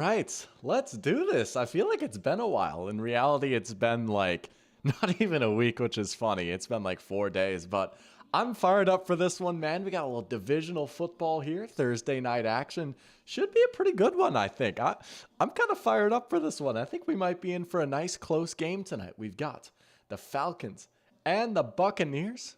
Right, let's do this. I feel like it's been a while. In reality, it's been like not even a week, which is funny. It's been like 4 days, but I'm fired up for this one, man. We got a little divisional football here. Thursday night action should be a pretty good one, I think. I'm kind of fired up for this one. I think we might be in for a nice close game tonight. We've got the Falcons and the Buccaneers.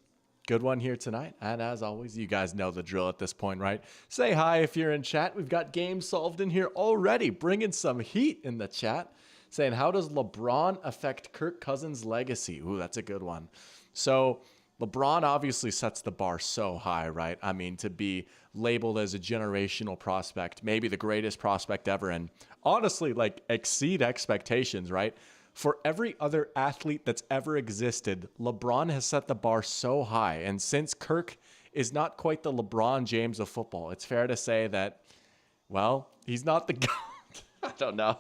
Good one here tonight. And as always, you guys know the drill at this point, right? Say hi if you're in chat. We've got games solved in here already, bringing some heat in the chat. Saying, how does LeBron affect Kirk Cousins' legacy? Ooh, that's a good one. So LeBron obviously sets the bar so high, right? I mean, to be labeled as a generational prospect, maybe the greatest prospect ever, and honestly, like exceed expectations, right? For every other athlete that's ever existed, LeBron has set the bar so high. And since Kirk is not quite the LeBron James of football, it's fair to say that, well, he's not the guy. I don't know.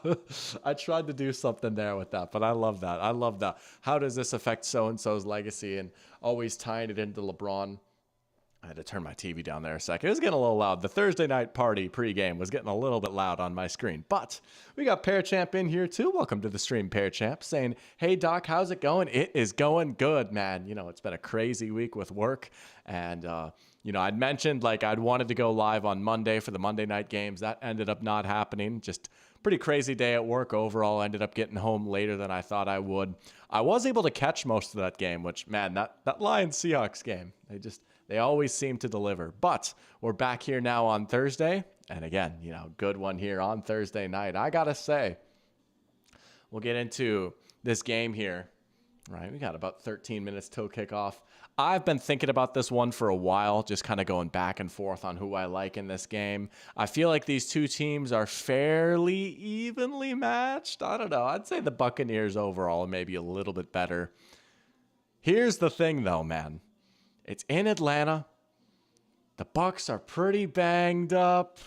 I tried to do something there with that, but I love that. I love that. How does this affect so-and-so's legacy, and always tying it into LeBron? I had to turn my TV down there a second. It was getting a little loud. The Thursday night party pregame was getting a little bit loud on my screen. But we got Pear Champ in here too. Welcome to the stream, Pear Champ, saying, hey, Doc, how's it going? It is going good, man. You know, it's been a crazy week with work. And, I'd mentioned like I'd wanted to go live on Monday for the Monday night games. That ended up not happening. Just pretty crazy day at work overall. Ended up getting home later than I thought I would. I was able to catch most of that game, which, man, that Lions Seahawks game, they always seem to deliver. But we're back here now on Thursday. And again, good one here on Thursday night. I got to say, we'll get into this game here, right? We got about 13 minutes till kickoff. I've been thinking about this one for a while, just kind of going back and forth on who I like in this game. I feel like these two teams are fairly evenly matched. I don't know. I'd say the Buccaneers overall are maybe a little bit better. Here's the thing, though, man. It's in Atlanta. The Bucs are pretty banged up.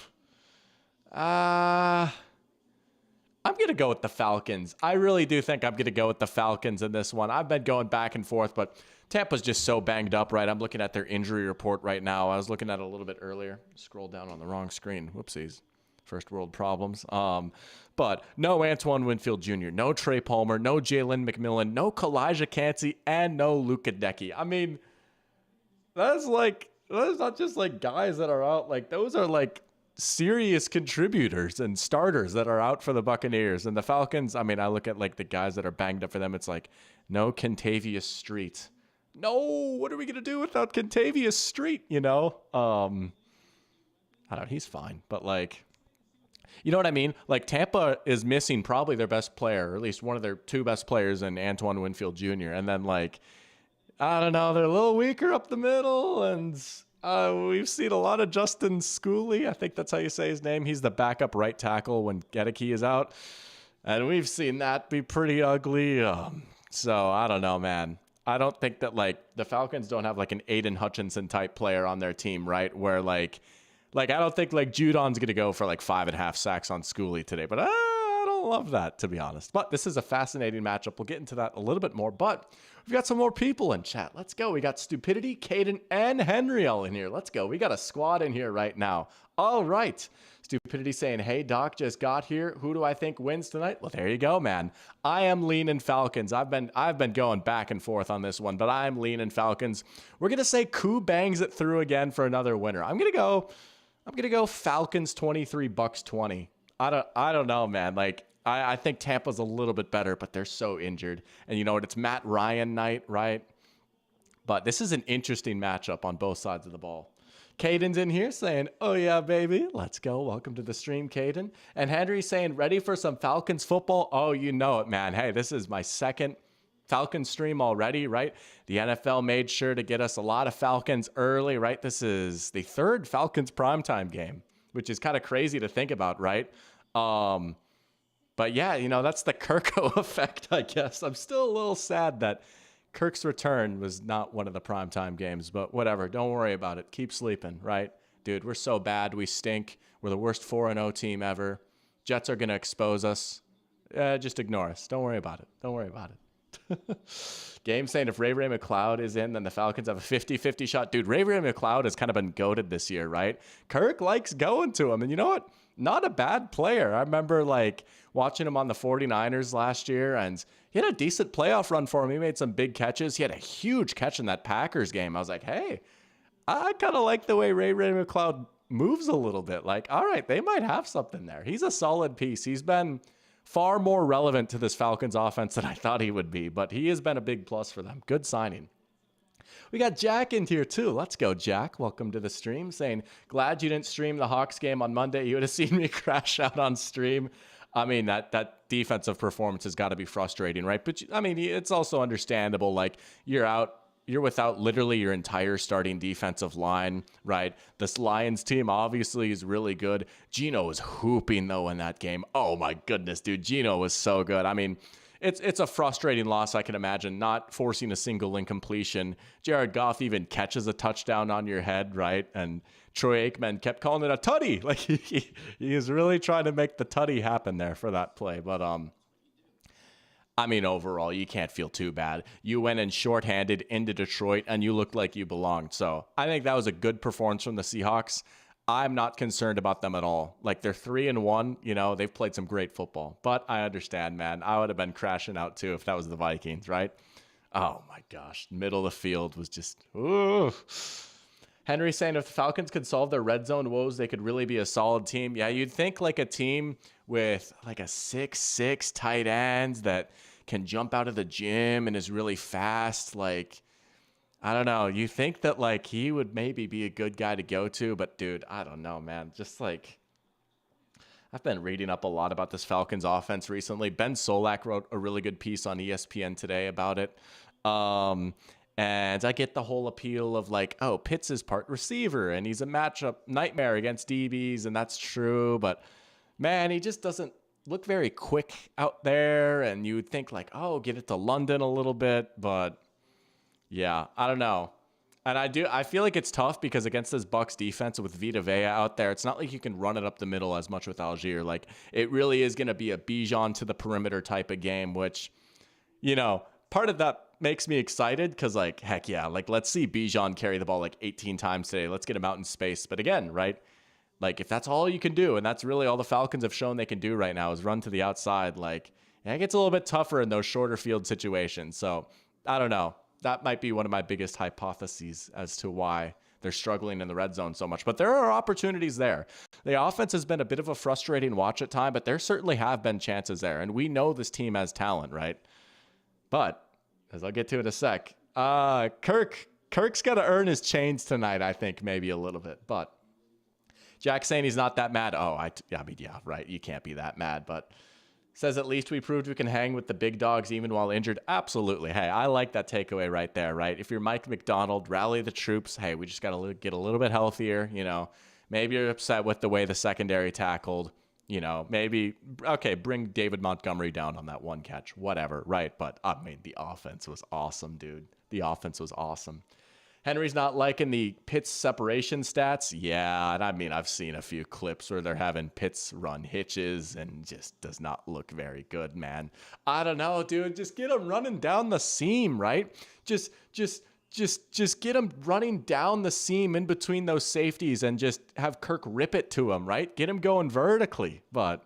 I'm going to go with the Falcons. I really do think I'm going to go with the Falcons in this one. I've been going back and forth, but Tampa's just so banged up, right? I'm looking at their injury report right now. I was looking at it a little bit earlier. Scroll down on the wrong screen. Whoopsies. First world problems. But no Antoine Winfield Jr., no Trey Palmer, no Jalen McMillan, no Kalijah Kancey, and no Luka Decky. I mean, that's not just like guys that are out. Like, those are like serious contributors and starters that are out for the Buccaneers. And the Falcons, I mean, I look at like the guys that are banged up for them. It's like, no Kentavious Street. No, what are we going to do without Kentavious Street, I don't know, he's fine. But like, you know what I mean? Like, Tampa is missing probably their best player, or at least one of their two best players in Antoine Winfield Jr. And then like, I don't know, they're a little weaker up the middle, and we've seen a lot of Justin Schooley. I think that's how you say his name. He's the backup right tackle when Gedeke is out, and we've seen that be pretty ugly. So I don't know, man. I don't think that like the Falcons don't have like an Aiden Hutchinson type player on their team, right? Where like I don't think like Judon's going to go for like 5.5 sacks on Schooley today, but I don't love that, to be honest. But this is a fascinating matchup. We'll get into that a little bit more, but we've got some more people in chat. Let's go. We got Stupidity, Caden, and Henry all in here. Let's go. We got a squad in here right now. All right. Stupidity saying, hey, Doc, just got here. Who do I think wins tonight? Well, there you go, man. I am leaning Falcons. I've been going back and forth on this one, but I'm leaning Falcons. We're going to say Koo bangs it through again for another winner. I'm going to go Falcons 23, Bucks 20. I don't know, man. Like, I think Tampa's a little bit better, but they're so injured. And you know what? It's Matt Ryan night, right? But this is an interesting matchup on both sides of the ball. Caden's in here saying, oh, yeah, baby. Let's go. Welcome to the stream, Caden. And Henry's saying, ready for some Falcons football? Oh, you know it, man. Hey, this is my second Falcons stream already, right? The NFL made sure to get us a lot of Falcons early, right? This is the third Falcons primetime game, which is kind of crazy to think about, right? But yeah, that's the Kirko effect, I guess. I'm still a little sad that Kirk's return was not one of the primetime games, but whatever. Don't worry about it. Keep sleeping, right? Dude, we're so bad. We stink. We're the worst 4-0 team ever. Jets are going to expose us. Just ignore us. Don't worry about it. Don't worry about it. Game saying if Ray McLeod is in, then the Falcons have a 50-50 shot. Dude, Ray McLeod has kind of been goated this year, right? Kirk likes going to him. And you know what? Not a bad player. I remember like watching him on the 49ers last year, and he had a decent playoff run for him. He made some big catches. He had a huge catch in that Packers game. I was like, hey, I kind of like the way Ray McLeod moves a little bit. Like, all right, they might have something there. He's a solid piece. He's been far more relevant to this Falcons offense than I thought he would be, but he has been a big plus for them. Good signing. We got Jack in here too. Let's go, Jack. Welcome to the stream. Saying, glad you didn't stream the Hawks game on Monday. You would have seen me crash out on stream. I mean, that defensive performance has got to be frustrating, right? But I mean, it's also understandable. Like, you're without literally your entire starting defensive line, right? This Lions team obviously is really good. Geno was hooping, though, in that game. Oh, my goodness, dude. Geno was so good. I mean, it's a frustrating loss, I can imagine, not forcing a single incompletion. Jared Goff even catches a touchdown on your head, right? And Troy Aikman kept calling it a tutty. Like, he is really trying to make the tutty happen there for that play. But, I mean, overall, you can't feel too bad. You went in shorthanded into Detroit, and you looked like you belonged. So I think that was a good performance from the Seahawks. I'm not concerned about them at all. Like, they're 3-1. You know, they've played some great football. But I understand, man. I would have been crashing out, too, if that was the Vikings, right? Oh, my gosh. Middle of the field was just... Ooh. Henry saying if the Falcons could solve their red zone woes, they could really be a solid team. Yeah, you'd think like a team with like a 6'6" tight end that can jump out of the gym and is really fast. Like, I don't know. You think that like he would maybe be a good guy to go to, but dude, I don't know, man. Just like, I've been reading up a lot about this Falcons offense recently. Ben Solak wrote a really good piece on ESPN today about it. And I get the whole appeal of like, oh, Pitts is part receiver and he's a matchup nightmare against DBs, and that's true. But man, he just doesn't look very quick out there. And you would think like, oh, get it to London a little bit. But yeah, I don't know. And I feel like it's tough because against this Bucs defense with Vita Vea out there, it's not like you can run it up the middle as much with Algier. Like, it really is going to be a Bijan to the perimeter type of game, which, you know, part of that makes me excited because, like, heck yeah, like, let's see Bijan carry the ball like 18 times today. Let's get him out in space. But again, right, like, if that's all you can do, and that's really all the Falcons have shown they can do right now is run to the outside, like, it gets a little bit tougher in those shorter field situations. So I don't know. That might be one of my biggest hypotheses as to why they're struggling in the red zone so much. But there are opportunities there. The offense has been a bit of a frustrating watch at time, but there certainly have been chances there. And we know this team has talent, right? But as I'll get to in a sec, Kirk's got to earn his chains tonight, I think, maybe a little bit. But Jack's saying he's not that mad. Oh, I mean, yeah, right. You can't be that mad. But says at least we proved we can hang with the big dogs even while injured. Absolutely. Hey, I like that takeaway right there, right? If you're Mike McDonald, rally the troops. Hey, we just got to get a little bit healthier. You know, maybe you're upset with the way the secondary tackled. You know, maybe, okay, bring David Montgomery down on that one catch, whatever, right? But, I mean, the offense was awesome, dude. The offense was awesome. Henry's not liking the Pitts separation stats. Yeah, and I mean, I've seen a few clips where they're having Pitts run hitches and just does not look very good, man. I don't know, dude. Just get him running down the seam, right? Just get him running down the seam in between those safeties and just have Kirk rip it to him, right? Get him going vertically. But,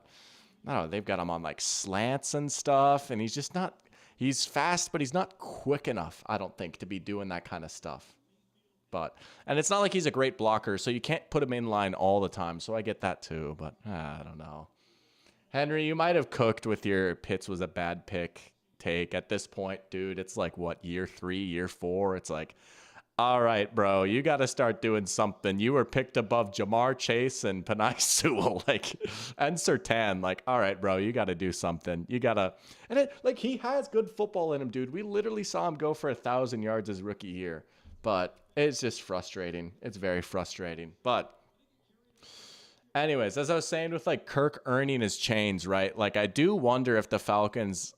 I don't know, they've got him on like slants and stuff, and he's just not, he's fast, but he's not quick enough, I don't think, to be doing that kind of stuff. But, and it's not like he's a great blocker, so you can't put him in line all the time. So I get that too, but I don't know. Henry, you might have cooked with your Pitts was a bad pick take at this point, dude. It's like, what, year 3, year 4? It's like, all right, bro, you got to start doing something. You were picked above Jamar Chase and Penei Sewell, like, and Surtain. Like, all right, bro, you got to do something. You got to, and it, like, he has good football in him, dude. We literally saw him go for 1,000 yards his rookie year, but it's just frustrating. It's very frustrating. But anyways, as I was saying with like Kirk earning his chains, right? Like, I do wonder if the Falcons,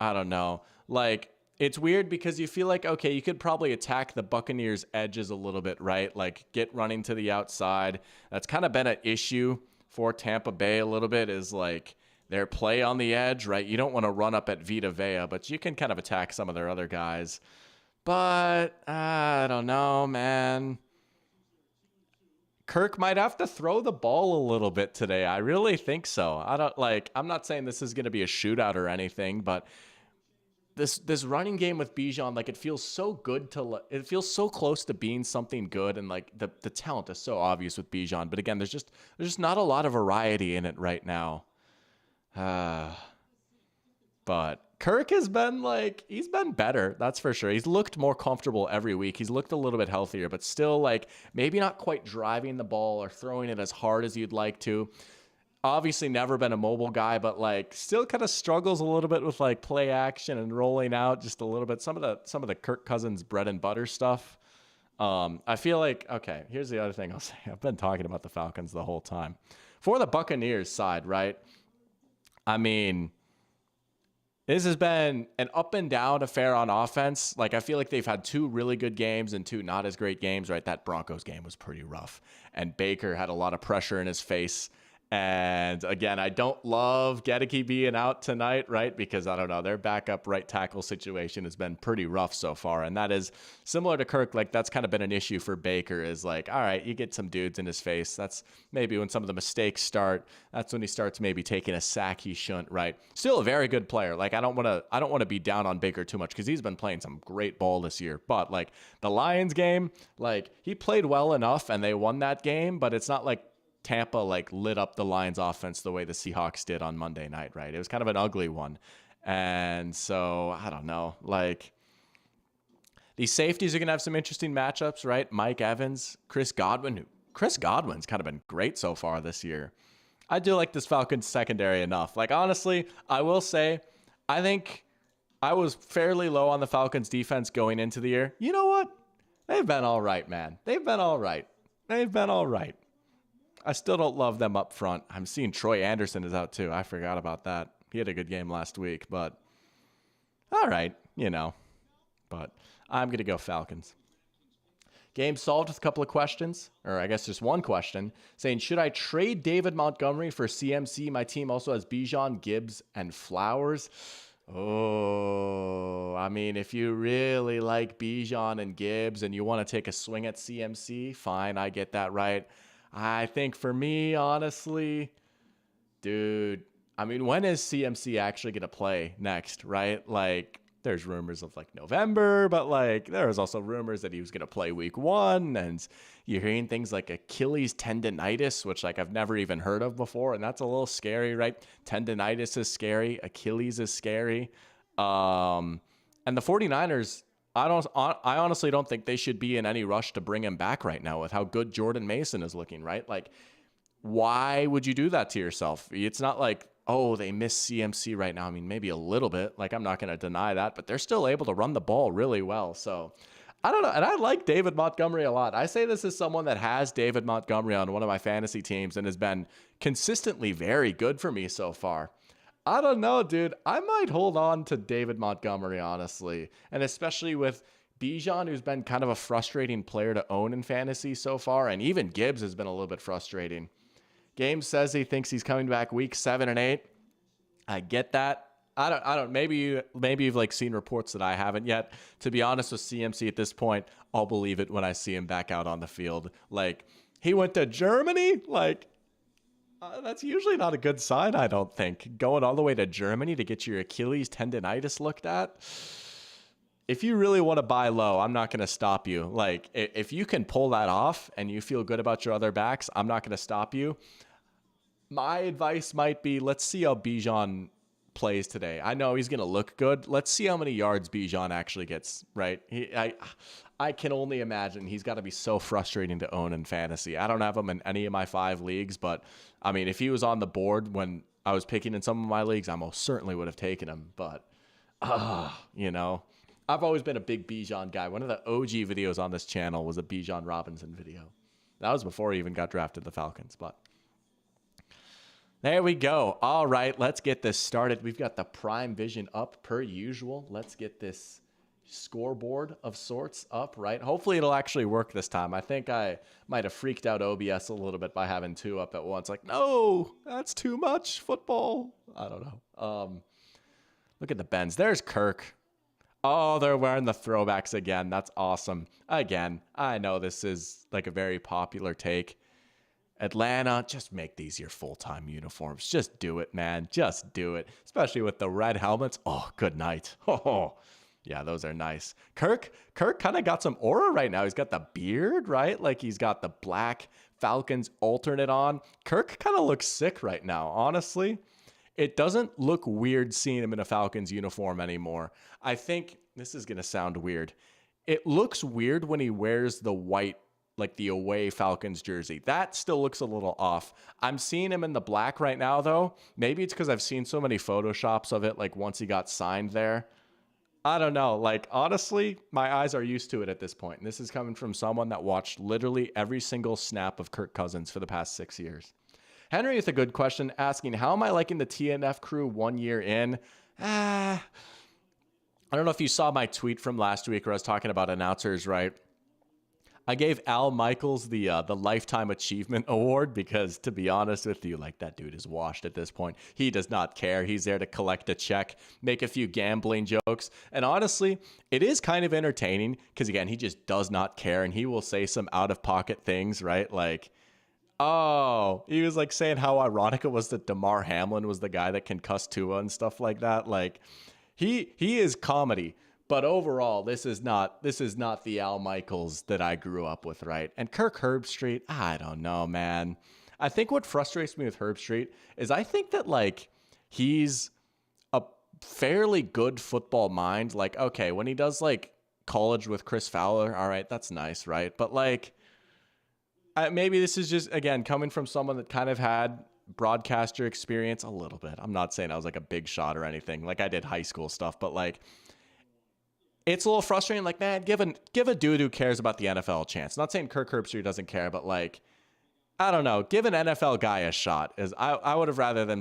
I don't know, like, it's weird because you feel like, okay, you could probably attack the Buccaneers' edges a little bit, right? Like, get running to the outside. That's kind of been an issue for Tampa Bay a little bit, is like their play on the edge, right? You don't want to run up at Vita Vea, but you can kind of attack some of their other guys. But I don't know, man. Kirk might have to throw the ball a little bit today. I really think so. I'm not saying this is going to be a shootout or anything, but this running game with Bijan, like, it feels so good it feels so close to being something good, and like the talent is so obvious with Bijan. But again, there's just not a lot of variety in it right now. But Kirk has been he's been better. That's for sure. He's looked more comfortable every week. He's looked a little bit healthier, but still, like, maybe not quite driving the ball or throwing it as hard as you'd like to. Obviously never been a mobile guy, but like still kind of struggles a little bit with like play action and rolling out just a little bit. Some of the Kirk Cousins bread and butter stuff. I feel like, okay, here's the other thing I'll say. I've been talking about the Falcons the whole time. For the Buccaneers side, right? I mean, this has been an up and down affair on offense. Like, I feel like they've had 2 really good games and 2 not as great games, right? That Broncos game was pretty rough. And Baker had a lot of pressure in his face. And again, I don't love Gedeke being out tonight, right? Because I don't know, their backup right tackle situation has been pretty rough so far. And that is similar to Kirk. Like, that's kind of been an issue for Baker, is like, all right, you get some dudes in his face. That's maybe when some of the mistakes start. That's when he starts maybe taking a sack he shouldn't, right? Still a very good player. Like, I don't want to be down on Baker too much, because he's been playing some great ball this year. But like the Lions game, like, he played well enough and they won that game, but it's not like Tampa like lit up the Lions offense the way the Seahawks did on Monday night, right? It was kind of an ugly one. And so, I don't know, like, these safeties are going to have some interesting matchups, right? Mike Evans, Chris Godwin. Chris Godwin's kind of been great so far this year. I do like this Falcons secondary enough. Like, honestly, I will say, I think I was fairly low on the Falcons defense going into the year. You know what? They've been all right, man. They've been all right. I still don't love them up front. I'm seeing Troy Anderson is out too. I forgot about that. He had a good game last week, but all right, But I'm going to go Falcons. Game solved with a couple of questions, or I guess just one question, saying, should I trade David Montgomery for CMC? My team also has Bijan, Gibbs, and Flowers. Oh, I mean, if you really like Bijan and Gibbs and you want to take a swing at CMC, fine, I get that, right? I think for me, honestly, dude, I mean, when is CMC actually going to play next, right? Like, there's rumors of like November, but like there was also rumors that he was going to play week 1, and you're hearing things like Achilles tendonitis, which like I've never even heard of before. And that's a little scary, right? Tendonitis is scary. Achilles is scary. And the 49ers, I honestly don't think they should be in any rush to bring him back right now with how good Jordan Mason is looking, right? Like, why would you do that to yourself? It's not like, oh, they miss CMC right now. I mean, maybe a little bit. Like, I'm not going to deny that, but they're still able to run the ball really well. So I don't know. And I like David Montgomery a lot. I say this as someone that has David Montgomery on one of my fantasy teams and has been consistently very good for me so far. I don't know, dude. I might hold on to David Montgomery, honestly. And especially with Bijan, who's been kind of a frustrating player to own in fantasy so far. And even Gibbs has been a little bit frustrating. Game says he thinks he's coming back week 7 and 8. I get that. I don't. Maybe you've like seen reports that I haven't yet. To be honest with CMC at this point, I'll believe it when I see him back out on the field. Like, he went to Germany. Like, that's usually not a good sign, I don't think. Going all the way to Germany to get your Achilles tendonitis looked at. If you really want to buy low, I'm not going to stop you. Like, if you can pull that off and you feel good about your other backs, I'm not going to stop you. My advice might be, let's see how Bijan plays today. I know he's going to look good. Let's see how many yards Bijan actually gets, right? I can only imagine he's got to be so frustrating to own in fantasy. I don't have him in any of my 5 leagues, but I mean, if he was on the board when I was picking in some of my leagues, I most certainly would have taken him. But, I've always been a big Bijan guy. One of the OG videos on this channel was a Bijan Robinson video. That was before he even got drafted to the Falcons, but there we go. All right, let's get this started. We've got the Prime Vision up per usual. Let's get this scoreboard of sorts up, right? Hopefully it'll actually work this time. I think I might have freaked out OBS a little bit by having 2 up at once. Like, no, that's too much football. I don't know. Look at the Bens. There's Kirk. Oh, they're wearing the throwbacks again. That's awesome. Again, I know this is like a very popular take. Atlanta, just make these your full-time uniforms. Just do it, man. Just do it. Especially with the red helmets. Oh, good night. Oh, yeah, those are nice. Kirk kind of got some aura right now. He's got the beard, right? Like he's got the black Falcons alternate on. Kirk kind of looks sick right now, honestly. It doesn't look weird seeing him in a Falcons uniform anymore. I think this is going to sound weird. It looks weird when he wears the white, like the away Falcons jersey. That still looks a little off. I'm seeing him in the black right now, though. Maybe it's because I've seen so many Photoshops of it, like once he got signed there. I don't know. Like, honestly, my eyes are used to it at this point. And this is coming from someone that watched literally every single snap of Kirk Cousins for the past 6 years. Henry with a good question asking, how am I liking the TNF crew 1 year in? I don't know if you saw my tweet from last week where I was talking about announcers, right? I gave Al Michaels the Lifetime Achievement Award because, to be honest with you, like, that dude is washed at this point. He does not care. He's there to collect a check, make a few gambling jokes. And honestly, it is kind of entertaining because, again, he just does not care. And he will say some out-of-pocket things, right? Like, oh, he was like saying how ironic it was that Damar Hamlin was the guy that concussed Tua and stuff like that. Like, he is comedy. But overall, this is not the Al Michaels that I grew up with, right? And Kirk Herbstreit, I don't know, man. I think what frustrates me with Herbstreit is I think that, like, he's a fairly good football mind. Like, okay, when he does, like, college with Chris Fowler, all right, that's nice, right? But, like, maybe this is just, again, coming from someone that kind of had broadcaster experience a little bit. I'm not saying I was, like, a big shot or anything. Like, I did high school stuff, but, like, it's a little frustrating. Like, man, give a dude who cares about the NFL a chance. Not saying Kirk Herbstreit doesn't care, but, like, I don't know. Give an NFL guy a shot. I would rather them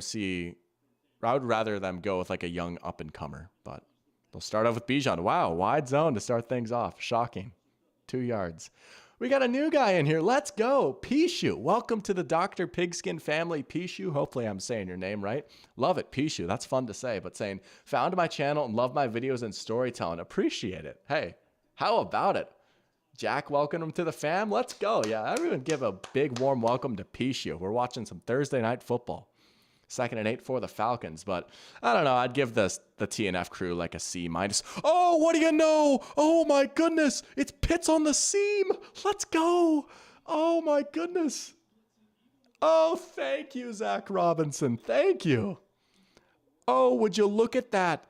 go with, like, a young up and comer. But they'll start off with Bijan. Wow, wide zone to start things off. Shocking. 2 yards. We got a new guy in here. Let's go. Pishu. Welcome to the Dr. Pigskin family, Pishu. Hopefully I'm saying your name right. Love it, Pishu. That's fun to say. But saying, found my channel and love my videos and storytelling. Appreciate it. Hey, how about it? Jack, welcome him to the fam. Let's go. Yeah, everyone give a big warm welcome to Pishu. We're watching some Thursday night football. 2nd and 8 for the Falcons. But I don't know. I'd give the TNF crew like a C-. Oh, what do you know? Oh, my goodness. It's Pitts on the seam. Let's go. Oh, my goodness. Oh, thank you, Zach Robinson. Thank you. Oh, would you look at that?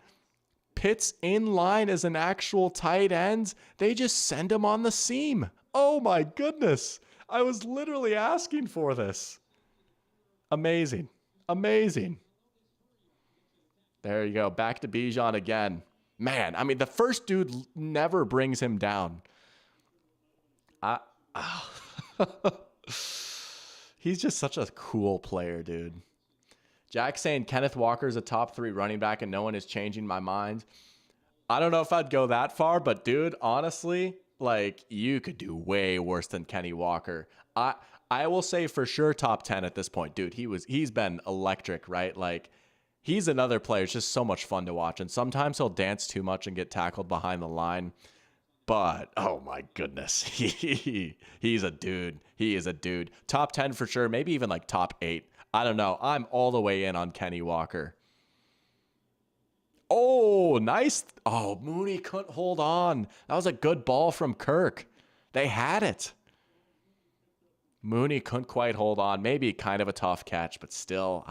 Pitts in line as an actual tight end. They just send him on the seam. Oh, my goodness. I was literally asking for this. Amazing. Amazing. There you go. Back to Bijan again. Man, I mean, the first dude never brings him down. He's just such a cool player, dude. Jack saying Kenneth Walker's a top 3 running back and no one is changing my mind. I don't know if I'd go that far, but dude, honestly, like, you could do way worse than Kenny Walker. I will say for sure top 10 at this point, dude. He's been electric, right? Like, he's another player. It's just so much fun to watch. And sometimes he'll dance too much and get tackled behind the line. But, oh my goodness, he's a dude. He is a dude. Top 10 for sure. Maybe even like top 8. I don't know. I'm all the way in on Kenny Walker. Oh, nice. Oh, Mooney couldn't hold on. That was a good ball from Kirk. They had it. Mooney couldn't quite hold on. Maybe kind of a tough catch, but still,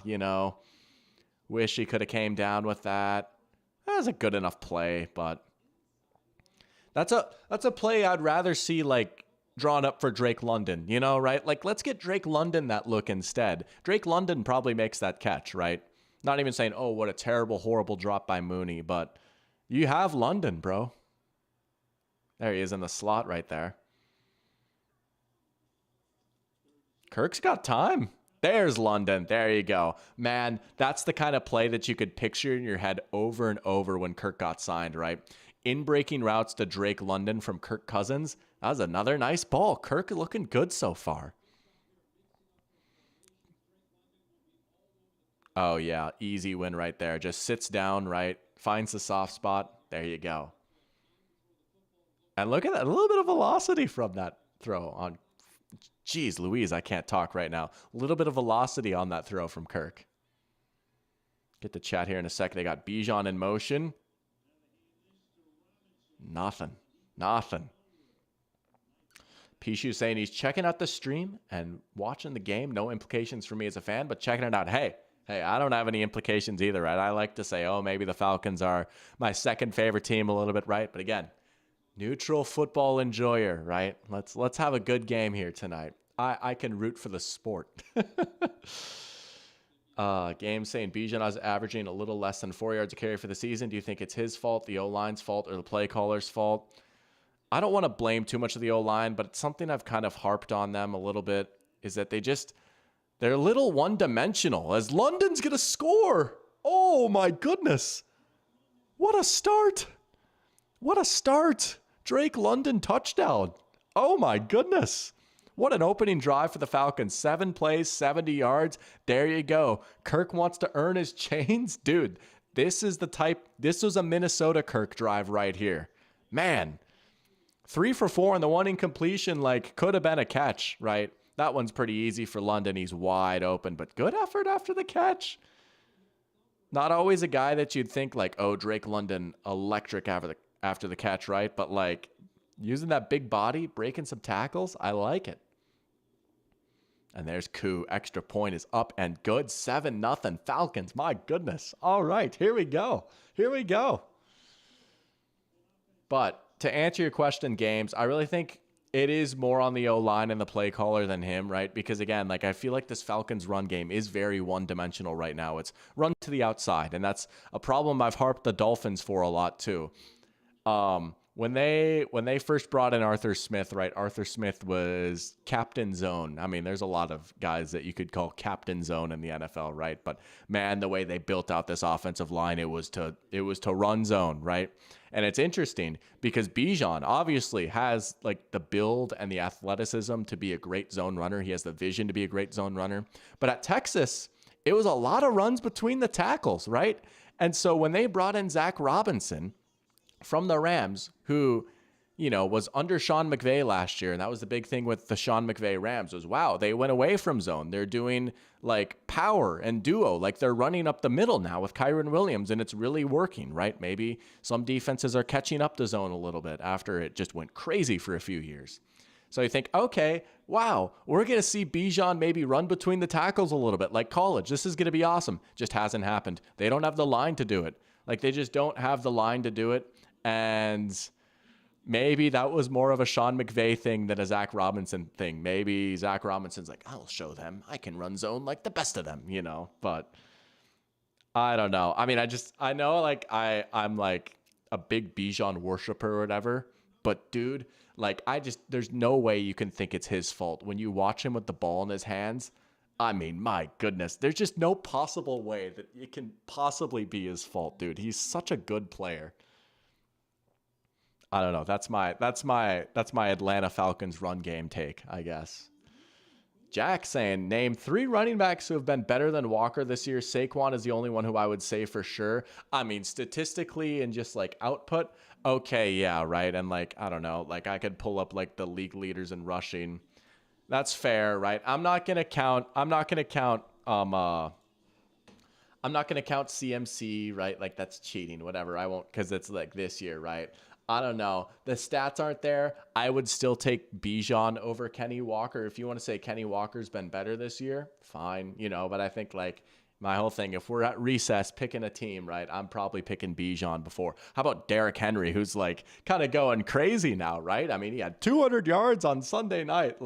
you know, wish he could have came down with that. That was a good enough play, but that's a play I'd rather see, like, drawn up for Drake London, you know, right? Like, let's get Drake London that look instead. Drake London probably makes that catch, right? Not even saying, oh, what a terrible, horrible drop by Mooney, but you have London, bro. There he is in the slot right there. Kirk's got time. There's London. There you go. Man, that's the kind of play that you could picture in your head over and over when Kirk got signed, right? In breaking routes to Drake London from Kirk Cousins. That was another nice ball. Kirk looking good so far. Oh, yeah. Easy win right there. Just sits down, right? Finds the soft spot. There you go. And look at that. A little bit of velocity from that throw on. Jeez Louise, I can't talk right now. A little bit of velocity on that throw from Kirk. Get the chat here in a second. They got Bijan in motion. Nothing. Pishu saying he's checking out the stream and watching the game. No implications for me as a fan, but checking it out. Hey, I don't have any implications either, right? I like to say, oh, maybe the Falcons are my second favorite team a little bit, right? But again, neutral football enjoyer, right? Let's have a good game here tonight. I can root for the sport. Game saying Bijan is averaging a little less than 4 yards a carry for the season. Do you think it's his fault, the O-line's fault, or the play caller's fault? I don't want to blame too much of the O-line, but it's something I've kind of harped on them a little bit, is that they're a little one-dimensional. As London's going to score. Oh, my goodness. What a start. Drake London touchdown. Oh, my goodness. What an opening drive for the Falcons. 7 plays, 70 yards. There you go. Kirk wants to earn his chains. Dude, this was a Minnesota Kirk drive right here. Man, 3 for 4 and the one incompletion, could have been a catch, right? That one's pretty easy for London. He's wide open, but good effort after the catch. Not always a guy that you'd think Drake London electric after the catch, right? But using that big body, breaking some tackles, I like it. And there's Koo. Extra point is up and good. 7-0 Falcons. My goodness. All right, here we go. But to answer your question, Games, I really think it is more on the O-line and the play caller than him, right? Because again, I feel like this Falcons run game is very one-dimensional right now. It's run to the outside, and that's a problem I've harped the Dolphins for a lot too. When they first brought in Arthur Smith, right? Arthur Smith was captain zone. I mean, there's a lot of guys that you could call captain zone in the NFL, right? But man, the way they built out this offensive line, it was to run zone, right? And it's interesting because Bijan obviously has the build and the athleticism to be a great zone runner. He has the vision to be a great zone runner. But at Texas, it was a lot of runs between the tackles, right? And so when they brought in Zach Robinson from the Rams, who, was under Sean McVay last year, and that was the big thing with the Sean McVay Rams was, wow, they went away from zone. They're doing power and duo, they're running up the middle now with Kyron Williams, and it's really working, right? Maybe some defenses are catching up to zone a little bit after it just went crazy for a few years. So you think, okay, wow, we're going to see Bijan maybe run between the tackles a little bit like college. This is going to be awesome. Just hasn't happened. They don't have the line to do it. They just don't have the line to do it. And maybe that was more of a Sean McVay thing than a Zach Robinson thing. Maybe Zach Robinson's I'll show them. I can run zone like the best of them, But I don't know. I mean, I know I'm a big Bijan worshiper or whatever. But dude, there's no way you can think it's his fault. When you watch him with the ball in his hands, I mean, my goodness, there's just no possible way that it can possibly be his fault, dude. He's such a good player. I don't know. That's my Atlanta Falcons run game take, I guess. Jack saying, name 3 running backs who have been better than Walker this year. Saquon is the only one who I would say for sure. I mean, statistically and just output, okay, yeah, right. And I don't know, I could pull up the league leaders in rushing. That's fair, right? I'm not gonna count CMC, right? That's cheating, whatever. I won't, because it's this year, right? I don't know. The stats aren't there. I would still take Bijan over Kenny Walker. If you want to say Kenny Walker's been better this year, fine, but I think my whole thing, if we're at recess picking a team, right, I'm probably picking Bijan before. How about Derrick Henry, who's kind of going crazy now, right? I mean, he had 200 yards on Sunday night.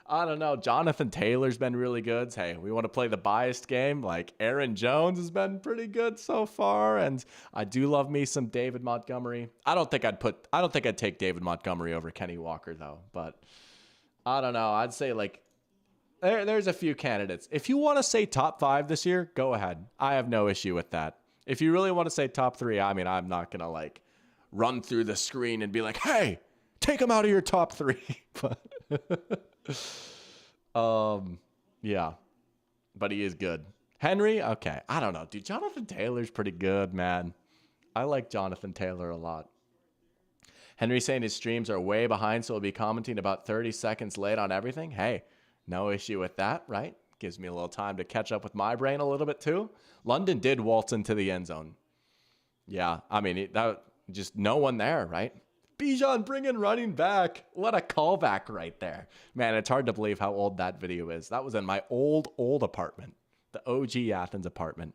I don't know. Jonathan Taylor's been really good. Hey, we want to play the biased game. Aaron Jones has been pretty good so far, and I do love me some David Montgomery. I don't think I'd take David Montgomery over Kenny Walker though. But I don't know. I'd say there's a few candidates. If you want to say top 5 this year, go ahead. I have no issue with that. If you really want to say top 3, I mean, I'm not gonna run through the screen and be like, hey, take him out of your top 3. But yeah, but he is good. Henry? Okay. I don't know, dude. Jonathan Taylor's pretty good, man. I like Jonathan Taylor a lot. Henry saying his streams are way behind, so he'll be commenting about 30 seconds late on everything. Hey, no issue with that, right? Gives me a little time to catch up with my brain a little bit too. London did waltz into the end zone. Yeah, I mean, that just no one there, right? Bijan bringing running back. What a callback right there. Man, it's hard to believe how old that video is. That was in my old apartment, the OG Athens apartment.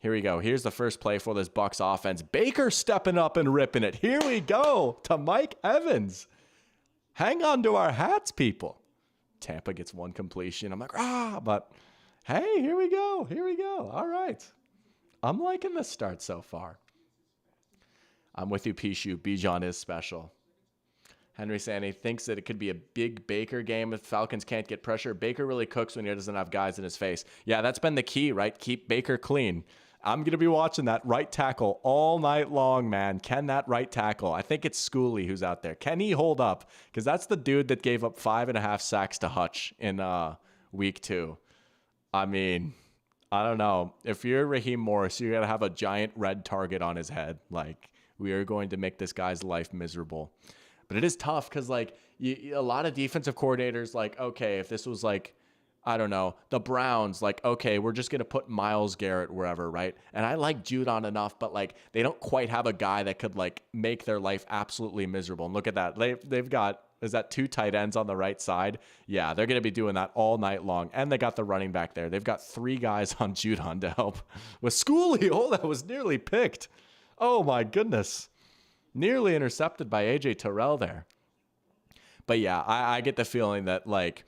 Here we go. Here's the first play for this Bucs offense. Baker stepping up and ripping it. Here we go to Mike Evans. Hang on to our hats, people. Tampa gets one completion. I'm like, but hey, here we go. Here we go. All right. I'm liking this start so far. I'm with you, Pishu. Bijan is special. Henry saying he thinks that it could be a big Baker game if Falcons can't get pressure. Baker really cooks when he doesn't have guys in his face. Yeah, that's been the key, right? Keep Baker clean. I'm going to be watching that right tackle all night long, man. Can that right tackle? I think it's Schooley who's out there. Can he hold up? Because that's the dude that gave up 5.5 sacks to Hutch in week 2. I mean, I don't know. If you're Raheem Morris, you're going to have a giant red target on his head. Like, we are going to make this guy's life miserable. But it is tough because, like, a lot of defensive coordinators, like, okay, if this was like, I don't know, the Browns, like, okay, we're just going to put Myles Garrett wherever, right? And I like Judon enough, but, like, they don't quite have a guy that could, like, make their life absolutely miserable. And look at that. They've got, is that 2 tight ends on the right side? Yeah, they're going to be doing that all night long. And they got the running back there. They've got 3 guys on Judon to help with Schooley. Oh, that was nearly picked. Oh, my goodness. Nearly intercepted by A.J. Terrell there. But, yeah, I get the feeling that, like,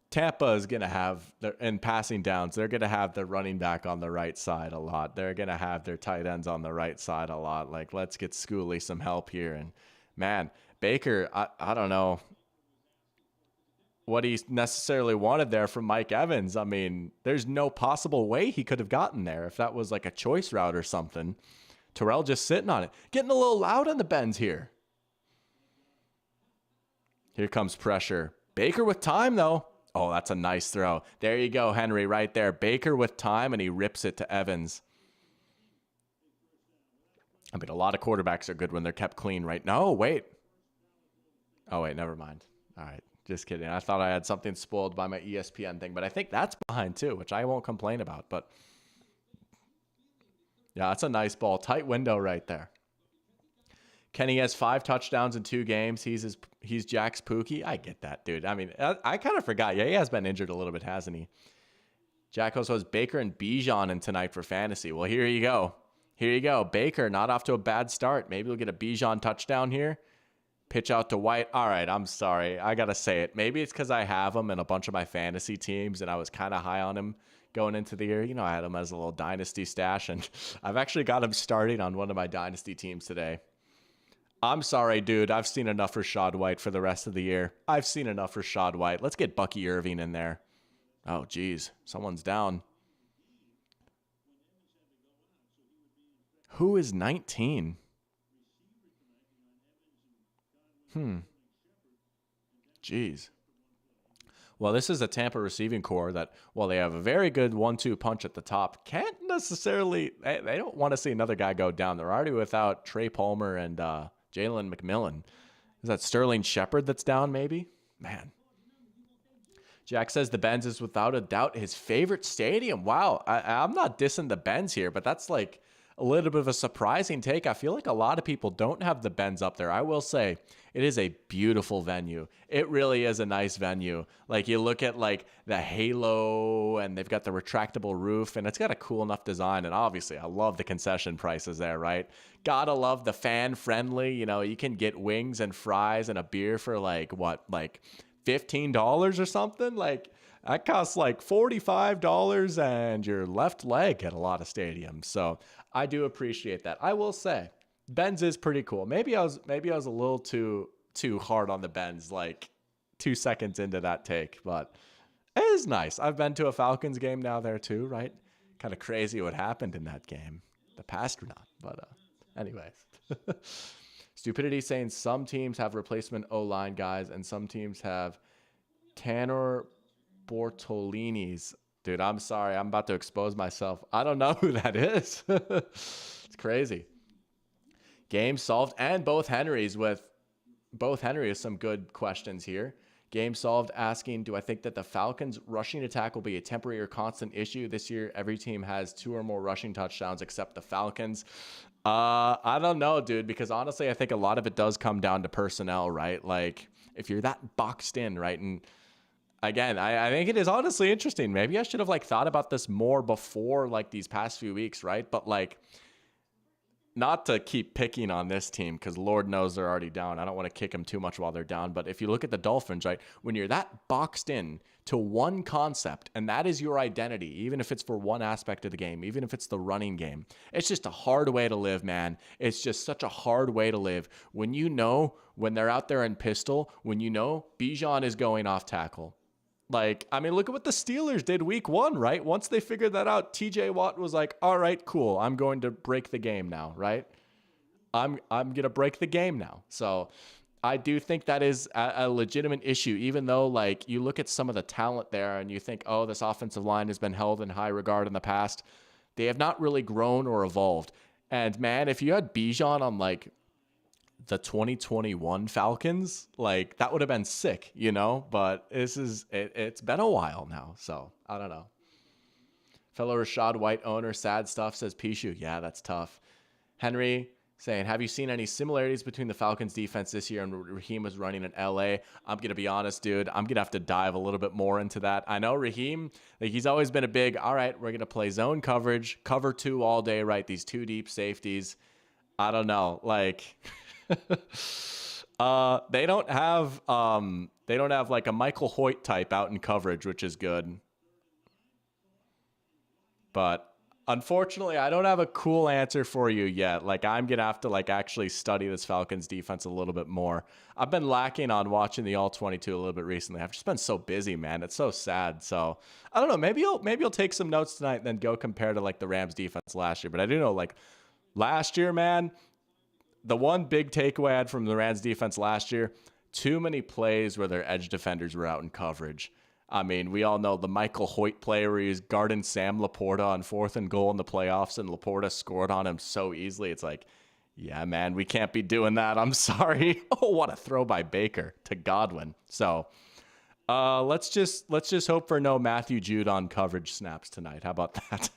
Tampa is going to have, in passing downs, they're going to have their running back on the right side a lot. They're going to have their tight ends on the right side a lot. Like, let's get Schooley some help here. And, man, Baker, I don't know what he necessarily wanted there from Mike Evans. I mean, there's no possible way he could have gotten there if that was like a choice route or something. Terrell just sitting on it. Getting a little loud on the bends here. Here comes pressure. Baker with time, though. Oh, that's a nice throw. There you go, Henry, right there. Baker with time, and he rips it to Evans. I mean, a lot of quarterbacks are good when they're kept clean, right? No, wait. Oh, wait, never mind. All right, just kidding. I thought I had something spoiled by my ESPN thing, but I think that's behind too, which I won't complain about. But, yeah, that's a nice ball. Tight window right there. Kenny has 5 touchdowns in 2 games. He's Jack's Pookie. I get that, dude. I mean, I kind of forgot. Yeah, he has been injured a little bit, hasn't he? Jack also has Baker and Bijan in tonight for fantasy. Well, here you go. Here you go. Baker, not off to a bad start. Maybe we'll get a Bijan touchdown here. Pitch out to White. All right, I'm sorry. I got to say it. Maybe it's because I have him in a bunch of my fantasy teams, and I was kind of high on him going into the year. You know, I had him as a little dynasty stash, and I've actually got him starting on one of my dynasty teams today. I'm sorry, dude. I've seen enough Rashad White for the rest of the year. I've seen enough Rashad White. Let's get Bucky Irving in there. Oh, geez. Someone's down. Who is 19? Jeez. Well, this is a Tampa receiving core that, while they have a very good 1-2 punch at the top, can't necessarily, they don't want to see another guy go down. They're already without Trey Palmer and Jalen McMillan. Is that Sterling Shepard that's down maybe? Man. Jack says the Benz is without a doubt his favorite stadium. Wow. I'm not dissing the Benz here, but that's like a little bit of a surprising take. I feel like a lot of people don't have the Benz up there. I will say it is a beautiful venue. It really is a nice venue. Like, you look at like the halo, and they've got the retractable roof, and it's got a cool enough design. And obviously I love the concession prices there, right? Gotta love the fan friendly, you know, you can get wings and fries and a beer for like $15 or something. Like, that costs like $45 and your left leg at a lot of stadiums. So I do appreciate that. I will say Benz is pretty cool. Maybe I was a little too hard on the Benz, like 2 seconds into that take, but it is nice. I've been to a Falcons game now there too, right? Kind of crazy what happened in that game, the past or not. But anyways, Stupidity saying some teams have replacement O-line guys and some teams have Tanner Bortolini's Dude, I'm sorry. I'm about to expose myself. I don't know who that is. It's crazy. Game solved. And both Henrys with some good questions here. Game solved asking, do I think that the Falcons rushing attack will be a temporary or constant issue this year? Every team has 2 or more rushing touchdowns except the Falcons. I don't know, dude, because honestly, I think a lot of it does come down to personnel, right? Like if you're that boxed in, right? And again, I think it is honestly interesting. Maybe I should have like thought about this more before like these past few weeks, right? But like, not to keep picking on this team because Lord knows they're already down. I don't want to kick them too much while they're down. But if you look at the Dolphins, right, when you're that boxed in to one concept and that is your identity, even if it's for one aspect of the game, even if it's the running game, it's just a hard way to live, man. It's just such a hard way to live. When you know, when they're out there in pistol, when you know Bijan is going off tackle. Like, I mean, look at what the Steelers did week 1, right? Once they figured that out, TJ Watt was like, all right, cool. I'm going to break the game now, right? I'm going to break the game now. So I do think that is a legitimate issue, even though, like, you look at some of the talent there and you think, oh, this offensive line has been held in high regard in the past. They have not really grown or evolved. And, man, if you had Bijan on, like, the 2021 Falcons, like that would have been sick, you know, but it's been a while now. So I don't know. Fellow Rashad White owner, sad stuff, says Pishu. Yeah, that's tough. Henry saying, have you seen any similarities between the Falcons defense this year and Raheem was running in LA? I'm going to be honest, dude. I'm going to have to dive a little bit more into that. I know Raheem, like he's always been a big, all right, we're going to play zone coverage, cover 2 all day, right? These 2 deep safeties. I don't know. Like, they don't have like a Michael Hoyt type out in coverage, which is good. But unfortunately, I don't have a cool answer for you yet. Like I'm going to have to like actually study this Falcons defense a little bit more. I've been lacking on watching the all 22 a little bit recently. I've just been so busy, man. It's so sad. So I don't know. Maybe you'll take some notes tonight and then go compare to like the Rams defense last year. But I do know like last year, man, the one big takeaway I had from the Rams defense last year, too many plays where their edge defenders were out in coverage. I mean, we all know the Michael Hoyt play where he's guarding Sam Laporta on 4th and goal in the playoffs and Laporta scored on him so easily. It's like, yeah, man, we can't be doing that. I'm sorry. Oh, what a throw by Baker to Godwin. So let's just hope for no Matthew Judon coverage snaps tonight. How about that?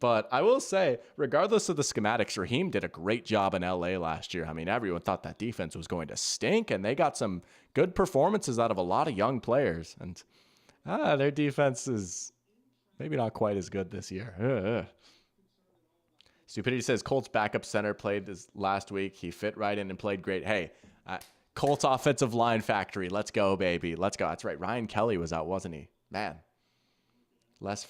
But I will say, regardless of the schematics, Raheem did a great job in LA last year. I mean, everyone thought that defense was going to stink, and they got some good performances out of a lot of young players. And their defense is maybe not quite as good this year. Stupidity says Colts backup center played this last week. He fit right in and played great. Hey, Colts offensive line factory. Let's go, baby. Let's go. That's right. Ryan Kelly was out, wasn't he? Man. Less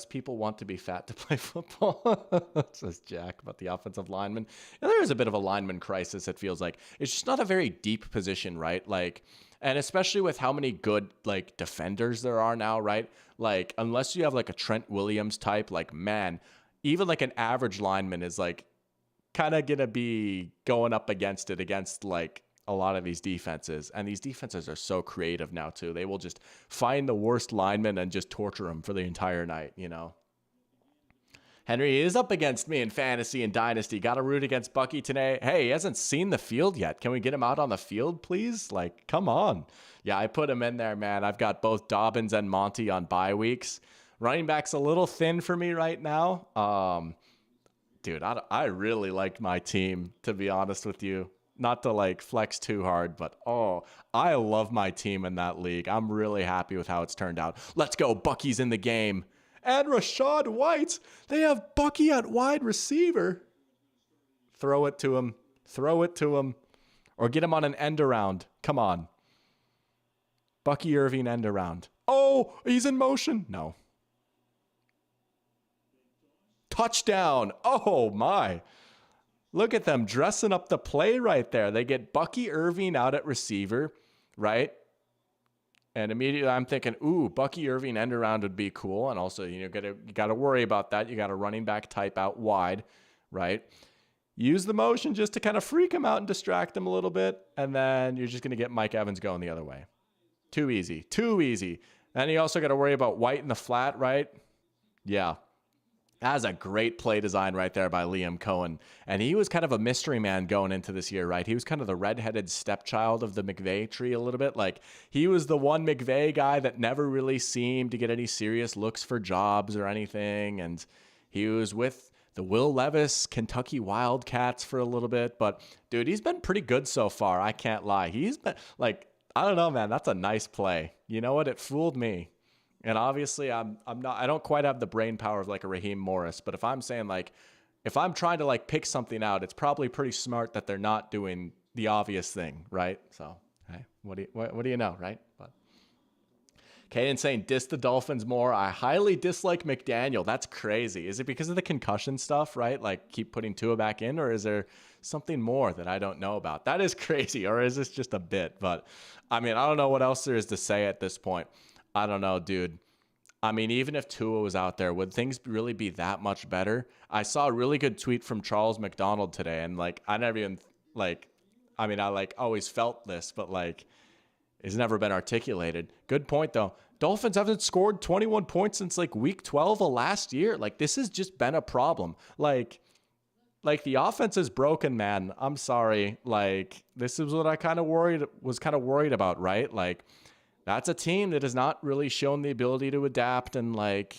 people want to be fat to play football, says Jack about the offensive lineman. And there is a bit of a lineman crisis, it feels like. It's just not a very deep position, right? Like, and especially with how many good, like, defenders there are now, right? Like, unless you have, like, a Trent Williams type, like, man, even, like, an average lineman is, like, kind of going to be going up against, like, a lot of these defenses, and these defenses are so creative now too. They will just find the worst lineman and just torture them for the entire night, you know. Henry is up against me in fantasy and dynasty. Got to root against Bucky today. Hey, he hasn't seen the field yet. Can we get him out on the field, please? Like, come on. Yeah, I put him in there, man. I've got both Dobbins and Monty on bye weeks. Running back's a little thin for me right now. Dude, I really like my team, to be honest with you. Not to like flex too hard, but I love my team in that league. I'm really happy with how it's turned out. Let's go. Bucky's in the game. And Rashad White. They have Bucky at wide receiver. Throw it to him. Or get him on an end around. Come on. Bucky Irving end around. Oh, he's in motion. No. Touchdown. Oh, my. Look at them dressing up the play right there. They get Bucky Irving out at receiver, right? And immediately I'm thinking, ooh, Bucky Irving end around would be cool. And also, you got to worry about that. You got a running back type out wide, right? Use the motion just to kind of freak him out and distract him a little bit. And then you're just going to get Mike Evans going the other way. Too easy. And you also got to worry about White in the flat, right? Yeah. That's a great play design right there by Liam Cohen. And he was kind of a mystery man going into this year, right? He was kind of the redheaded stepchild of the McVay tree a little bit. Like, he was the one McVay guy that never really seemed to get any serious looks for jobs or anything. And he was with the Will Levis Kentucky Wildcats for a little bit. But, dude, he's been pretty good so far. I can't lie. He's been, like, I don't know, man. That's a nice play. You know what? It fooled me. And obviously I don't quite have the brain power of like a Raheem Morris, but if I'm saying like, if I'm trying to like pick something out, it's probably pretty smart that they're not doing the obvious thing, right? So, hey, what do you know, right? But Caden saying diss the Dolphins more. I highly dislike McDaniel. That's crazy. Is it because of the concussion stuff, right? Like keep putting Tua back in, or is there something more that I don't know about? That is crazy. Or is this just a bit? But I mean, I don't know what else there is to say at this point. I don't know, dude. I mean, even if Tua was out there, would things really be that much better? I saw a really good tweet from Charles McDonald today, and like, I never even like, I mean, I like always felt this, but like, it's never been articulated. Good point though. Dolphins haven't scored 21 points since like week 12 of last year. Like, this has just been a problem. Like the offense is broken, man. I'm sorry. Like, this is what I was kind of worried about, right? Like, that's a team that has not really shown the ability to adapt. And like,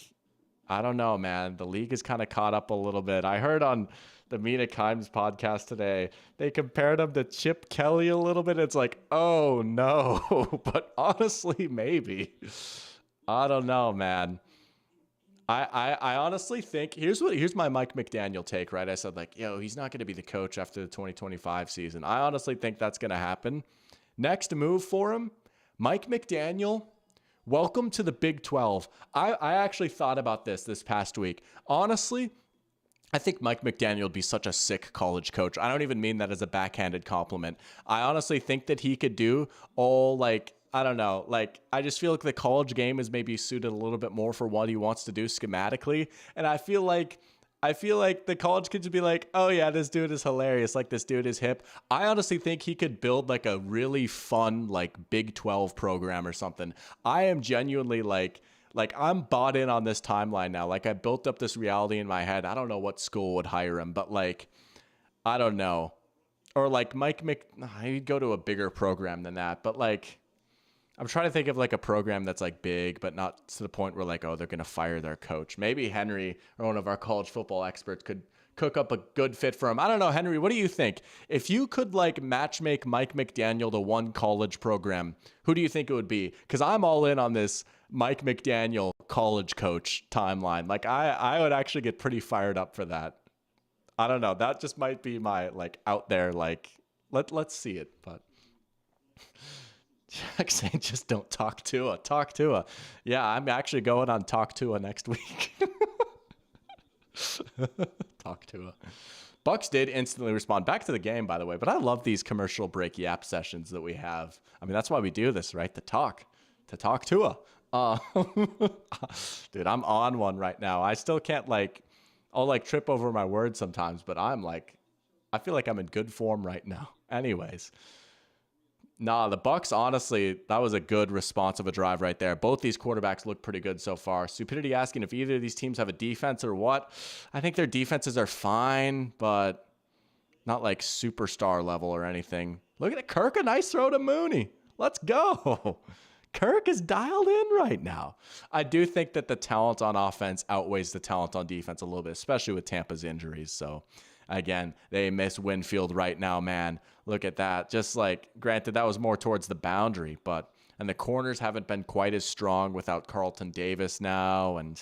I don't know, man, the league is kind of caught up a little bit. I heard on the Mina Kimes podcast today, they compared him to Chip Kelly a little bit. It's like, oh no, but honestly, maybe. I don't know, man. I honestly think here's my Mike McDaniel take, right? I said like, yo, he's not going to be the coach after the 2025 season. I honestly think that's going to happen. Next move for him, Mike McDaniel, welcome to the Big 12. I actually thought about this past week. Honestly, I think Mike McDaniel would be such a sick college coach. I don't even mean that as a backhanded compliment. I honestly think that he could do all like, I don't know, like I just feel like the college game is maybe suited a little bit more for what he wants to do schematically. And I feel like the college kids would be like, oh yeah, this dude is hilarious. Like this dude is hip. I honestly think he could build like a really fun, like Big 12 program or something. I am genuinely like I'm bought in on this timeline now. Like I built up this reality in my head. I don't know what school would hire him, but like, I don't know. Or like he'd go to a bigger program than that. But like, I'm trying to think of like a program that's like big, but not to the point where like, oh, they're going to fire their coach. Maybe Henry or one of our college football experts could cook up a good fit for him. I don't know, Henry, what do you think? If you could like match make Mike McDaniel to one college program, who do you think it would be? Because I'm all in on this Mike McDaniel college coach timeline. Like I would actually get pretty fired up for that. I don't know. That just might be my like out there, like let's see it, but Jack saying just don't talk Tua. Talk Tua. Yeah, I'm actually going on Talk Tua next week. Talk Tua. Bucks did instantly respond back to the game, by the way, but I love these commercial break yap sessions that we have. I mean, that's why we do this, right? To talk Tua. Dude, I'm on one right now. I still can't I'll like trip over my words sometimes, but I feel like I'm in good form right now. Anyways. Nah, the Bucks, honestly, that was a good response of a drive right there. Both these quarterbacks look pretty good so far. Stupidity asking if either of these teams have a defense or what. I think their defenses are fine, but not like superstar level or anything. Look at it. Kirk, a nice throw to Mooney. Let's go. Kirk is dialed in right now. I do think that the talent on offense outweighs the talent on defense a little bit, especially with Tampa's injuries. So, again, they miss Winfield right now, man. Look at that. Just like, granted, that was more towards the boundary, and the corners haven't been quite as strong without Carlton Davis now. And,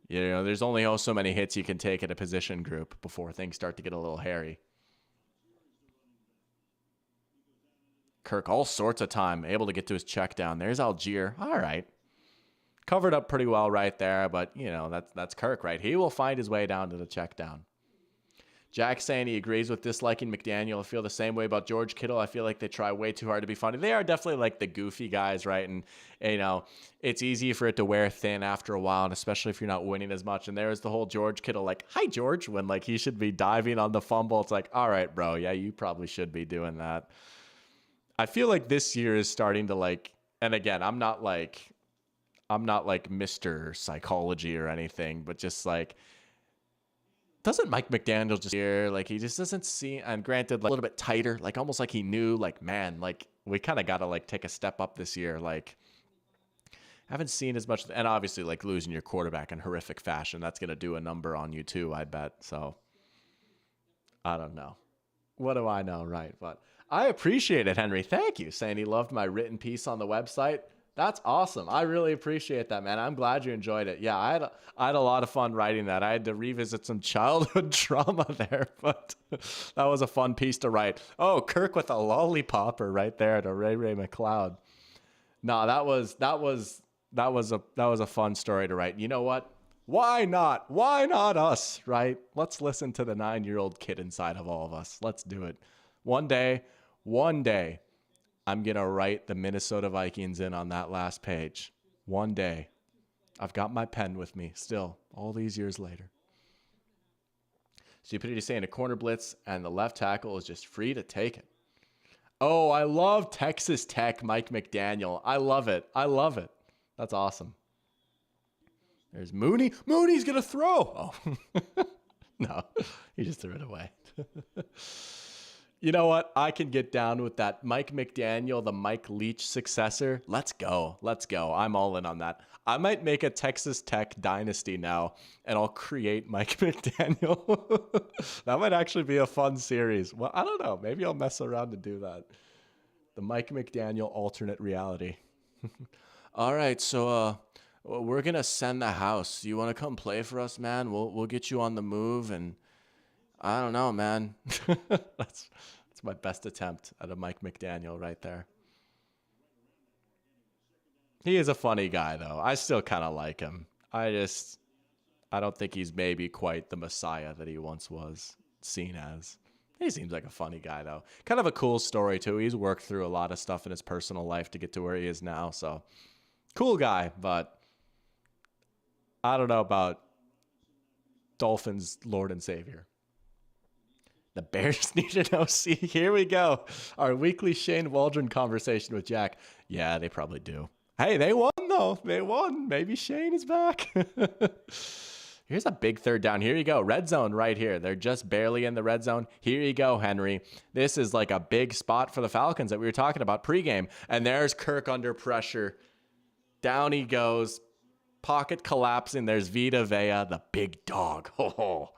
there's only so many hits you can take at a position group before things start to get a little hairy. Kirk, all sorts of time, able to get to his check down. There's Algier. All right. Covered up pretty well right there, but, that's Kirk, right? He will find his way down to the check down. Jack saying he agrees with disliking McDaniel. I feel the same way about George Kittle. I feel like they try way too hard to be funny. They are definitely like the goofy guys, right? And, it's easy for it to wear thin after a while, and especially if you're not winning as much. And there's the whole George Kittle, like, hi, George, when like he should be diving on the fumble. It's like, all right, bro. Yeah, you probably should be doing that. I feel like this year is starting to and again, I'm not I'm not like Mr. Psychology or anything, but just like, doesn't Mike McDaniel just here, like he just doesn't seem, and granted, like a little bit tighter, like almost like he knew, like, man, like we kind of got to like take a step up this year. Like, haven't seen as much, and obviously like losing your quarterback in horrific fashion, that's going to do a number on you too, I bet. So I don't know. What do I know? Right. But I appreciate it, Henry. Thank you. Saying he loved my written piece on the website. That's awesome. I really appreciate that, man. I'm glad you enjoyed it. Yeah, I had a lot of fun writing that. I had to revisit some childhood trauma there, but that was a fun piece to write. Oh, Kirk with a lollipopper right there to Ray McLeod. No, that was a fun story to write. You know what? Why not? Why not us, right? Let's listen to the 9-year-old kid inside of all of us. Let's do it. One day, I'm going to write the Minnesota Vikings in on that last page. One day. I've got my pen with me still, all these years later. Stupidity saying a corner blitz and the left tackle is just free to take it. Oh, I love Texas Tech, Mike McDaniel. I love it. I love it. That's awesome. There's Mooney. Mooney's going to throw. Oh, no, he just threw it away. You know what? I can get down with that. Mike McDaniel, the Mike Leach successor. Let's go. Let's go. I'm all in on that. I might make a Texas Tech dynasty now, and I'll create Mike McDaniel. That might actually be a fun series. Well, I don't know. Maybe I'll mess around to do that. The Mike McDaniel alternate reality. All right, so we're gonna send the house. You want to come play for us, man? We'll get you on the move, and I don't know, man. That's my best attempt at a Mike McDaniel right there. He is a funny guy, though. I still kind of like him. I don't think he's maybe quite the messiah that he once was seen as. He seems like a funny guy, though. Kind of a cool story, too. He's worked through a lot of stuff in his personal life to get to where he is now. So, cool guy, but I don't know about Dolphins' Lord and Savior. The Bears need an OC. Here we go. Our weekly Shane Waldron conversation with Jack. Yeah, they probably do. Hey, they won, though. They won. Maybe Shane is back. Here's a big third down. Here you go. Red zone right here. They're just barely in the red zone. Here you go, Henry. This is like a big spot for the Falcons that we were talking about pregame. And there's Kirk under pressure. Down he goes. Pocket collapsing. There's Vita Vea, the big dog. Oh,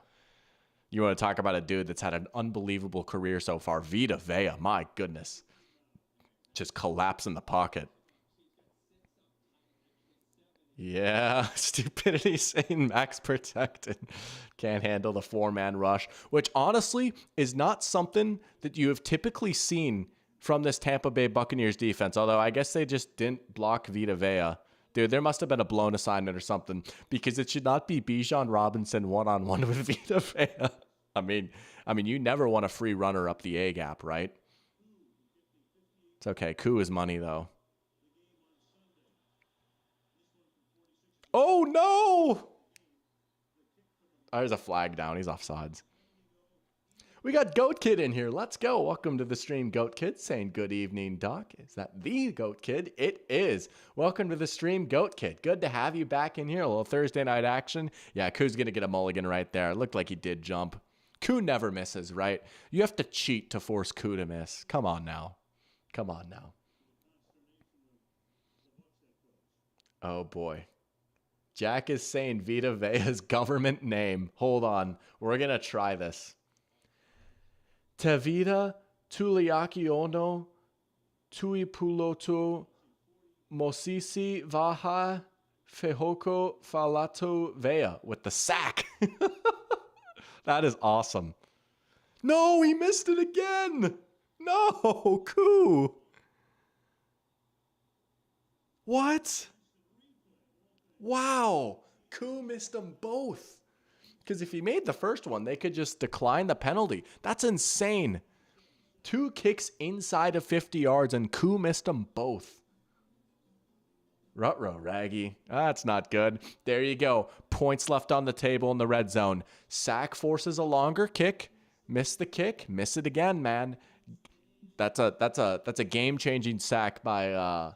you want to talk about a dude that's had an unbelievable career so far. Vita Vea, my goodness. Just collapse in the pocket. Yeah, stupidity saying max protected. Can't handle the 4-man rush, which honestly is not something that you have typically seen from this Tampa Bay Buccaneers defense, although I guess they just didn't block Vita Vea. Dude, there must have been a blown assignment or something, because it should not be Bijan Robinson one-on-one with Vita Vea. I mean, you never want a free runner up the A gap, right? It's okay. Coup is money, though. Oh, no! Oh, there's a flag down. He's offsides. We got Goat Kid in here. Let's go. Welcome to the stream, Goat Kid. Saying good evening, Doc. Is that the Goat Kid? It is. Welcome to the stream, Goat Kid. Good to have you back in here. A little Thursday night action. Yeah, Koo's going to get a mulligan right there. It looked like he did jump. Koo never misses, right? You have to cheat to force Koo to miss. Come on now. Come on now. Oh, boy. Jack is saying Vita Vea's government name. Hold on. We're going to try this. Tevita Tuliakiono Tuipuloto Mosisi Vaha Fehoko Falato Vea with the sack. That is awesome. No, he missed it again. No, Koo. What? Wow. Koo missed them both. Because if he made the first one, they could just decline the penalty. That's insane. 2 kicks inside of 50 yards, and Koo missed them both. Ruh-roh, Raggy. That's not good. There you go. Points left on the table in the red zone. Sack forces a longer kick. Miss the kick. Miss it again, man. That's a game-changing sack by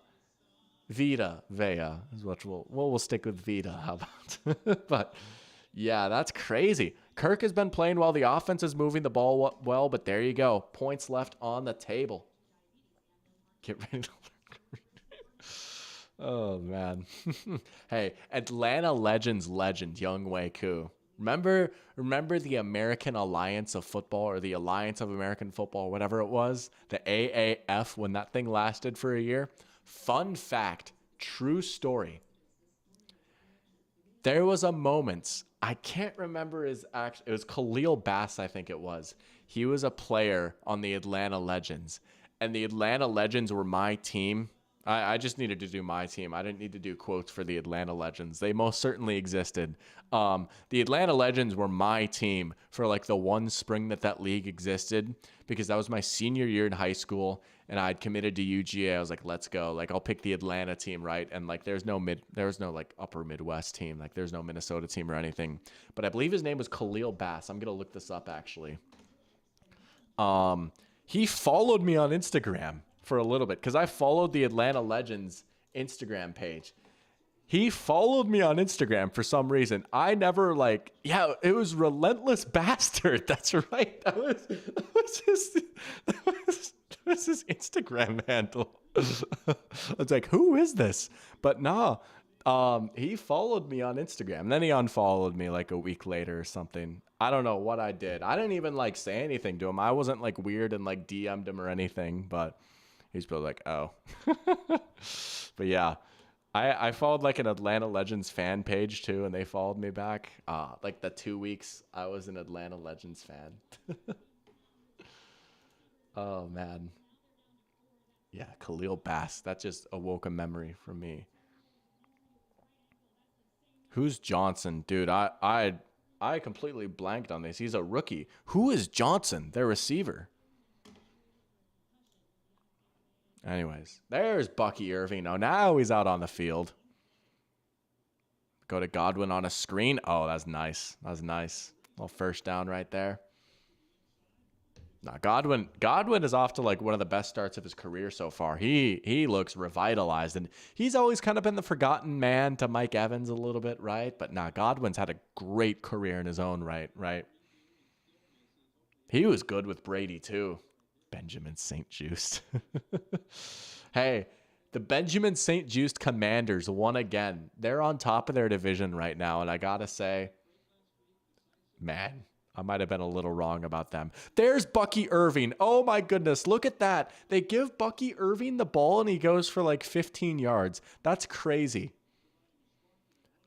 Vita Vea is what we'll stick with Vita. How about? But yeah, that's crazy. Kirk has been playing well. The offense is moving the ball well, but there you go. Points left on the table. Get ready to learn. Oh man. Hey, Atlanta Legends legend Young Wei Koo. Remember the American Alliance of Football, or the Alliance of American Football, whatever it was, the AAF, when that thing lasted for a year? Fun fact, true story. There was a moment, I can't remember his act. It was Khalil Bass, I think it was. He was a player on the Atlanta Legends, and the Atlanta Legends were my team. I just needed to do my team. I didn't need to do quotes for the Atlanta Legends. They most certainly existed. The Atlanta Legends were my team for like the one spring that league existed, because that was my senior year in high school, and I'd committed to UGA. I was like, let's go. Like, I'll pick the Atlanta team, right? And like, there was no like upper Midwest team. Like, there's no Minnesota team or anything. But I believe his name was Khalil Bass. I'm gonna look this up actually. He followed me on Instagram for a little bit, because I followed the Atlanta Legends Instagram page. He followed me on Instagram for some reason. I never it was Relentless Bastard. That's right. That was his Instagram handle. I was like, who is this? But nah, he followed me on Instagram. And then he unfollowed me like a week later or something. I don't know what I did. I didn't even like say anything to him. I wasn't like weird and like DM'd him or anything, but he's probably like, oh. But yeah, I followed like an Atlanta Legends fan page too, and they followed me back. Like the 2 weeks I was an Atlanta Legends fan. Oh man. Yeah, Khalil Bass. That just awoke a memory from me. Who's Johnson? Dude, I completely blanked on this. He's a rookie. Who is Johnson, their receiver? Anyways, there's Bucky Irving. Oh, now he's out on the field. Go to Godwin on a screen. Oh, that's nice. That was nice. Little first down right there. Now, Godwin is off to like one of the best starts of his career so far. He looks revitalized, and he's always kind of been the forgotten man to Mike Evans a little bit, right? But now Godwin's had a great career in his own right? He was good with Brady too. Benjamin St. Just. Hey, the Benjamin St. Just Commanders won again. They're on top of their division right now, and I gotta say, man, I might have been a little wrong about them. There's Bucky Irving. Oh my goodness, look at that. They give Bucky Irving the ball and he goes for like 15 yards. That's crazy.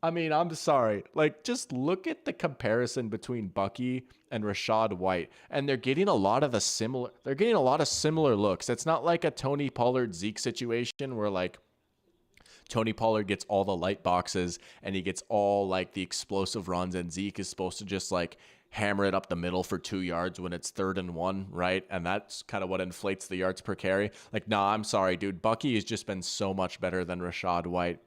I mean, I'm sorry. Like, just look at the comparison between Bucky and Rachaad White. And they're getting a lot of similar looks. It's not like a Tony Pollard Zeke situation where like Tony Pollard gets all the light boxes and he gets all like the explosive runs, and Zeke is supposed to just like hammer it up the middle for 2 yards when it's 3rd and 1, right? And that's kind of what inflates the yards per carry. Like, nah, I'm sorry, dude. Bucky has just been so much better than Rachaad White.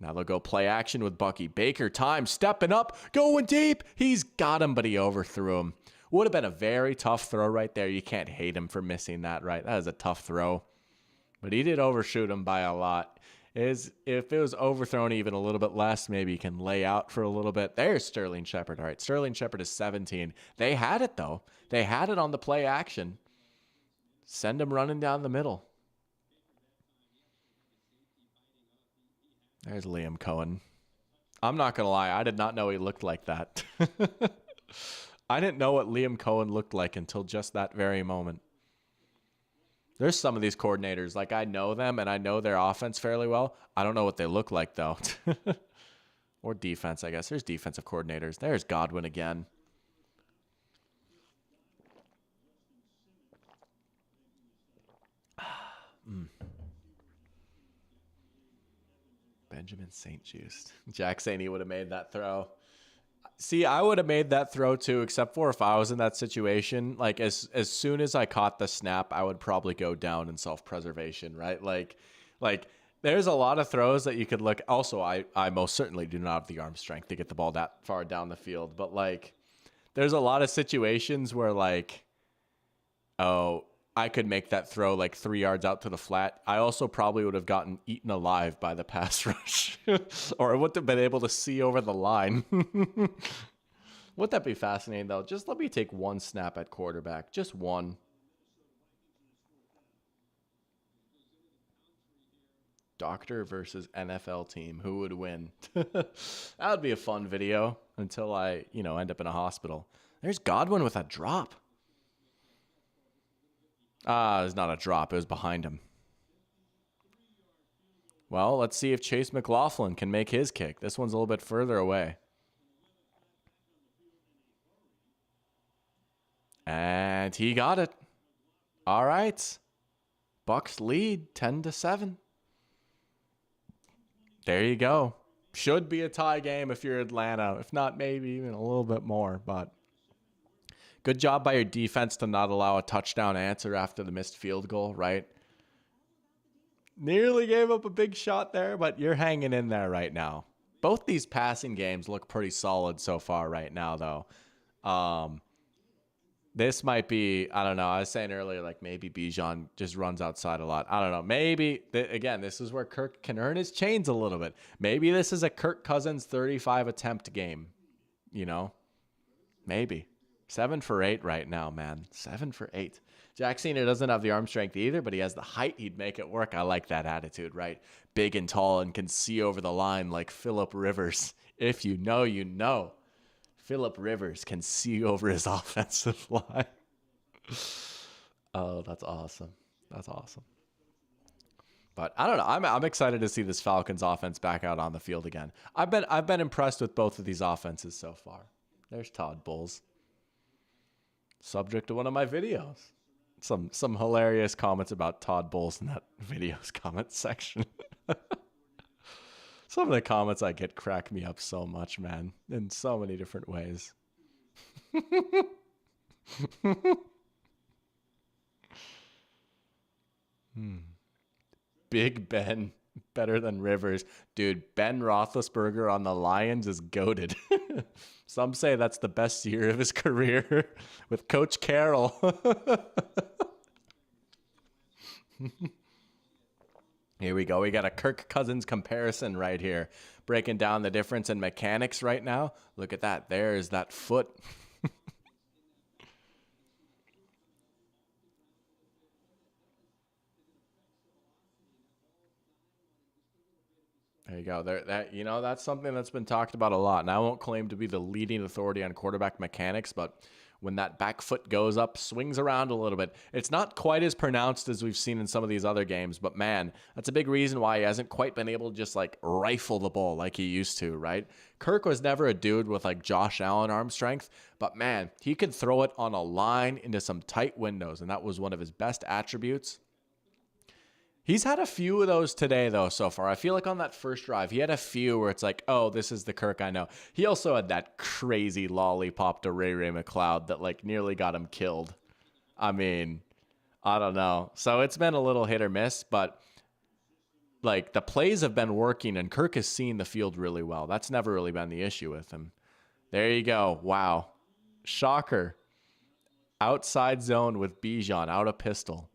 Now they'll go play action with Bucky. Baker, time, stepping up, going deep. He's got him, but he overthrew him. Would have been a very tough throw right there. You can't hate him for missing that, right? That is a tough throw. But he did overshoot him by a lot. If it was overthrown even a little bit less, maybe he can lay out for a little bit. There's Sterling Shepard. All right, Sterling Shepard is 17. They had it, though. They had it on the play action. Send him running down the middle. There's Liam Cohen. I'm not going to lie. I did not know he looked like that. I didn't know what Liam Cohen looked like until just that very moment. There's some of these coordinators, like I know them and I know their offense fairly well. I don't know what they look like, though. Or defense, I guess. There's defensive coordinators. There's Godwin again. Benjamin St. Just. Jack saying he would have made that throw. See, I would have made that throw too, except for if I was in that situation. Like, as soon as I caught the snap, I would probably go down in self-preservation, right? Like there's a lot of throws that you could look. Also, I most certainly do not have the arm strength to get the ball that far down the field. But, like, there's a lot of situations where, like, oh, I could make that throw like 3 yards out to the flat. I also probably would have gotten eaten alive by the pass rush, or I wouldn't have been able to see over the line. Wouldn't that be fascinating, though? Just let me take one snap at quarterback. Just one. Doctor versus NFL team. Who would win? That would be a fun video until I, end up in a hospital. There's Godwin with a drop. It's not a drop. It was behind him. Well, let's see if Chase McLaughlin can make his kick. This one's a little bit further away. And he got it. All right. Bucks lead 10-7. There you go. Should be a tie game if you're Atlanta. If not, maybe even a little bit more. But good job by your defense to not allow a touchdown answer after the missed field goal, right? Nearly gave up a big shot there, but you're hanging in there right now. Both these passing games look pretty solid so far right now, though. This might be, I don't know. I was saying earlier, like maybe Bijan just runs outside a lot. I don't know. Maybe, again, this is where Kirk can earn his chains a little bit. Maybe this is a Kirk Cousins 35 attempt game, Maybe. 7 for 8 right now, man. 7 for 8. Jack Senior doesn't have the arm strength either, but he has the height. He'd make it work. I like that attitude, right? Big and tall and can see over the line like Phillip Rivers. If you know, you know. Phillip Rivers can see over his offensive line. Oh, that's awesome. That's awesome. But I don't know. I'm excited to see this Falcons offense back out on the field again. I've been impressed with both of these offenses so far. There's Todd Bowles. Subject to one of my videos. Some hilarious comments about Todd Bowles in that video's comment section. Some of the comments I get crack me up so much, man, in so many different ways. Big Ben, better than Rivers. Dude, Ben Roethlisberger on the Lions is goated. Some say that's the best year of his career with Coach Carroll. Here we go. We got a Kirk Cousins comparison right here. Breaking down the difference in mechanics right now. Look at that. There's that foot. There you go. That's something that's been talked about a lot. And I won't claim to be the leading authority on quarterback mechanics, but when that back foot goes up, swings around a little bit, it's not quite as pronounced as we've seen in some of these other games. But man, that's a big reason why he hasn't quite been able to just like rifle the ball like he used to, right? Kirk was never a dude with like Josh Allen arm strength, but man, he could throw it on a line into some tight windows, and that was one of his best attributes. He's had a few of those today, though, so far. I feel like on that first drive, he had a few where it's like, oh, this is the Kirk I know. He also had that crazy lollipop to Ray McCloud that, like, nearly got him killed. I mean, I don't know. So it's been a little hit or miss, but, like, the plays have been working, and Kirk has seen the field really well. That's never really been the issue with him. There you go. Wow. Shocker. Outside zone with Bijan, out of pistol.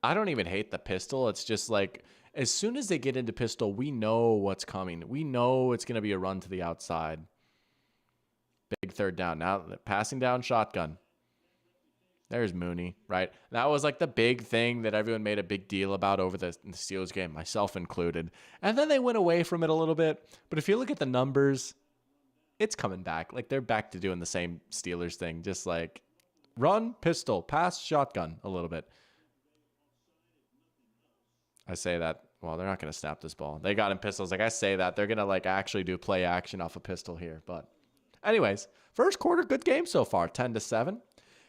I don't even hate the pistol. It's just like, as soon as they get into pistol, we know what's coming. We know it's going to be a run to the outside. Big third down. Now, passing down shotgun. There's Mooney, right? That was like the big thing that everyone made a big deal about over the Steelers game, myself included. And then they went away from it a little bit. But if you look at the numbers, it's coming back. Like, they're back to doing the same Steelers thing. Just like run, pistol, pass, shotgun a little bit. I say that, well, they're not going to snap this ball. They got him pistols. Like, I say that. They're going to, like, actually do play action off a pistol here. But anyways, first quarter, good game so far, 10-7.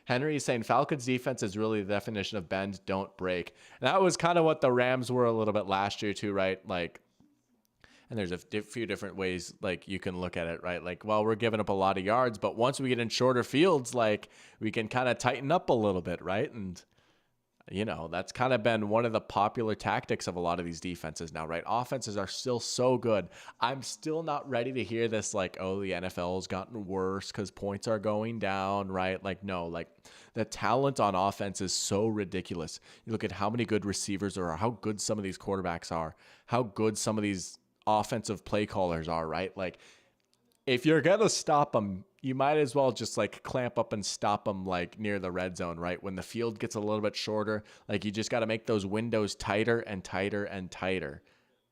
Henry is saying Falcons defense is really the definition of bend, don't break. And that was kind of what the Rams were a little bit last year too, right? Like, and there's a few different ways, like, you can look at it, right? Like, well, we're giving up a lot of yards, but once we get in shorter fields, like, we can kind of tighten up a little bit, right? And That's kind of been one of the popular tactics of a lot of these defenses now, right? Offenses are still so good. I'm still not ready to hear this like, oh, the NFL has gotten worse because points are going down, right? Like, no, like the talent on offense is so ridiculous. You look at how many good receivers there are, how good some of these quarterbacks are, how good some of these offensive play callers are, right? Like, if you're going to stop them, you might as well just like clamp up and stop them like near the red zone, right? When the field gets a little bit shorter, like you just got to make those windows tighter and tighter and tighter.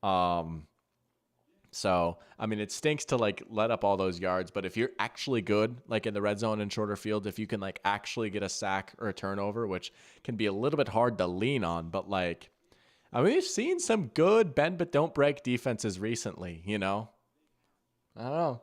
So, I mean, it stinks to like let up all those yards, but if you're actually good, like in the red zone and shorter field, if you can like actually get a sack or a turnover, which can be a little bit hard to lean on, but like, I mean, we've seen some good bend but don't break defenses recently, I don't know.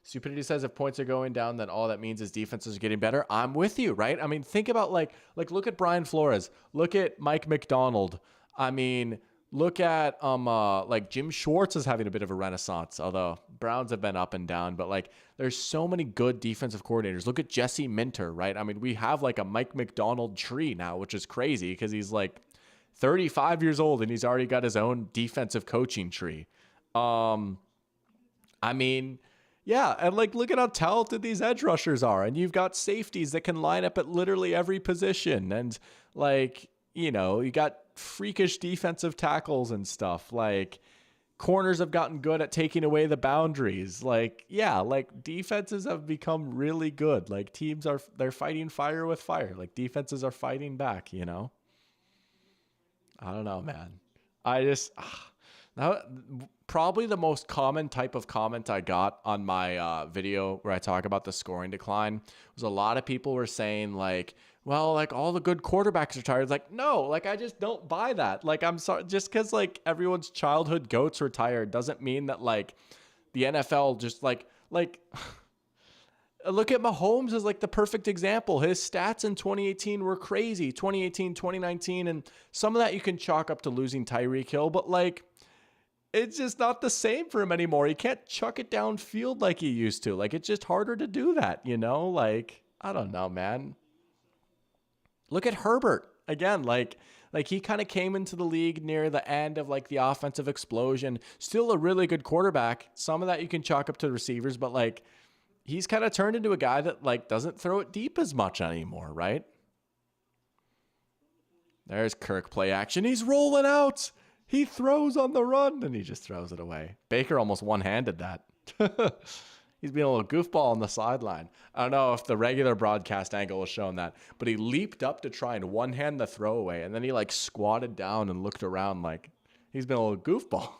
Stupidity says if points are going down, then all that means is defenses are getting better. I'm with you, right? I mean, think about like look at Brian Flores, look at Mike McDonald. I mean, look at like Jim Schwartz is having a bit of a renaissance, although Browns have been up and down, but like there's so many good defensive coordinators. Look at Jesse Minter, right? I mean, we have like a Mike McDonald tree now, which is crazy because he's like 35 years old and he's already got his own defensive coaching tree. I mean, yeah, and like look at how talented these edge rushers are, and you've got safeties that can line up at literally every position, and like, you got freakish defensive tackles and stuff. Like corners have gotten good at taking away the boundaries. Like, yeah, like defenses have become really good. Like they're fighting fire with fire. Like defenses are fighting back, I don't know, man. I just now, probably the most common type of comment I got on my video where I talk about the scoring decline was a lot of people were saying like, well, like all the good quarterbacks are tired. Like, no, like I just don't buy that. Like, I'm sorry, just because like everyone's childhood goats retired doesn't mean that like the NFL just like look at Mahomes as like the perfect example. His stats in 2018 were crazy. 2018, 2019, and some of that you can chalk up to losing Tyreek Hill, but like, it's just not the same for him anymore. He can't chuck it downfield like he used to. Like, it's just harder to do that, Like, I don't know, man. Look at Herbert. Again, like he kind of came into the league near the end of like the offensive explosion. Still a really good quarterback. Some of that you can chalk up to the receivers, but like he's kind of turned into a guy that like doesn't throw it deep as much anymore, right? There's Kirk play action. He's rolling out. He throws on the run, and he just throws it away. Baker almost one-handed that. He's being a little goofball on the sideline. I don't know if the regular broadcast angle was showing that, but he leaped up to try and one-hand the throwaway, and then he like squatted down and looked around like he's been a little goofball.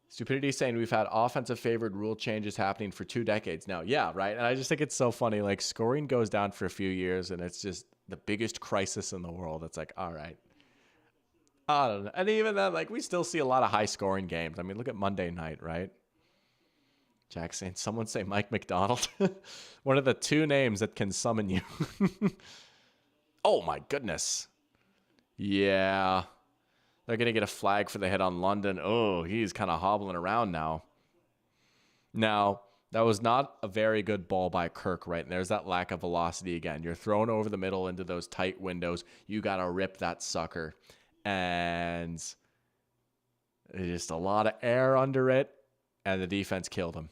Stupidity saying we've had offensive favored rule changes happening for 2 decades now. Yeah, right. And I just think it's so funny. Like scoring goes down for a few years, and it's just the biggest crisis in the world. It's like, all right. I don't know. And even then, like, we still see a lot of high-scoring games. I mean, look at Monday night, right? Jack saying, someone say Mike McDonald. One of the 2 names that can summon you. Oh, my goodness. Yeah. They're going to get a flag for the hit on London. Oh, he's kind of hobbling around now. Now, that was not a very good ball by Kirk, right? And there's that lack of velocity again. You're thrown over the middle into those tight windows. You got to rip that sucker. And just a lot of air under it, and the defense killed him.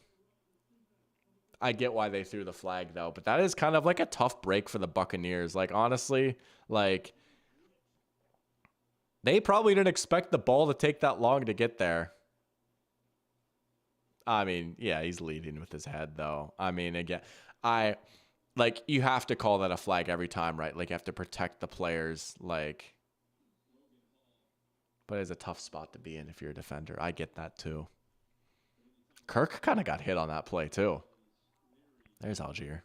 I get why they threw the flag, though, but that is kind of like a tough break for the Buccaneers. Like, honestly, like, they probably didn't expect the ball to take that long to get there. I mean, yeah, he's leading with his head, though. I mean, again, you have to call that a flag every time, right? Like, you have to protect the players, like... But it's a tough spot to be in if you're a defender. I get that too. Kirk kind of got hit on that play too. There's Algier.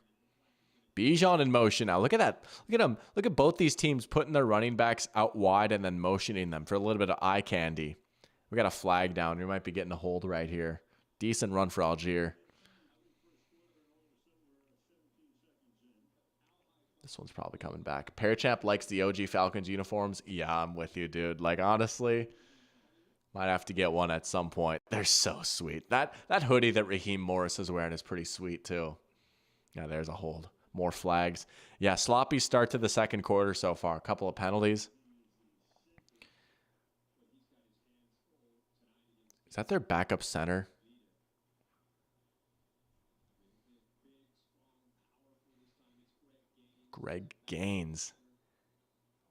Bijan in motion now. Look at that. Look at him. Look at both these teams putting their running backs out wide and then motioning them for a little bit of eye candy. We got a flag down. We might be getting a hold right here. Decent run for Algier. This one's probably coming back. Parachamp likes the OG Falcons uniforms. Yeah, I'm with you, dude. Like, honestly, might have to get one at some point. They're so sweet. That hoodie that Raheem Morris is wearing is pretty sweet, too. Yeah, there's a hold. More flags. Yeah, sloppy start to the second quarter so far. A couple of penalties. Is that their backup center? Greg Gaines.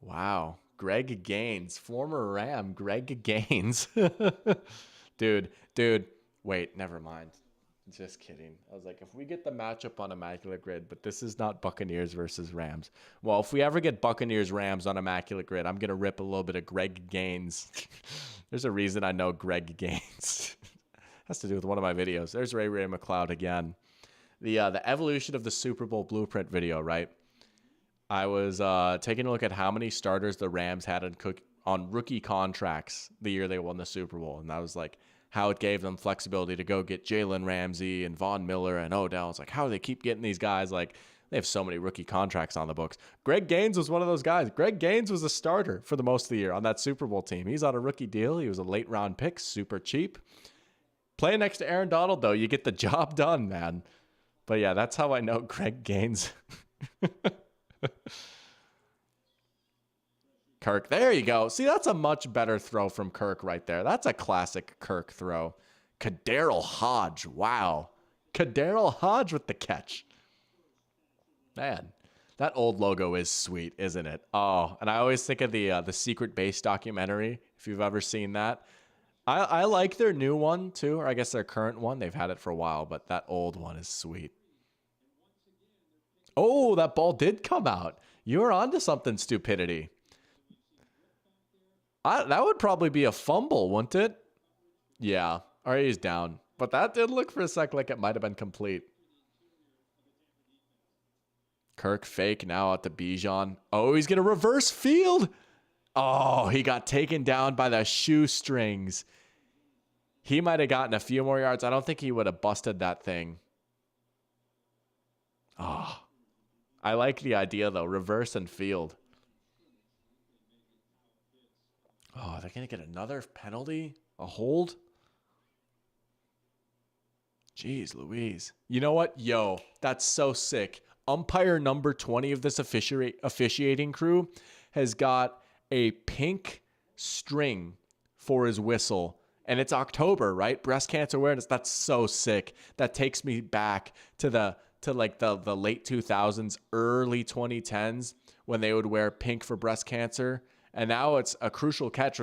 Wow. Greg Gaines. Former Ram. Greg Gaines. Dude. Wait, never mind. Just kidding. I was like, if we get the matchup on Immaculate Grid, but this is not Buccaneers versus Rams. Well, if we ever get Buccaneers Rams on Immaculate Grid, I'm going to rip a little bit of Greg Gaines. There's a reason I know Greg Gaines. Has to do with one of my videos. There's Ray McLeod again. The evolution of the Super Bowl blueprint video, right? I was taking a look at how many starters the Rams had on rookie contracts the year they won the Super Bowl. And that was like how it gave them flexibility to go get Jalen Ramsey and Von Miller and Odell. It's like, how do they keep getting these guys? Like, they have so many rookie contracts on the books. Greg Gaines was one of those guys. Greg Gaines was a starter for the most of the year on that Super Bowl team. He's on a rookie deal. He was a late round pick, super cheap. Playing next to Aaron Donald, though, you get the job done, man. But yeah, that's how I know Greg Gaines. Kirk, there you go. See, that's a much better throw from Kirk right there. That's a classic Kirk throw. Kadarrell Hodge, wow. Kadarrell Hodge with the catch. Man, that old logo is sweet, isn't it? Oh, and I always think of the Secret Base documentary, if you've ever seen that. I like their new one, too, or I guess their current one. They've had it for a while, but that old one is sweet. Oh, that ball did come out. You were onto something, stupidity. That would probably be a fumble, wouldn't it? Yeah. All right, he's down. But that did look for a sec like it might have been complete. Kirk fake now out to Bijan. Oh, he's going to reverse field. Oh, he got taken down by the shoestrings. He might have gotten a few more yards. I don't think he would have busted that thing. Oh, I like the idea, though. Reverse and field. Oh, they're going to get another penalty? A hold? Jeez Louise. You know what? Yo, that's so sick. Umpire number 20 of this officiating crew has got a pink string for his whistle. And it's October, right? Breast cancer awareness. That's so sick. That takes me back to the late 2000s, early 2010s when they would wear pink for breast cancer. And now it's a crucial catch.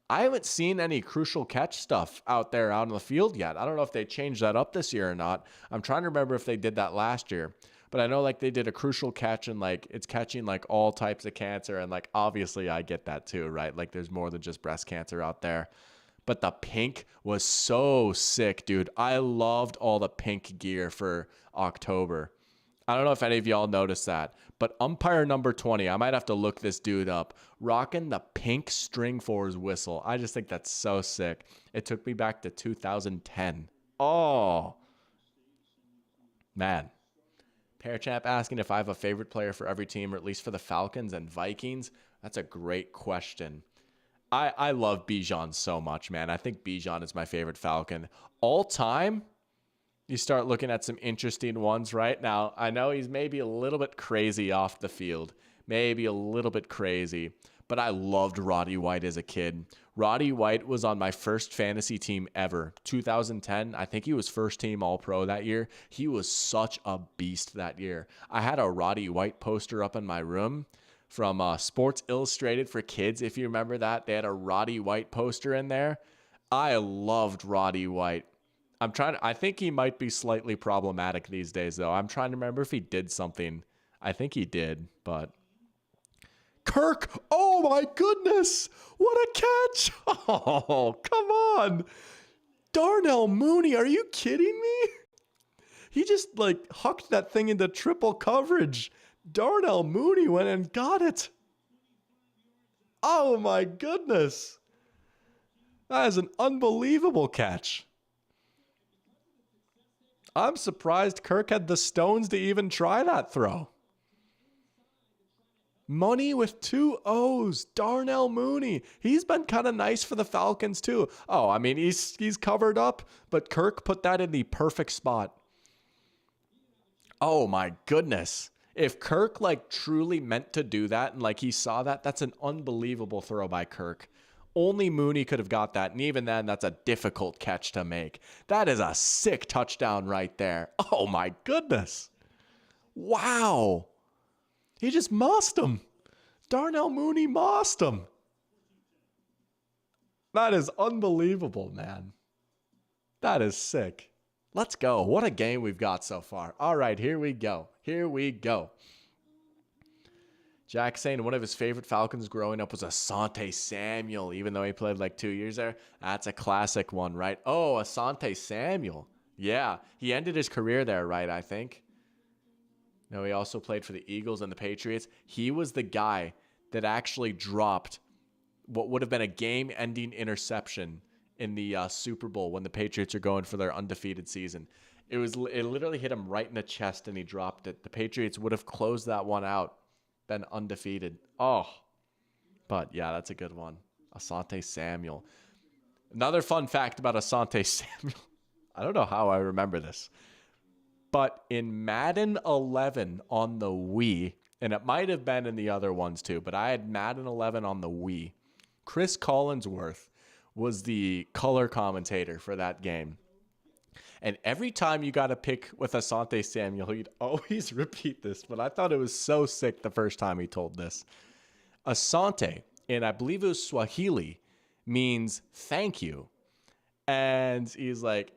I haven't seen any crucial catch stuff out there out in the field yet. I don't know if they changed that up this year or not. I'm trying to remember if they did that last year. But I know like they did a crucial catch and like it's catching like all types of cancer. And like obviously I get that too, right? Like there's more than just breast cancer out there. But the pink was so sick, dude. I loved all the pink gear for October. I don't know if any of y'all noticed that, but umpire number 20, I might have to look this dude up, rocking the pink string for his whistle. I just think that's so sick. It took me back to 2010. Oh, man. Pearchamp asking if I have a favorite player for every team, or at least for the Falcons and Vikings. That's a great question. I love Bijan so much, man. I think Bijan is my favorite Falcon. All time, you start looking at some interesting ones right now. I know he's maybe a little bit crazy off the field. Maybe a little bit crazy. But I loved Roddy White as a kid. Roddy White was on my first fantasy team ever. 2010, I think he was first team All-Pro that year. He was such a beast that year. I had a Roddy White poster up in my room from Sports Illustrated for Kids, if you remember that. They had a Roddy White poster in there. I loved Roddy White. I think he might be slightly problematic these days, though. I'm trying to remember if he did something. I think he did, but... Kirk! Oh my goodness! What a catch! Oh, come on! Darnell Mooney, are you kidding me? He just, hucked that thing into triple coverage. Darnell Mooney went and got it. Oh my goodness. That is an unbelievable catch. I'm surprised Kirk had the stones to even try that throw. Money with 2 O's. Darnell Mooney. He's been kind of nice for the Falcons too. Oh, I mean, he's covered up, but Kirk put that in the perfect spot. Oh my goodness. If Kirk like truly meant to do that and like he saw that, that's an unbelievable throw by Kirk. Only Mooney could have got that. And even then, that's a difficult catch to make. That is a sick touchdown right there. Oh my goodness. Wow. He just mossed him. Darnell Mooney mossed him. That is unbelievable, man. That is sick. Let's go. What a game we've got so far. All right, here we go. Here we go. Jack saying one of his favorite Falcons growing up was Asante Samuel, even though he played like 2 years there. That's a classic one, right? Oh, Asante Samuel. Yeah, he ended his career there, right, I think. No, he also played for the Eagles and the Patriots. He was the guy that actually dropped what would have been a game-ending interception in the Super Bowl when the Patriots are going for their undefeated season. It literally hit him right in the chest and he dropped it. The Patriots would have closed that one out, been undefeated. Oh, but yeah, that's a good one. Asante Samuel. Another fun fact about Asante Samuel. I don't know how I remember this, but in Madden 11 on the Wii, and it might have been in the other ones too, but I had Madden 11 on the Wii. Chris Collinsworth was the color commentator for that game. And every time you got a pick with Asante Samuel, he'd always repeat this, but I thought it was so sick the first time he told this. Asante, and I believe it was Swahili, means thank you. And he's like,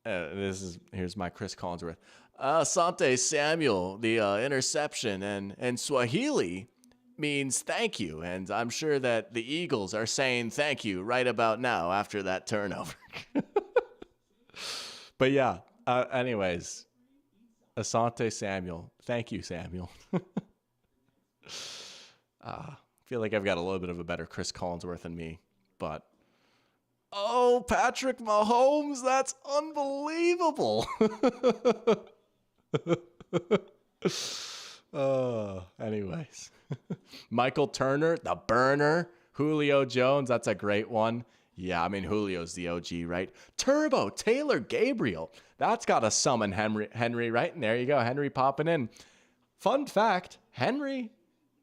here's my Chris Collinsworth. Asante Samuel, the interception, and Swahili means thank you. And I'm sure that the Eagles are saying thank you right about now after that turnover. But yeah, anyways, Asante Samuel. Thank you, Samuel. I feel like I've got a little bit of a better Chris Collinsworth than me. But, oh, Patrick Mahomes, that's unbelievable. Anyways. Michael Turner, the burner. Julio Jones, that's a great one. Yeah, I mean, Julio's the OG, right? Turbo, Taylor Gabriel. That's got to summon Henry, right? And there you go, Henry popping in. Fun fact, Henry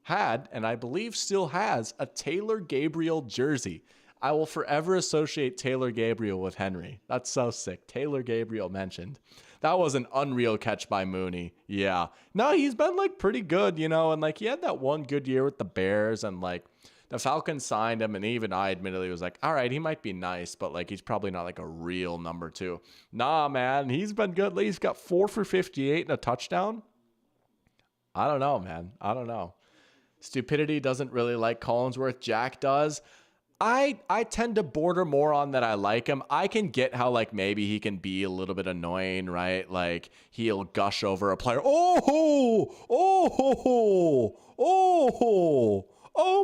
had, and I believe still has, a Taylor Gabriel jersey. I will forever associate Taylor Gabriel with Henry. That's so sick. Taylor Gabriel mentioned. That was an unreal catch by Mooney. Yeah. No, he's been like pretty good, you know, and like he had that one good year with the Bears and like the Falcons signed him, and even I admittedly was like, all right, he might be nice, but like he's probably not like a real number 2. Nah, man, he's been good. He's got 4 for 58 and a touchdown. I don't know, man. I don't know. Stupidity doesn't really like Collinsworth. Jack does. I tend to border more on that I like him. I can get how like maybe he can be a little bit annoying, right? Like he'll gush over a player. Oh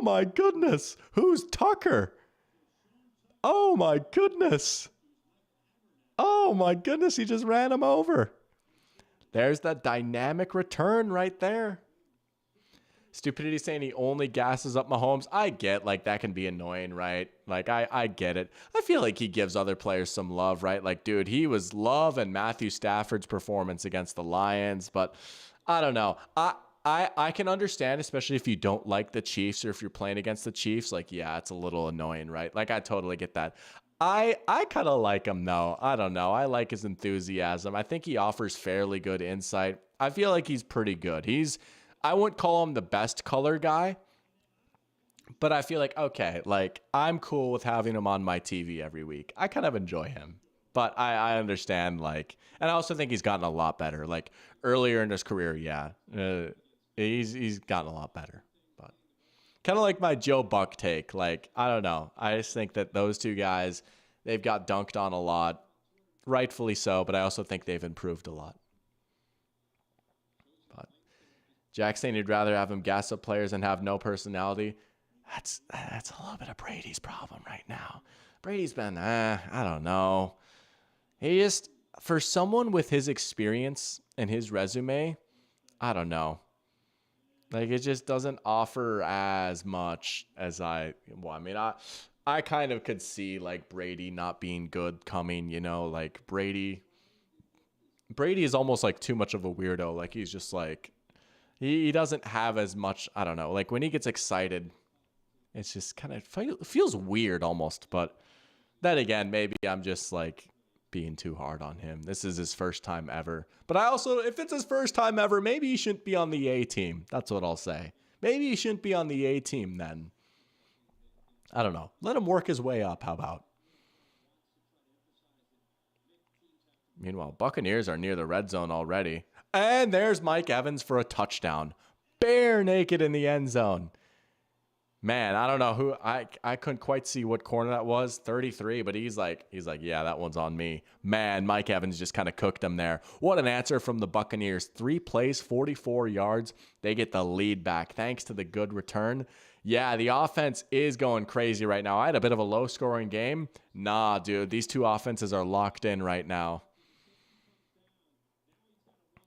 my goodness. Who's Tucker? Oh my goodness. Oh my goodness. He just ran him over. There's that dynamic return right there. Stupidity saying he only gasses up Mahomes. I get like that can be annoying, right? Like I get it. I feel like he gives other players some love, right? Like, dude, he was loving Matthew Stafford's performance against the Lions, but I don't know. I can understand, especially if you don't like the Chiefs or if you're playing against the Chiefs. Like, yeah, it's a little annoying, right? Like, I totally get that. I kind of like him, though. I don't know. I like his enthusiasm. I think he offers fairly good insight. I feel like he's pretty good. I wouldn't call him the best color guy, but I feel like, okay, like, I'm cool with having him on my TV every week. I kind of enjoy him. But I understand, like, and I also think he's gotten a lot better. Like, earlier in his career, yeah. He's gotten a lot better, but kind of like my Joe Buck take. Like, I don't know. I just think that those two guys, they've got dunked on a lot, rightfully so, but I also think they've improved a lot. But Jack saying he'd rather have him gas up players and have no personality. That's a little bit of Brady's problem right now. Brady's been, I don't know. He just, for someone with his experience and his resume, I don't know. Like, it just doesn't offer as much as I kind of could see, like, Brady not being good coming, you know, like, Brady, Brady is almost like too much of a weirdo. Like he's just like, he doesn't have as much, I don't know. Like when he gets excited, it's just kind of feels weird almost. But then again, maybe I'm just like being too hard on him. This is his first time ever. But I also, if it's his first time ever, maybe he shouldn't be on the A team. That's what I'll say. Maybe he shouldn't be on the A team then. I don't know. Let him work his way up. How about? Meanwhile, Buccaneers are near the red zone already. And there's Mike Evans for a touchdown. Bare naked in the end zone. Man, I don't know who, I couldn't quite see what corner that was, 33, but he's like, yeah, that one's on me. Man, Mike Evans just kind of cooked him there. What an answer from the Buccaneers. 3 plays, 44 yards. They get the lead back thanks to the good return. Yeah, the offense is going crazy right now. I had a bit of a low-scoring game. Nah, dude, these two offenses are locked in right now.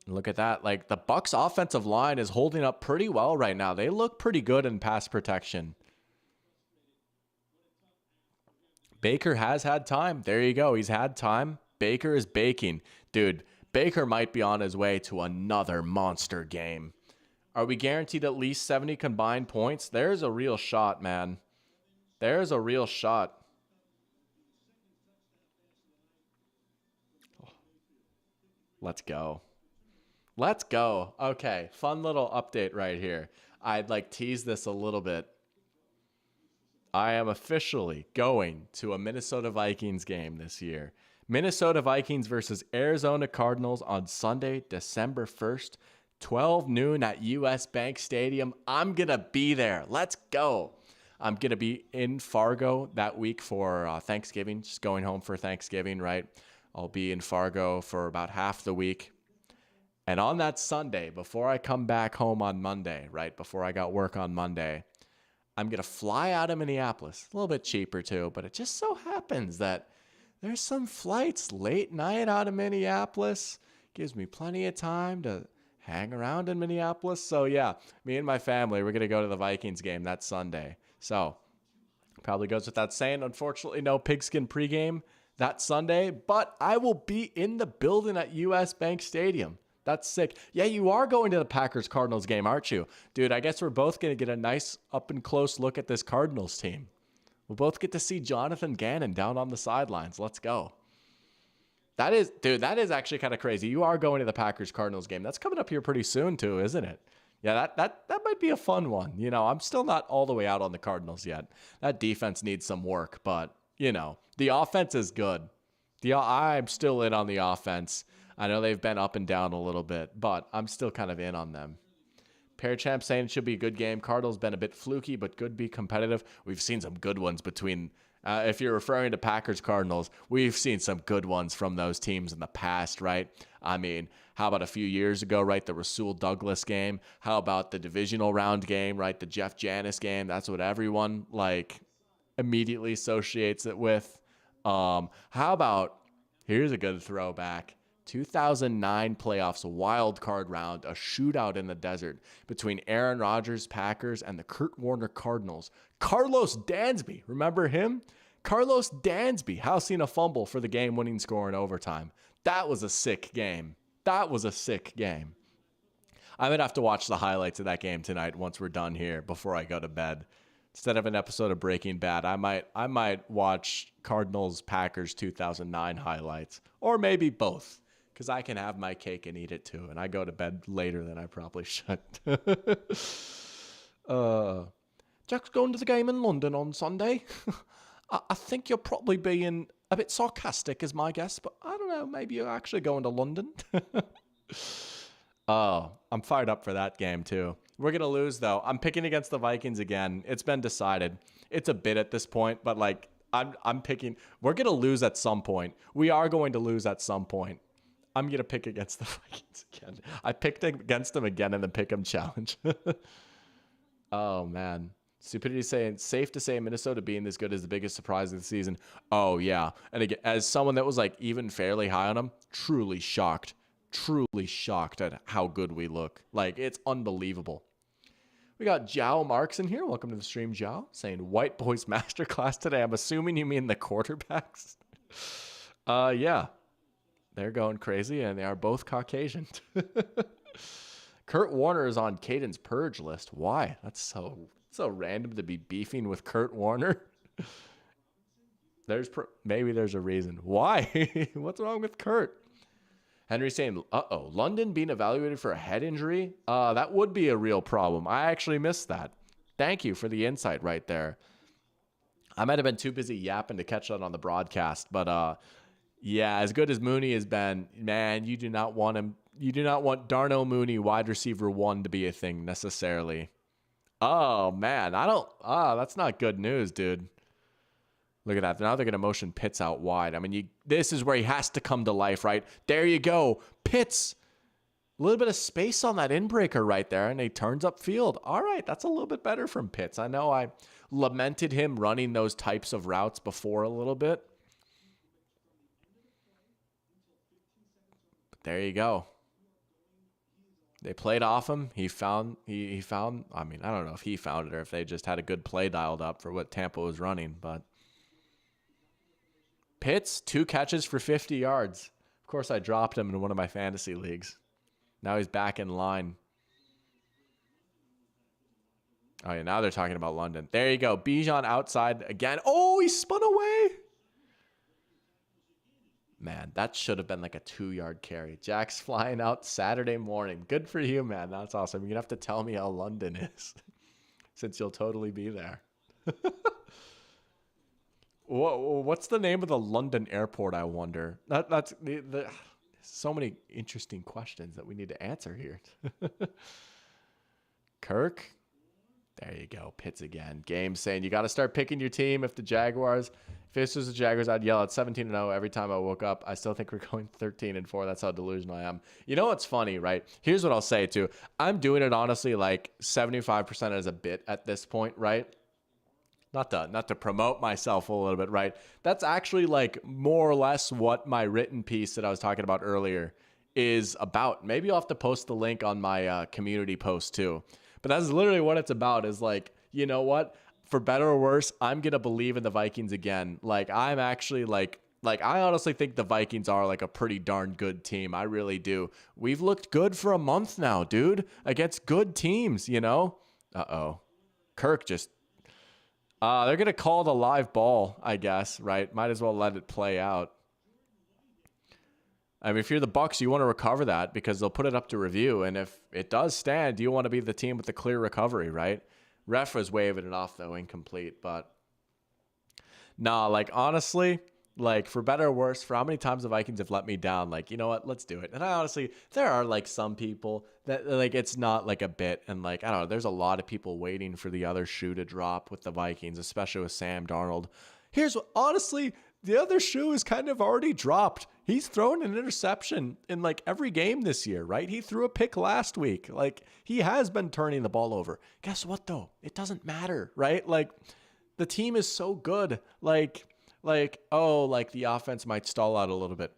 Look at that. Like the Bucs offensive line is holding up pretty well right now. They look pretty good in pass protection. Baker has had time. There you go. He's had time. Baker is baking. Dude, Baker might be on his way to another monster game. Are we guaranteed at least 70 combined points? There's a real shot, man. There's a real shot. Let's go. Let's go. Okay, fun little update right here. I'd like tease this a little bit. I am officially going to a Minnesota Vikings game this year. Minnesota Vikings versus Arizona Cardinals on Sunday, December 1st, 12 noon at US Bank Stadium. I'm going to be there. Let's go. I'm going to be in Fargo that week for Thanksgiving, just going home for Thanksgiving, right? I'll be in Fargo for about half the week. And on that Sunday, before I come back home on Monday, right, before I got work on Monday, I'm going to fly out of Minneapolis. A little bit cheaper too, but it just so happens that there's some flights late night out of Minneapolis. Gives me plenty of time to hang around in Minneapolis. So yeah, me and my family, we're going to go to the Vikings game that Sunday. So probably goes without saying, unfortunately, no pigskin pregame that Sunday, but I will be in the building at US Bank Stadium. That's sick. Yeah, you are going to the Packers-Cardinals game, aren't you? Dude, I guess we're both going to get a nice up-and-close look at this Cardinals team. We'll both get to see Jonathan Gannon down on the sidelines. Let's go. That is actually kind of crazy. You are going to the Packers-Cardinals game. That's coming up here pretty soon, too, isn't it? Yeah, that might be a fun one. You know, I'm still not all the way out on the Cardinals yet. That defense needs some work, but, you know, the offense is good. I'm still in on the offense. I know they've been up and down a little bit, but I'm still kind of in on them. Parachamp saying it should be a good game. Cardinals been a bit fluky, but could be competitive. We've seen some good ones between, if you're referring to Packers-Cardinals, we've seen some good ones from those teams in the past, right? I mean, how about a few years ago, right? The Rasul Douglas game. How about the divisional round game, right? The Jeff Janis game. That's what everyone, like, immediately associates it with. How about, here's a good throwback. 2009 playoffs wild card round, a shootout in the desert between Aaron Rodgers Packers and the Kurt Warner Cardinals. Carlos Dansby, remember him? Carlos Dansby housing a fumble for the game-winning score in overtime. That was a sick game. I'm going to have to watch the highlights of that game tonight once we're done here before I go to bed. Instead of an episode of Breaking Bad, I might watch Cardinals Packers 2009 highlights, or maybe both. Because I can have my cake and eat it too, and I go to bed later than I probably should. Jack's going to the game in London on Sunday. I think you're probably being a bit sarcastic is my guess, but I don't know, maybe you're actually going to London. Oh, I'm fired up for that game too. We're going to lose though. I'm picking against the Vikings again. It's been decided. It's a bit at this point, but like I'm picking, we're going to lose at some point. We are going to lose at some point. I'm going to pick against the Vikings again. I picked against them again in the Pick'em Challenge. Oh, man. Stupidity saying, safe to say Minnesota being this good is the biggest surprise of the season. Oh, yeah. And again, as someone that was like even fairly high on them, truly shocked at how good we look. Like, it's unbelievable. We got Jow Marks in here. Welcome to the stream, Jow. Saying White Boys Masterclass today. I'm assuming you mean the quarterbacks. Yeah. They're going crazy, and they are both Caucasian. Kurt Warner is on Caden's purge list. Why? That's so random to be beefing with Kurt Warner. Maybe there's a reason. Why? What's wrong with Kurt? Henry saying, London being evaluated for a head injury? That would be a real problem. I actually missed that. Thank you for the insight right there. I might have been too busy yapping to catch that on the broadcast, but yeah, as good as Mooney has been, man, you do not want him. You do not want Darnell Mooney, wide receiver 1, to be a thing necessarily. Oh man, that's not good news, dude. Look at that. Now they're going to motion Pitts out wide. I mean, this is where he has to come to life, right? There you go. Pitts. A little bit of space on that inbreaker right there, and he turns upfield. All right, that's a little bit better from Pitts. I know I lamented him running those types of routes before a little bit. But there you go. They played off him. He found, I mean, I don't know if he found it or if they just had a good play dialed up for what Tampa was running, but Pitts, 2 catches for 50 yards. Of course, I dropped him in one of my fantasy leagues. Now he's back in line. Oh, yeah, now they're talking about London. There you go. Bijan outside again. Oh, he spun away. Man, that should have been like a 2-yard carry. Jack's flying out Saturday morning. Good for you, man. That's awesome. You're going to have to tell me how London is since you'll totally be there. What's the name of the London airport, I wonder? That's so many interesting questions that we need to answer here. Kirk. There you go. Pitts again. Game saying you got to start picking your team. If this was the Jaguars, I'd yell at 17-0 every time I woke up. I still think we're going 13-4. That's how delusional I am. You know what's funny, right? Here's what I'll say too. I'm doing it honestly like 75% as a bit at this point, right? Not to promote myself a little bit, right? That's actually like more or less what my written piece that I was talking about earlier is about. Maybe I'll have to post the link on my community post too. But that's literally what it's about, is like, you know what? For better or worse, I'm going to believe in the Vikings again. Like, I'm actually like I honestly think the Vikings are like a pretty darn good team. I really do. We've looked good for a month now, dude, against good teams, you know? Kirk just... they're going to call the live ball, I guess, right? Might as well let it play out. I mean, if you're the Bucs, you want to recover that because they'll put it up to review. And if it does stand, you want to be the team with the clear recovery, right? Ref was waving it off, though, incomplete. But, nah, like, honestly, like, for better or worse, for how many times the Vikings have let me down, like, you know what? Let's do it. And I honestly, there are, like, some people that, like, it's not, like, a bit. And, like, I don't know, there's a lot of people waiting for the other shoe to drop with the Vikings, especially with Sam Darnold. Here's what, honestly, the other shoe is kind of already dropped. He's thrown an interception in like every game this year, right? He threw a pick last week. Like, he has been turning the ball over. Guess what though? It doesn't matter, right? Like, the team is so good. Like the offense might stall out a little bit.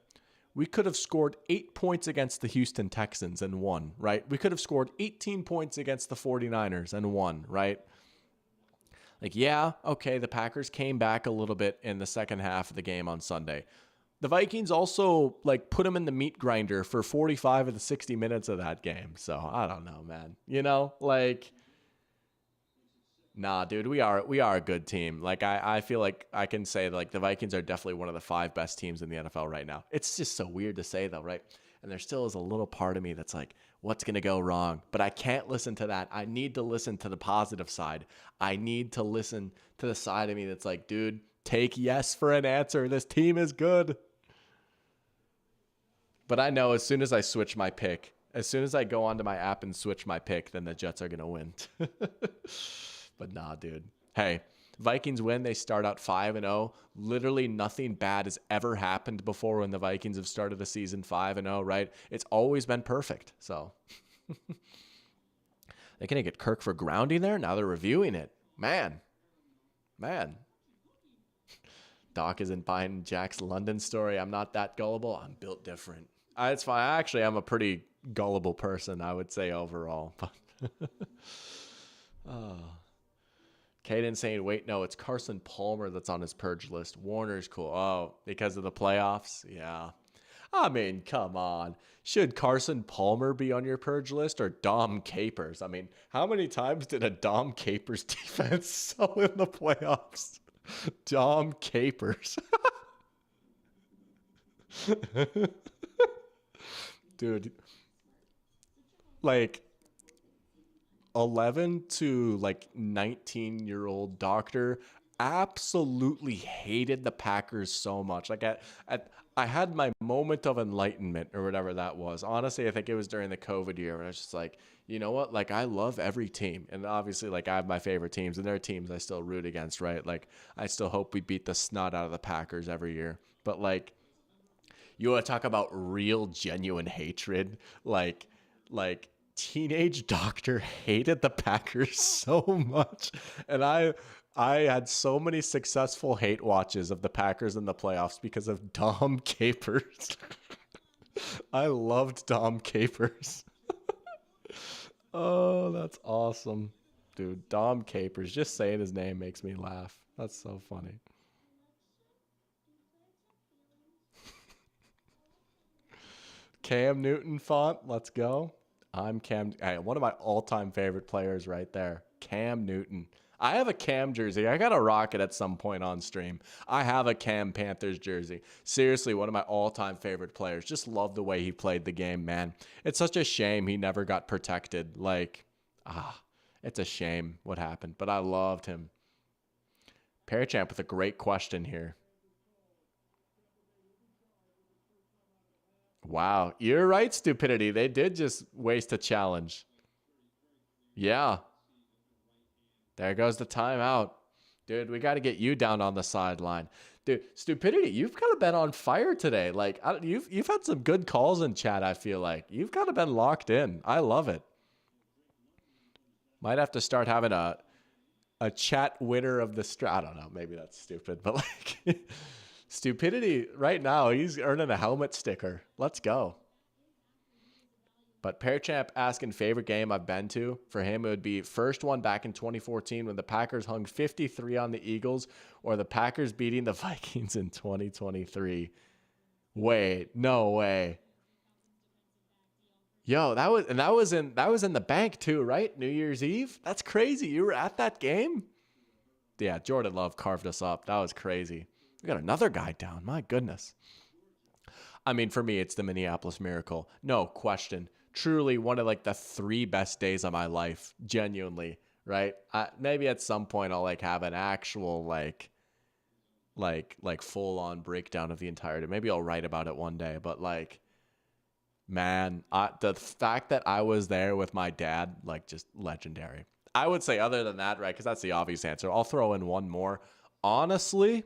We could have scored 8 points against the Houston Texans and won, right? We could have scored 18 points against the 49ers and won, right? Like, yeah, okay, the Packers came back a little bit in the second half of the game on Sunday. The Vikings also, like, put them in the meat grinder for 45 of the 60 minutes of that game. So, I don't know, man. You know, like, nah, dude, we are a good team. Like, I feel like I can say, like, the Vikings are definitely one of the 5 best teams in the NFL right now. It's just so weird to say, though, right? And there still is a little part of me that's like, what's going to go wrong? But I can't listen to that. I need to listen to the positive side. I need to listen to the side of me that's like, dude, take yes for an answer. This team is good. But I know as soon as I switch my pick, as soon as I go onto my app and switch my pick, then the Jets are going to win. But nah, dude. Hey, Vikings win. They start out 5-0. Literally nothing bad has ever happened before when the Vikings have started the season 5-0, right? It's always been perfect. So they're going to get Kirk for grounding there. Now they're reviewing it. Man. Doc isn't buying Jack's London story. I'm not that gullible. I'm built different. It's fine. Actually, I'm a pretty gullible person, I would say, overall. But Caden saying, wait, no, it's Carson Palmer that's on his purge list. Warner's cool. Oh, because of the playoffs? Yeah. I mean, come on. Should Carson Palmer be on your purge list or Dom Capers? I mean, how many times did a Dom Capers defense sell in the playoffs? Dom Capers. Dude, like 11 to like 19-year-old doctor absolutely hated the Packers so much. Like I had my moment of enlightenment or whatever that was. Honestly, I think it was during the COVID year when I was just like, you know what? Like I love every team. And obviously like I have my favorite teams and there are teams I still root against, right? Like I still hope we beat the snot out of the Packers every year. But like you want to talk about real genuine hatred? Like teenage doctor hated the Packers so much. And I had so many successful hate watches of the Packers in the playoffs because of Dom Capers. I loved Dom Capers. Oh, that's awesome. Dude, Dom Capers. Just saying his name makes me laugh. That's so funny. Cam Newton font. Let's go. I'm Cam. Hey, one of my all-time favorite players right there. Cam Newton. I have a Cam jersey. I got to rock it at some point on stream. I have a Cam Panthers jersey. Seriously, one of my all-time favorite players. Just love the way he played the game, man. It's such a shame he never got protected. Like, it's a shame what happened. But I loved him. Parachamp with a great question here. Wow, you're right, stupidity. They did just waste a challenge. Yeah. There goes the timeout. Dude, we got to get you down on the sideline. Dude, stupidity, you've kind of been on fire today. Like, you've had some good calls in chat, I feel like. You've kind of been locked in. I love it. Might have to start having a chat winner of the I don't know, maybe that's stupid, but like stupidity right now, he's earning a helmet sticker. Let's go. But Parachamp asking favorite game I've been to. For him, it would be first one back in 2014 when the Packers hung 53 on the Eagles, or the Packers beating the Vikings in 2023. Wait, no way. Yo, that was in the bank too, right? New Year's Eve? That's crazy. You were at that game? Yeah, Jordan Love carved us up. That was crazy. We got another guy down. My goodness. I mean, for me, it's the Minneapolis Miracle. No question. Truly one of like the 3 best days of my life. Genuinely, right? Maybe at some point I'll like have an actual like full on breakdown of the entirety. Maybe I'll write about it one day. But like, man, the fact that I was there with my dad, like just legendary. I would say other than that, right? Because that's the obvious answer. I'll throw in one more. Honestly.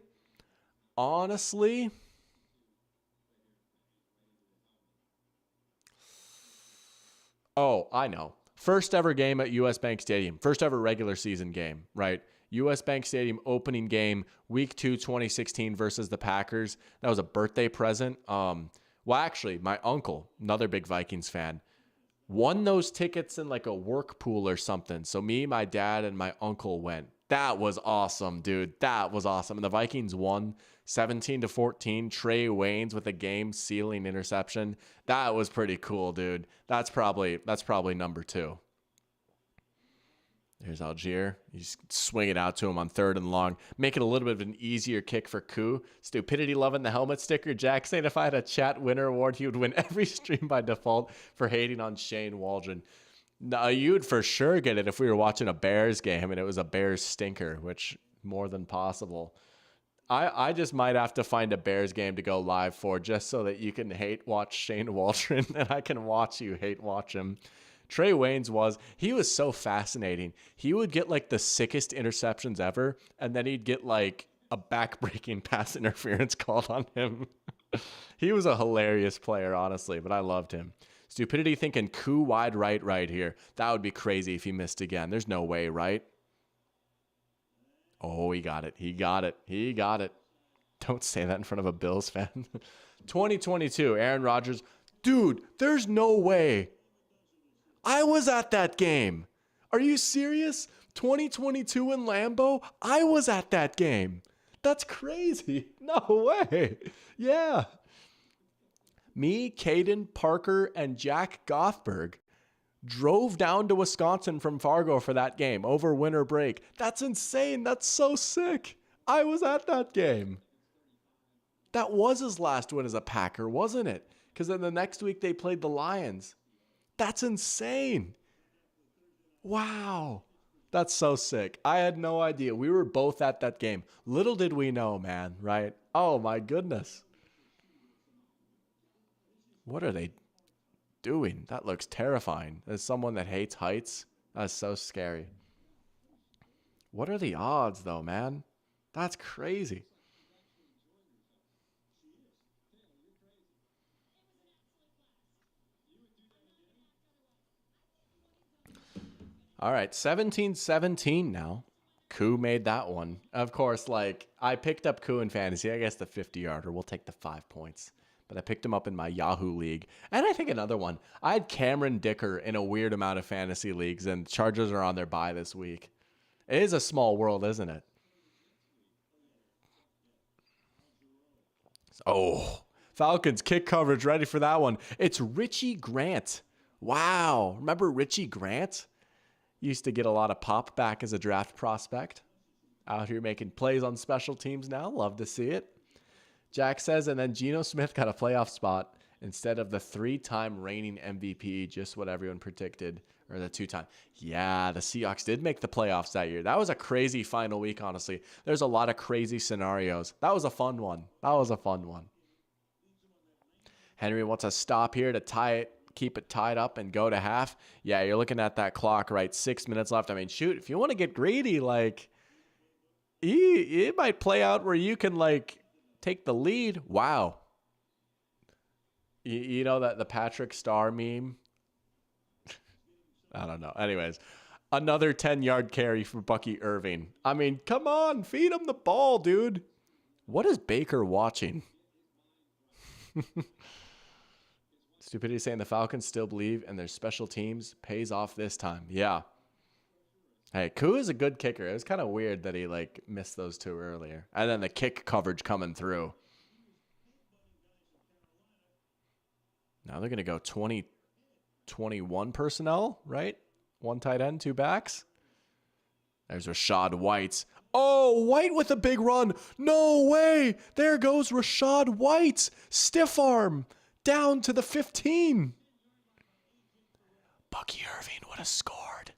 Oh, I know. First ever game at US Bank Stadium. First ever regular season game, right? US Bank Stadium opening game, week 2, 2016 versus the Packers. That was a birthday present. Well, actually, my uncle, another big Vikings fan, won those tickets in like a work pool or something. So me, my dad, and my uncle went. That was awesome, dude. That was awesome. And the Vikings won 17-14. Trey Waynes with a game-sealing interception. That was pretty cool, dude. That's probably number 2. There's Algier. You just swing it out to him on 3rd and long. Make it a little bit of an easier kick for Koo. Stupidity loving the helmet sticker. Jack saying if I had a chat winner award, he would win every stream by default for hating on Shane Waldron. No, you would for sure get it if we were watching a Bears game and it was a Bears stinker, which more than possible. I just might have to find a Bears game to go live for just so that you can hate watch Shane Waldron and I can watch you hate watch him. Trey Waynes he was so fascinating. He would get like the sickest interceptions ever, and then he'd get like a back-breaking pass interference called on him. He was a hilarious player, honestly, but I loved him. Stupidity thinking Koo wide right here. That would be crazy if he missed again. There's no way, right? Oh, he got it. Don't say that in front of a Bills fan. 2022, Aaron Rodgers. Dude, there's no way. I was at that game. Are you serious? 2022 in Lambeau? I was at that game. That's crazy. No way. Yeah. Me, Caden, Parker, and Jack Gothberg drove down to Wisconsin from Fargo for that game over winter break. That's insane. That's so sick. I was at that game. That was his last win as a Packer, wasn't it? Because then the next week they played the Lions. That's insane. Wow. That's so sick. I had no idea. We were both at that game. Little did we know, man, right? Oh, my goodness. What are they doing? That looks terrifying. As someone that hates heights, that's so scary. What are the odds, though, man? That's crazy. All right, 17-17 now. Koo made that one. Of course, like, I picked up Koo in fantasy. I guess the 50-yarder. We'll take the 5 points. But I picked him up in my Yahoo league. And I think another one. I had Cameron Dicker in a weird amount of fantasy leagues, and Chargers are on their bye this week. It is a small world, isn't it? Oh, Falcons kick coverage. Ready for that one. It's Richie Grant. Wow. Remember Richie Grant? Used to get a lot of pop back as a draft prospect. Out here making plays on special teams now. Love to see it. Jack says, and then Geno Smith got a playoff spot instead of the 3-time reigning MVP, just what everyone predicted, or the 2-time. Yeah, the Seahawks did make the playoffs that year. That was a crazy final week, honestly. There's a lot of crazy scenarios. That was a fun one. Henry wants a stop here to tie it, keep it tied up and go to half. Yeah, you're looking at that clock, right? 6 minutes left. I mean, shoot, if you want to get greedy, like, it might play out where you can, like, take the lead. Wow. You know that the Patrick Starr meme? I don't know. Anyways, another 10-yard carry for Bucky Irving. I mean, come on, feed him the ball, dude. What is Baker watching? Stupidity saying the Falcons still believe in their special teams pays off this time. Yeah. Hey, Koo is a good kicker. It was kind of weird that he like missed those two earlier. And then the kick coverage coming through. Now they're going to go 20-21 personnel, right? One tight end, two backs. There's Rashad White. Oh, White with a big run. No way. There goes Rashad White. Stiff arm. Down to the 15. Bucky Irving would have scored.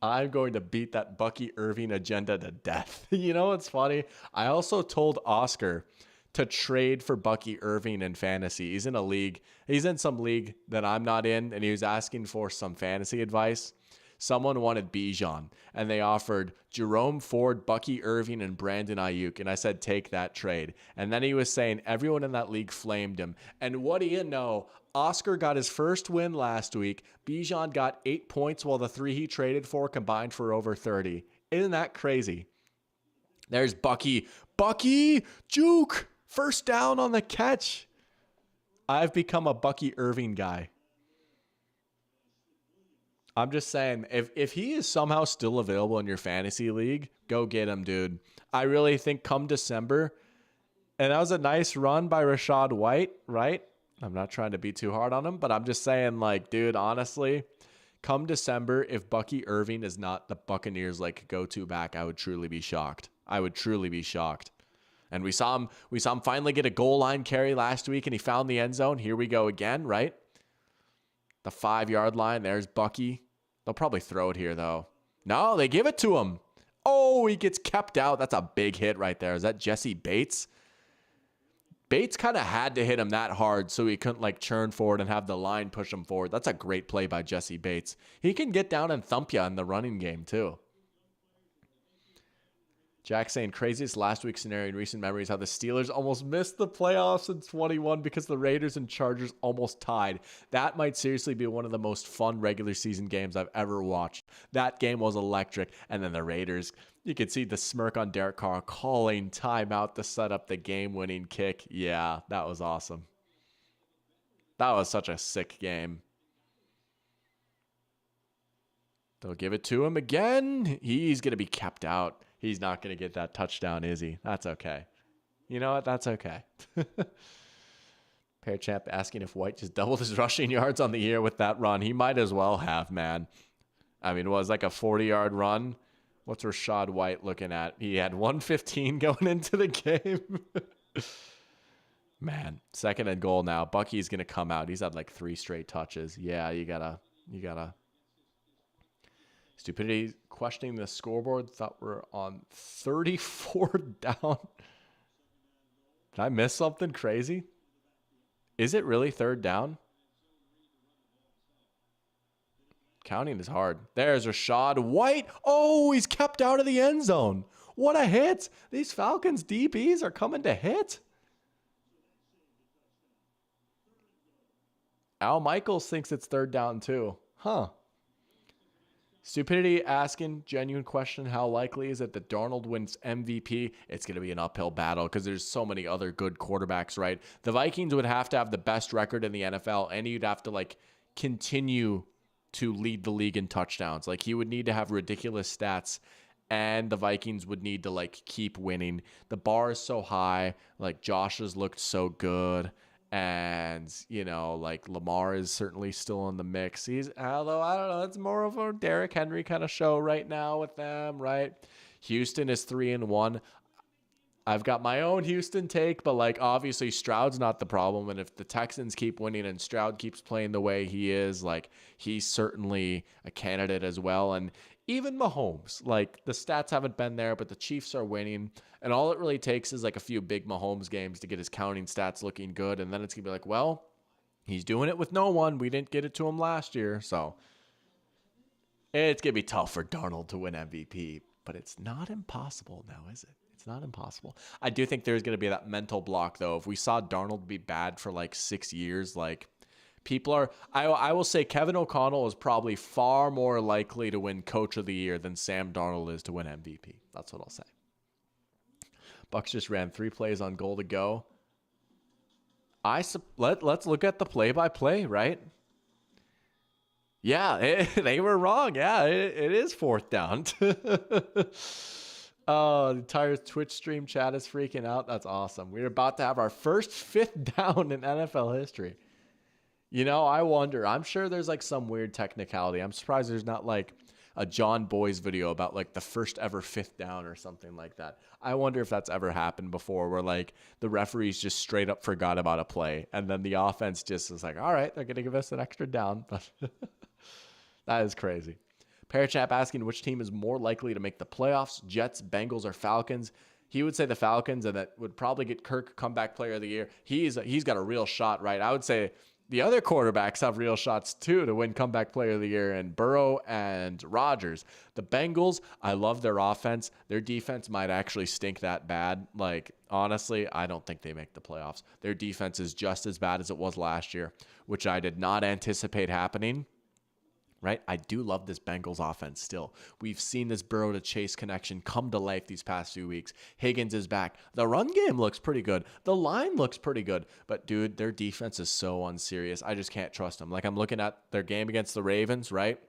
I'm going to beat that Bucky Irving agenda to death. You know what's funny? I also told Oscar to trade for Bucky Irving in fantasy. He's in a league. He's in some league that I'm not in, and he was asking for some fantasy advice. Someone wanted Bijan, and they offered Jerome Ford, Bucky Irving, and Brandon Ayuk. And I said, take that trade. And then he was saying everyone in that league flamed him. And what do you know? Oscar got his first win last week. Bijan got 8 points while the 3 he traded for combined for over 30. Isn't that crazy? There's Bucky. Bucky! Juke! First down on the catch. I've become a Bucky Irving guy. I'm just saying, if he is somehow still available in your fantasy league, go get him, dude. I really think come December, and that was a nice run by Rashad White, right? I'm not trying to be too hard on him, but I'm just saying, like, dude, honestly, come December, if Bucky Irving is not the Buccaneers' like go-to back, I would truly be shocked. I would truly be shocked. And we saw him finally get a goal line carry last week, and he found the end zone. Here we go again, right? The 5-yard line. There's Bucky. They'll probably throw it here, though. No, they give it to him. Oh, he gets kept out. That's a big hit right there. Is that Jesse Bates? Bates kind of had to hit him that hard so he couldn't like churn forward and have the line push him forward. That's a great play by Jesse Bates. He can get down and thump you in the running game, too. Jack saying craziest last week's scenario in recent memory is how the Steelers almost missed the playoffs in 21 because the Raiders and Chargers almost tied. That might seriously be one of the most fun regular season games I've ever watched. That game was electric. And then the Raiders, you could see the smirk on Derek Carr calling timeout to set up the game-winning kick. Yeah, that was awesome. That was such a sick game. They'll give it to him again. He's going to be kept out. He's not going to get that touchdown, is he? That's okay. You know what? That's okay. Pair Champ asking if White just doubled his rushing yards on the year with that run. He might as well have, man. I mean, it was like a 40-yard run. What's Rashad White looking at? He had 115 going into the game. Man, 2nd and goal now. Bucky's going to come out. He's had like 3 straight touches. Yeah, you gotta. Stupidity questioning the scoreboard. Thought we're on 34 down. Did I miss something crazy? Is it really 3rd down? Counting is hard. There's Rashad White. Oh, he's kept out of the end zone. What a hit. These Falcons DBs are coming to hit. Al Michaels thinks it's 3rd down too. Huh. Stupidity asking, genuine question, how likely is it that Darnold wins MVP? It's going to be an uphill battle because there's so many other good quarterbacks, right? The Vikings would have to have the best record in the NFL, and you'd have to like continue to lead the league in touchdowns. Like he would need to have ridiculous stats, and the Vikings would need to like keep winning. The bar is so high. Like Josh has looked so good. And, you know, like Lamar is certainly still in the mix. Although, I don't know, it's more of a Derrick Henry kind of show right now with them, right? Houston is 3-1. I've got my own Houston take, but like obviously Stroud's not the problem. And if the Texans keep winning and Stroud keeps playing the way he is, like he's certainly a candidate as well. And even Mahomes, like the stats haven't been there, but the Chiefs are winning. And all it really takes is like a few big Mahomes games to get his counting stats looking good. And then it's going to be like, well, he's doing it with no one. We didn't get it to him last year. So it's going to be tough for Darnold to win MVP, but it's not impossible now, is it? It's not impossible. I do think there's going to be that mental block, though. If we saw Darnold be bad for like 6 years, like people are, I will say Kevin O'Connell is probably far more likely to win Coach of the Year than Sam Darnold is to win MVP. That's what I'll say. Bucks just ran 3 plays on goal to go. Let's look at the play-by-play, right? Yeah, they were wrong. Yeah, it is 4th down. Oh, the entire Twitch stream chat is freaking out. That's awesome. We're about to have our first 5th down in NFL history. You know, I wonder. I'm sure there's like some weird technicality. I'm surprised there's not like a John Boy's video about like the first ever 5th down or something like that. I wonder if that's ever happened before where like the referees just straight up forgot about a play and then the offense just is like, all right, they're going to give us an extra down. But that is crazy. Parachap asking which team is more likely to make the playoffs, Jets, Bengals, or Falcons. He would say the Falcons, and that would probably get Kirk comeback player of the year. He's got a real shot, right? I would say the other quarterbacks have real shots too to win comeback player of the year, and Burrow and Rodgers. The Bengals, I love their offense. Their defense might actually stink that bad. Like, honestly, I don't think they make the playoffs. Their defense is just as bad as it was last year, which I did not anticipate happening. Right? I do love this Bengals offense still. We've seen this Burrow to Chase connection come to life these past few weeks. Higgins is back. The run game looks pretty good. The line looks pretty good. But, dude, their defense is so unserious. I just can't trust them. Like, I'm looking at their game against the Ravens, right?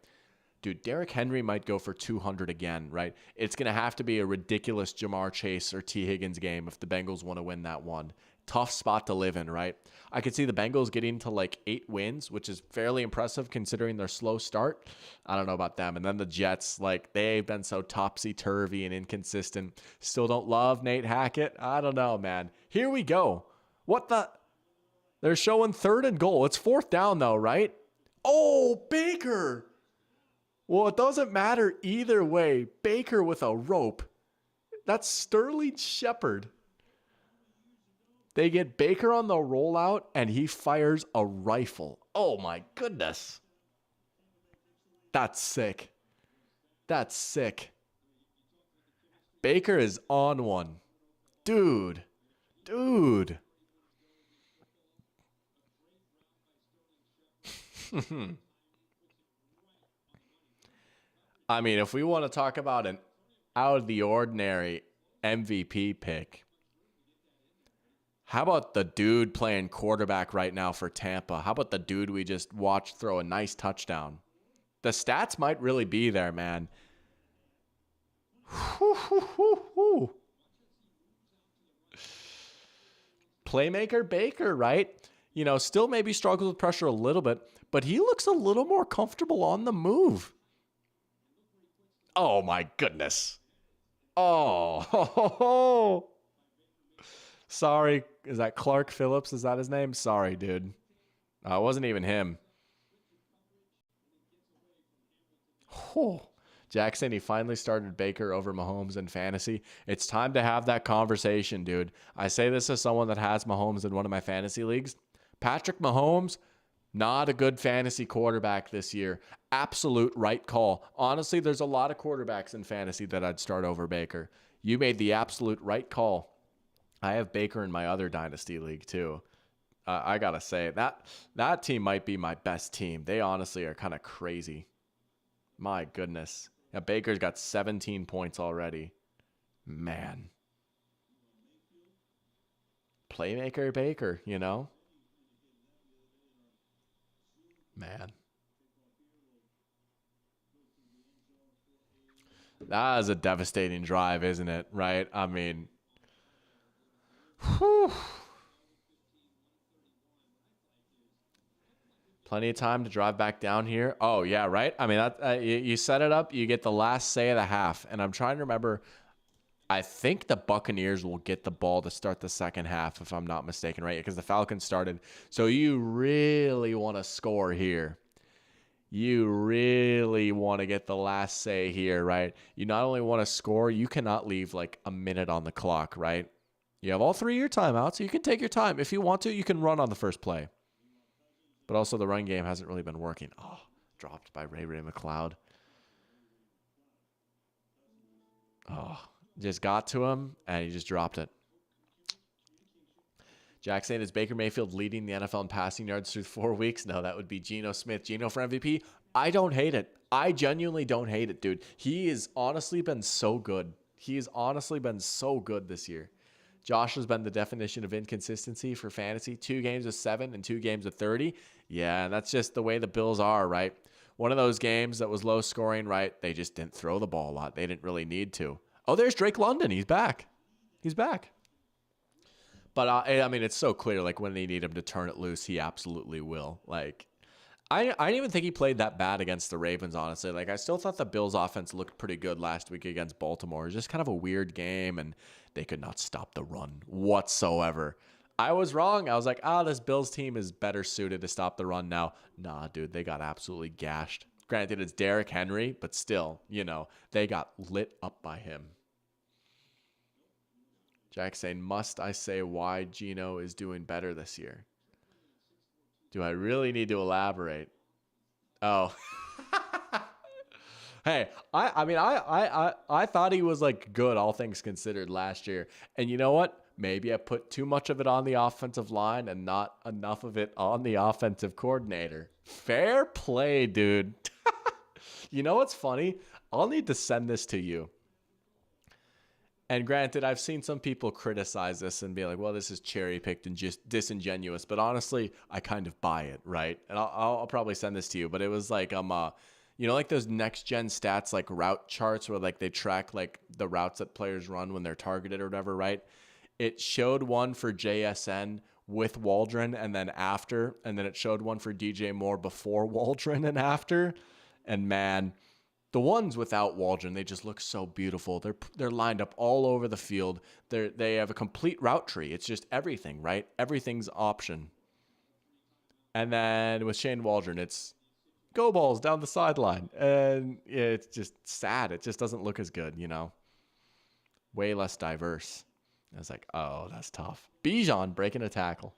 Dude, Derrick Henry might go for 200 again, right? It's going to have to be a ridiculous Jamar Chase or T. Higgins game if the Bengals want to win that one. Tough spot to live in, right? I could see the Bengals getting to like 8 wins, which is fairly impressive considering their slow start. I don't know about them. And then the Jets, like they've been so topsy-turvy and inconsistent. Still don't love Nate Hackett. I don't know, man. Here we go. What the? They're showing 3rd and goal. It's 4th down though, right? Oh, Baker. Well, it doesn't matter either way. Baker with a rope. That's Sterling Shepard. They get Baker on the rollout, and he fires a rifle. Oh, my goodness. That's sick. That's sick. Baker is on one. Dude. I mean, if we want to talk about an out-of-the-ordinary MVP pick, how about the dude playing quarterback right now for Tampa? How about the dude we just watched throw a nice touchdown? The stats might really be there, man. Playmaker Baker, right? Still maybe struggles with pressure a little bit, but he looks a little more comfortable on the move. Oh, my goodness. Oh, sorry. Is that Clark Phillips? Is that his name? Sorry, dude. It wasn't even him. Oh. Jackson, he finally started Baker over Mahomes in fantasy. It's time to have that conversation, dude. I say this as someone that has Mahomes in one of my fantasy leagues. Patrick Mahomes, not a good fantasy quarterback this year. Absolute right call. Honestly, there's a lot of quarterbacks in fantasy that I'd start over Baker. You made the absolute right call. I have Baker in my other dynasty league too. I got to say, that team might be my best team. They honestly are kind of crazy. My goodness. Yeah, Baker's got 17 points already. Man. Playmaker Baker, Man. That is a devastating drive, isn't it? Right? I mean, whew. Plenty of time to drive back down here. Oh, yeah, right? I mean, you set it up, you get the last say of the half. And I'm trying to remember, I think the Buccaneers will get the ball to start the second half, if I'm not mistaken, right? Because the Falcons started. So you really want to score here. You really want to get the last say here, right? You not only want to score, you cannot leave like a minute on the clock, right? You have all 3 of your timeouts, so you can take your time. If you want to, you can run on the first play. But also the run game hasn't really been working. Oh, dropped by Ray McLeod. Oh, just got to him, and he just dropped it. Jack saying, is Baker Mayfield leading the NFL in passing yards through 4 weeks? No, that would be Geno Smith. Geno for MVP? I don't hate it. I genuinely don't hate it, dude. He has honestly been so good. He has honestly been so good this year. Josh has been the definition of inconsistency for fantasy. 2 games of 7 and 2 games of 30. Yeah, that's just the way the Bills are, right? One of those games that was low scoring, right? They just didn't throw the ball a lot. They didn't really need to. Oh, there's Drake London. He's back. He's back. But, I mean, it's so clear, like, when they need him to turn it loose, he absolutely will. Like, I didn't even think he played that bad against the Ravens, honestly. Like, I still thought the Bills' offense looked pretty good last week against Baltimore. It was just kind of a weird game, and they could not stop the run whatsoever. I was wrong. I was like, this Bills team is better suited to stop the run now. Nah, dude, they got absolutely gashed. Granted, it's Derrick Henry, but still, they got lit up by him. Jack saying, must I say why Geno is doing better this year? Do I really need to elaborate? Oh. Hey, I thought he was like good, all things considered, last year. And you know what? Maybe I put too much of it on the offensive line and not enough of it on the offensive coordinator. Fair play, dude. You know what's funny? I'll need to send this to you. And granted, I've seen some people criticize this and be like, well, this is cherry-picked and just disingenuous. But honestly, I kind of buy it, right? And I'll probably send this to you. But it was like, like those next-gen stats, like route charts where like they track like the routes that players run when they're targeted or whatever, right? It showed one for JSN with Waldron and then after. And then it showed one for DJ Moore before Waldron and after. And man, the ones without Waldron, they just look so beautiful. They're lined up all over the field. They have a complete route tree. It's just everything, right? Everything's option. And then with Shane Waldron, it's go balls down the sideline. And it's just sad. It just doesn't look as good, Way less diverse. I was like, oh, that's tough. Bijan breaking a tackle.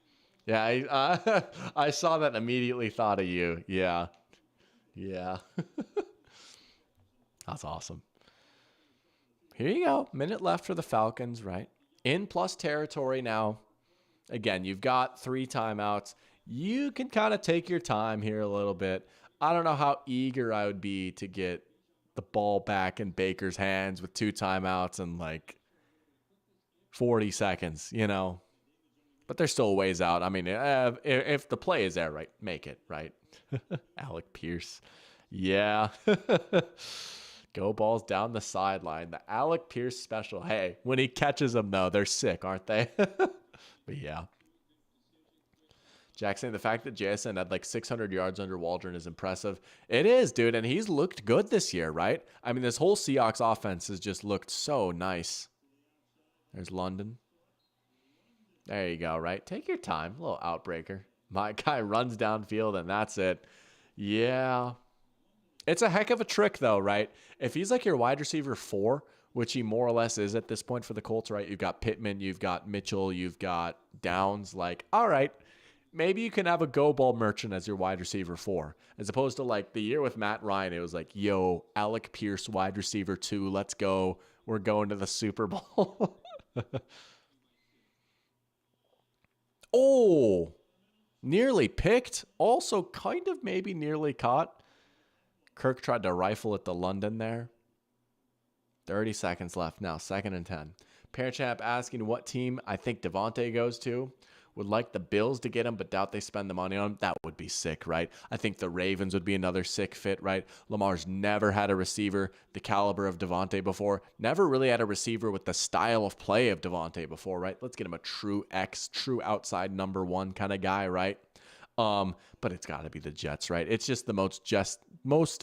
Yeah, I saw that and immediately thought of you. Yeah. That's awesome. Here you go. Minute left for the Falcons, right? In plus territory now. Again, you've got 3 timeouts. You can kind of take your time here a little bit. I don't know how eager I would be to get the ball back in Baker's hands with 2 timeouts and like 40 seconds, But they're still a ways out. I mean, if the play is there, right, make it, right? Alec Pierce. Yeah. Go balls down the sideline. The Alec Pierce special. Hey, when he catches them, though, they're sick, aren't they? But yeah. Jackson, the fact that JSN had like 600 yards under Waldron is impressive. It is, dude, and he's looked good this year, right? I mean, this whole Seahawks offense has just looked so nice. There's London. There you go, right? Take your time. A little outbreaker. My guy runs downfield, and that's it. Yeah. It's a heck of a trick, though, right? If he's like your wide receiver 4, which he more or less is at this point for the Colts, right? You've got Pittman, you've got Mitchell, you've got Downs. Like, all right, maybe you can have a go ball merchant as your wide receiver 4, as opposed to like the year with Matt Ryan. It was like, yo, Alec Pierce, wide receiver 2, let's go. We're going to the Super Bowl. Oh, nearly picked. Also kind of maybe nearly caught. Kirk tried to rifle at the London there. 30 seconds left now, 2nd and 10. Parent Champ asking what team I think Devontae goes to. Would like the Bills to get him, but doubt they spend the money on him. That would be sick, right? I think the Ravens would be another sick fit, right? Lamar's never had a receiver the caliber of Devontae before. Never really had a receiver with the style of play of Devontae before, right? Let's get him a true X, true outside number 1 kind of guy, right? But it's got to be the Jets, right? It's just the most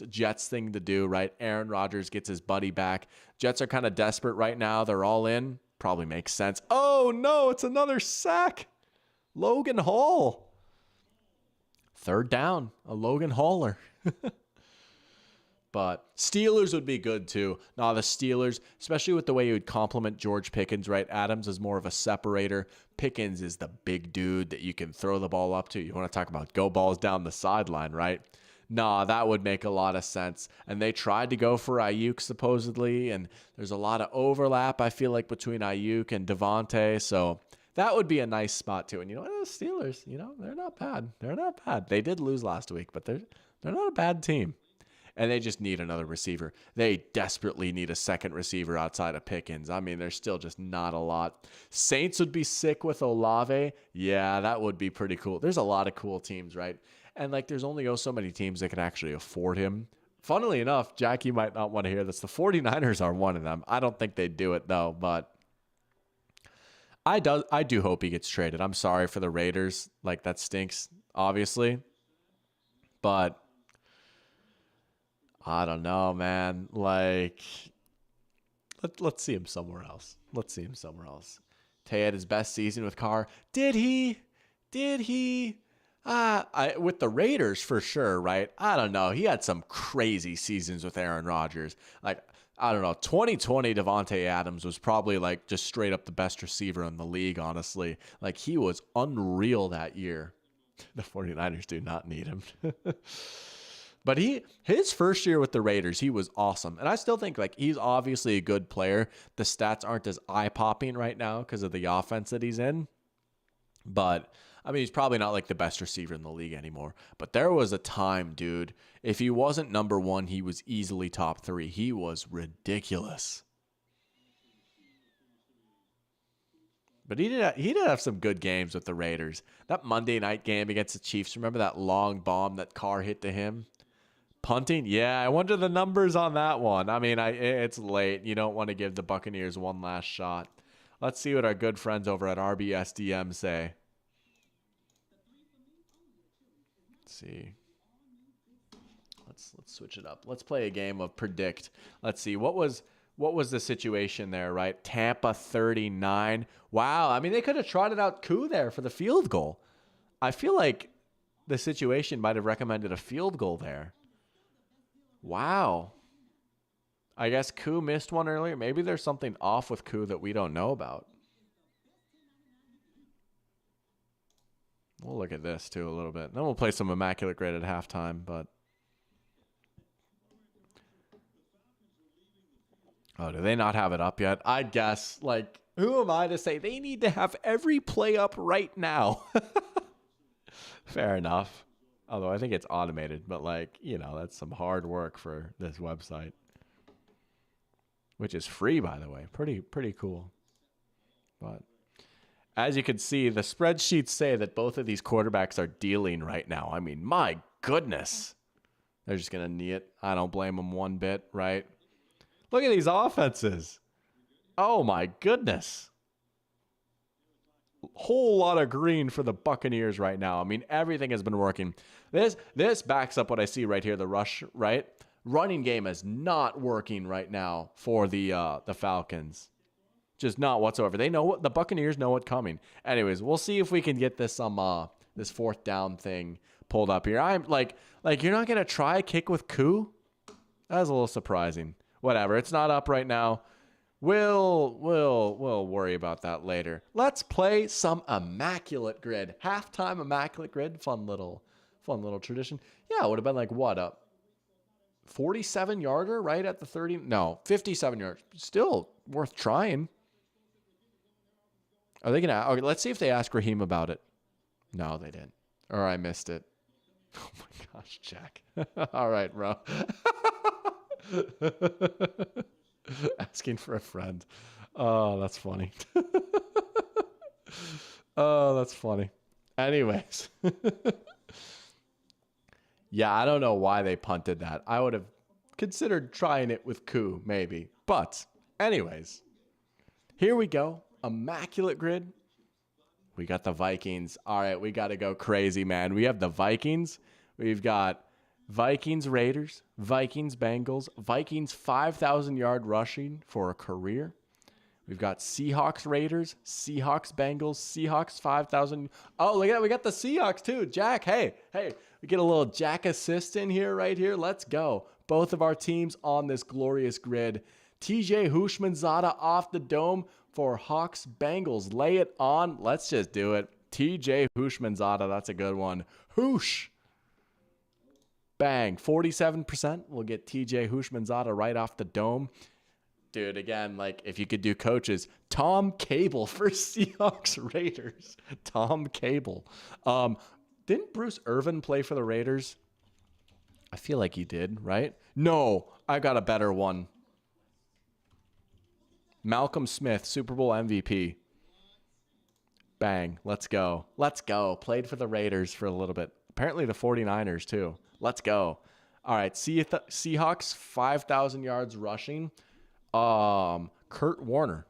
Jets thing to do, right? Aaron Rodgers gets his buddy back. Jets are kind of desperate right now. They're all in. Probably makes sense. Oh, no, it's another sack. Logan Hall. 3rd down, a Logan Hauler. But Steelers would be good too. Nah, the Steelers, especially with the way you would complement George Pickens, right? Adams is more of a separator. Pickens is the big dude that you can throw the ball up to. You want to talk about go balls down the sideline, right? Nah, that would make a lot of sense. And they tried to go for Ayuk supposedly, and there's a lot of overlap, I feel like, between Ayuk and Devontae. So that would be a nice spot too. And you know what? The Steelers, they're not bad. They're not bad. They did lose last week, but they're not a bad team. And they just need another receiver. They desperately need a second receiver outside of Pickens. I mean, there's still just not a lot. Saints would be sick with Olave. Yeah, that would be pretty cool. There's a lot of cool teams, right? And like, there's only so many teams that can actually afford him. Funnily enough, Jack, you might not want to hear this. The 49ers are one of them. I don't think they'd do it though, but I do hope he gets traded. I'm sorry for the Raiders. Like, that stinks, obviously. But I don't know, man. Like, let's see him somewhere else. Tay had his best season with Carr. Did he? With the Raiders, for sure, right? I don't know. He had some crazy seasons with Aaron Rodgers. Like, I don't know. 2020 Devontae Adams was probably like just straight up the best receiver in the league, honestly. Like, he was unreal that year. The 49ers do not need him. But his first year with the Raiders, he was awesome. And I still think like he's obviously a good player. The stats aren't as eye-popping right now because of the offense that he's in. But I mean, he's probably not like the best receiver in the league anymore. But there was a time, dude, if he wasn't number 1, he was easily top 3. He was ridiculous. But he did have some good games with the Raiders. That Monday night game against the Chiefs, remember that long bomb that Carr hit to him? Punting? Yeah, I wonder the numbers on that one. I mean, it's late. You don't want to give the Buccaneers one last shot. Let's see what our good friends over at RBSDM say. Let's see. Let's switch it up. Let's play a game of predict. Let's see. What was the situation there, right? Tampa 39. Wow. I mean, they could have trotted out Koo there for the field goal. I feel like the situation might have recommended a field goal there. Wow. I guess Koo missed one earlier. Maybe there's something off with Koo that we don't know about. We'll look at this too a little bit. Then we'll play some Immaculate Grid at halftime, but oh, do they not have it up yet? I guess, like, who am I to say they need to have every play up right now? Fair enough. Although I think it's automated, but like, that's some hard work for this website, which is free, by the way. Pretty cool. But as you can see, the spreadsheets say that both of these quarterbacks are dealing right now. I mean, my goodness. They're just going to knee it. I don't blame them one bit, right? Look at these offenses. Oh, my goodness. Whole lot of green for the Buccaneers right now. I mean, everything has been working. This backs up what I see right here, the rush, right? Running game is not working right now for the Falcons. Just not whatsoever. They know what the Buccaneers know what's coming. Anyways, we'll see if we can get this this fourth down thing pulled up here. I'm like you're not gonna try a kick with Koo? That was a little surprising. Whatever. It's not up right now. We'll worry about that later. Let's play some immaculate grid. Halftime immaculate grid. Fun little tradition. Yeah, it would have been like what, a 47 yarder right at the 30? No, 57 yards. Still worth trying. Are they gonna? Okay, let's see if they ask Raheem about it. No, they didn't. Or I missed it. Oh my gosh, Jack. All right, bro. Asking for a friend. Oh, that's funny. Oh, that's funny. Anyways. Yeah, I don't know why they punted that. I would have considered trying it with Koo, maybe. But anyways, here we go. Immaculate grid. We got the Vikings. All right, we got to go crazy, man. We have the Vikings. We've got Vikings Raiders, Vikings Bengals, Vikings 5,000-yard rushing for a career. We've got Seahawks Raiders, Seahawks Bengals, Seahawks 5,000. Oh, look at that. We got the Seahawks too. Jack, hey. We get a little Jack assist in here right here. Let's go. Both of our teams on this glorious grid. TJ Hushmanzada off the dome for Hawks Bengals. Lay it on. Let's just do it. TJ Hushmanzada. That's a good one. Hoosh. Bang. 47%. We'll get TJ Hushmanzada right off the dome. Dude, again, like if you could do coaches, Tom Cable for Seahawks Raiders. Tom Cable. Didn't Bruce Irvin play for the Raiders? I feel like he did, right? No, I got a better one. Malcolm Smith, Super Bowl MVP. Bang. Let's go. Let's go. Played for the Raiders for a little bit. Apparently the 49ers too. Let's go. All right. Seahawks, 5,000 yards rushing. Kurt Warner.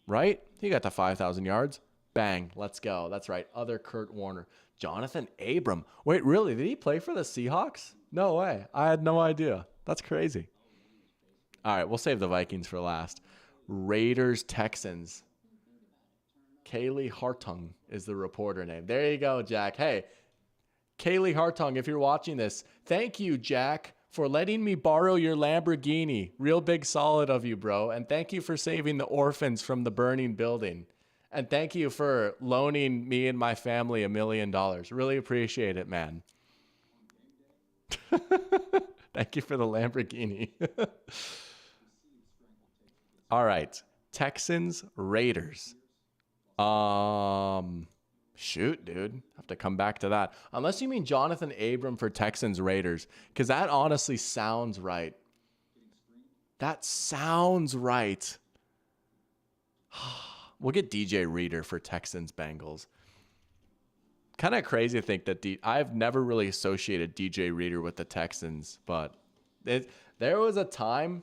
Right? He got to 5,000 yards. Bang. Let's go. That's right. Other Kurt Warner. Jonathan Abram. Wait, really? Did he play for the Seahawks? No way. I had no idea. That's crazy. All right. We'll save the Vikings for last. Raiders, Texans. Kaylee Hartung is the reporter name. There you go, Jack. Hey, Kaylee Hartung, if you're watching this, thank you, Jack, for letting me borrow your Lamborghini. Real big solid of you, bro. And thank you for saving the orphans from the burning building. And thank you for loaning me and my family $1 million. Really appreciate it, man. Thank you for the Lamborghini. All right. Texans, Raiders. Shoot, dude. Have to come back to that. Unless you mean Jonathan Abram for Texans Raiders, because that honestly sounds right. That sounds right. We'll get DJ Reader for Texans Bengals. Kind of crazy to think that I've never really associated DJ Reader with the Texans, but there was a time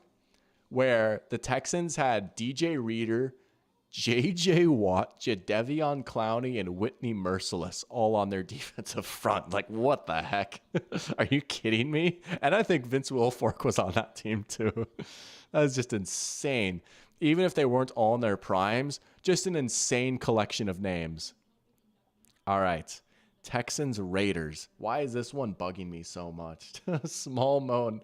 where the Texans had DJ Reader, J.J. Watt, Jadeveon Clowney, and Whitney Merciless all on their defensive front. Like, what the heck? Are you kidding me? And I think Vince Wilfork was on that team too. That was just insane. Even if they weren't all in their primes, just an insane collection of names. All right. Texans, Raiders. Why is this one bugging me so much? A small moan.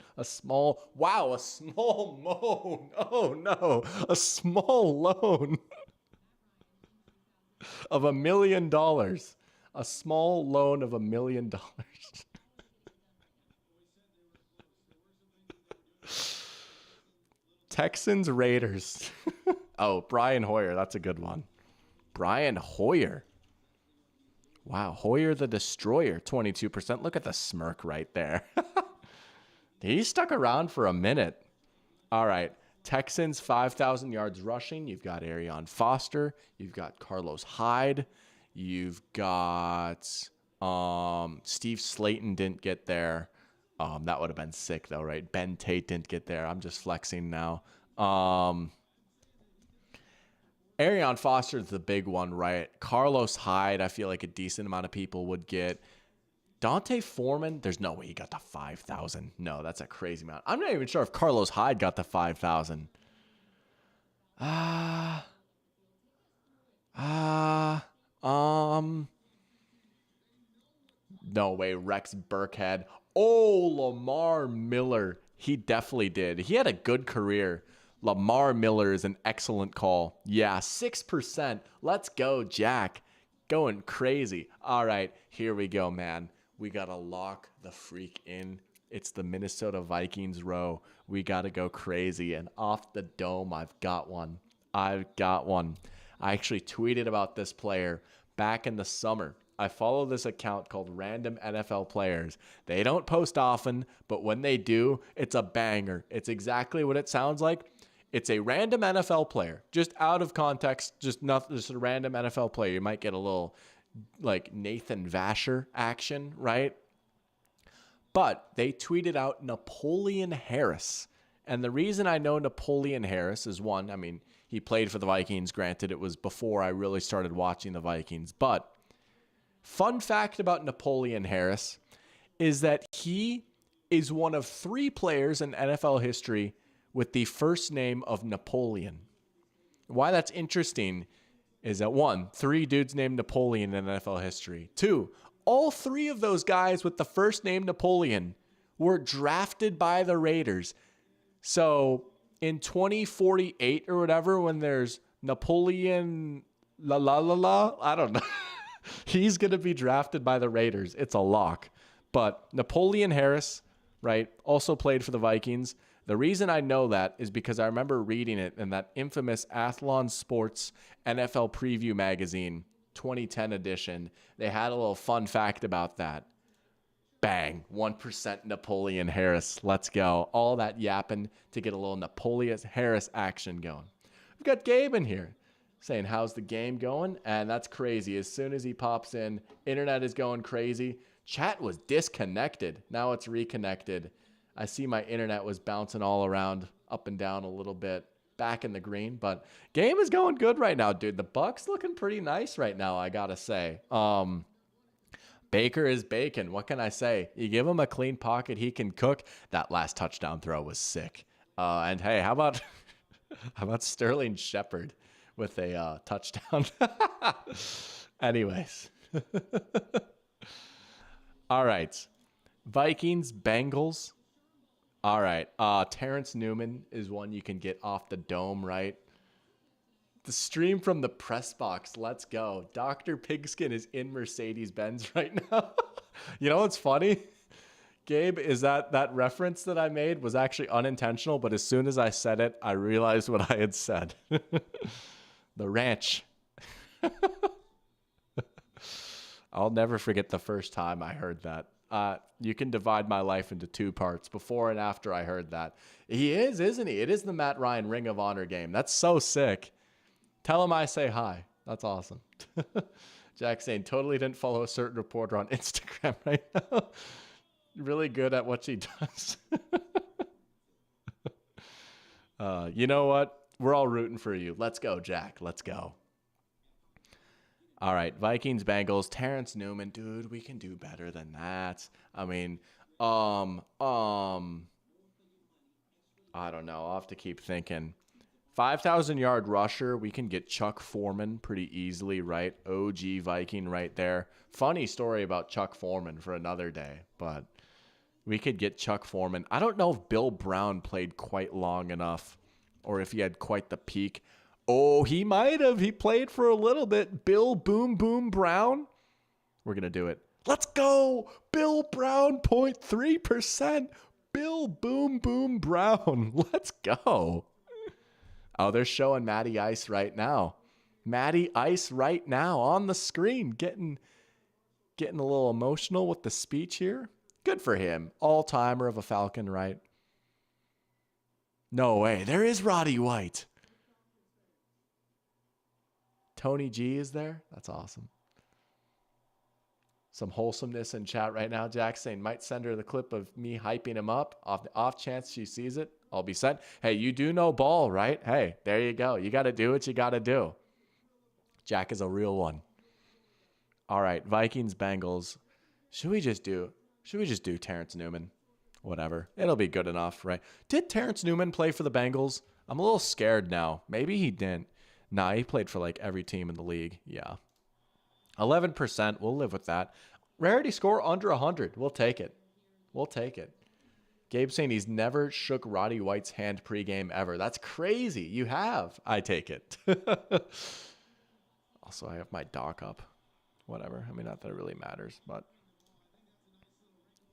Wow, a small moan. Oh, no. A small loan of $1 million. A small loan of $1 million. Texans, Raiders. Oh, Brian Hoyer. That's a good one. Brian Hoyer. Wow, Hoyer the Destroyer, 22%. Look at the smirk right there. He stuck around for a minute. All right, Texans, 5,000 yards rushing. You've got Arion Foster. You've got Carlos Hyde. You've got Steve Slayton didn't get there. That would have been sick, though, right? Ben Tate didn't get there. I'm just flexing now. Arion Foster's the big one, right? Carlos Hyde, I feel like a decent amount of people would get. Dante Foreman, there's no way he got the 5,000. No, that's a crazy amount. I'm not even sure if Carlos Hyde got the 5,000. No way, Rex Burkhead. Oh, Lamar Miller. He definitely did. He had a good career. Lamar Miller is an excellent call. Yeah, 6%. Let's go, Jack. Going crazy. All right, here we go, man. We got to lock the freak in. It's the Minnesota Vikings row. We got to go crazy. And off the dome, I've got one. I actually tweeted about this player back in the summer. I follow this account called Random NFL Players. They don't post often, but when they do, it's a banger. It's exactly what it sounds like. It's a random NFL player, just out of context, just a random NFL player. You might get a little like Nathan Vasher action, right? But they tweeted out Napoleon Harris. And the reason I know Napoleon Harris is one, I mean, he played for the Vikings. Granted, it was before I really started watching the Vikings. But fun fact about Napoleon Harris is that he is one of 3 players in NFL history with the first name of Napoleon. Why that's interesting is that 1, 3 dudes named Napoleon in NFL history. 2, all 3 of those guys with the first name Napoleon were drafted by the Raiders. So in 2048 or whatever, when there's Napoleon I don't know. He's going to be drafted by the Raiders. It's a lock. But Napoleon Harris, right, also played for the Vikings. The reason I know that is because I remember reading it in that infamous Athlon Sports NFL Preview magazine, 2010 edition. They had a little fun fact about that. Bang, 1% Napoleon Harris. Let's go. All that yapping to get a little Napoleon Harris action going. We've got Gabe in here saying, how's the game going? And that's crazy. As soon as he pops in, internet is going crazy. Chat was disconnected. Now it's reconnected. I see my internet was bouncing all around, up and down a little bit, back in the green. But game is going good right now, dude. The Bucs looking pretty nice right now, I gotta say. Baker is bacon. What can I say? You give him a clean pocket, he can cook. That last touchdown throw was sick. And hey, how about Sterling Shepard with a touchdown? Anyways. All right. Vikings, Bengals. All right. Terrence Newman is one you can get off the dome, right? The stream from the press box. Let's go. Dr. Pigskin is in Mercedes-Benz right now. You know what's funny? Gabe, is that reference that I made was actually unintentional, but as soon as I said it, I realized what I had said. The ranch. I'll never forget the first time I heard that. You can divide my life into 2 parts, before and after I heard that. He is, isn't he? It is the Matt Ryan Ring of Honor game. That's so sick. Tell him I say hi. That's awesome. Jack saying, totally didn't follow a certain reporter on Instagram right now. Really good at what she does. You know what? We're all rooting for you. Let's go, Jack. Let's go. All right, Vikings, Bengals, Terrence Newman. Dude, we can do better than that. I mean, I don't know. I'll have to keep thinking. 5,000-yard rusher, we can get Chuck Foreman pretty easily, right? OG Viking right there. Funny story about Chuck Foreman for another day, but we could get Chuck Foreman. I don't know if Bill Brown played quite long enough or if he had quite the peak. Oh, he might have. He played for a little bit. Bill Boom Boom Brown. We're going to do it. Let's go. Bill Brown, 0.3%. Bill Boom Boom Brown. Let's go. Oh, they're showing Matty Ice right now. Matty Ice right now on the screen. Getting a little emotional with the speech here. Good for him. All-timer of a Falcon, right? No way. There is Roddy White. Tony G is there. That's awesome. Some wholesomeness in chat right now. Jack saying, might send her the clip of me hyping him up. Off the off chance she sees it, I'll be sent. Hey, you do know ball, right? Hey, there you go. You got to do what you got to do. Jack is a real one. All right, Vikings, Bengals. Should we just do Terrence Newman? Whatever. It'll be good enough, right? Did Terrence Newman play for the Bengals? I'm a little scared now. Maybe he didn't. Nah, he played for like every team in the league. Yeah. 11%. We'll live with that. Rarity score under 100. We'll take it. We'll take it. Gabe saying he's never shook Roddy White's hand pregame ever. That's crazy. You have. I take it. Also, I have my dock up. Whatever. I mean, not that it really matters, but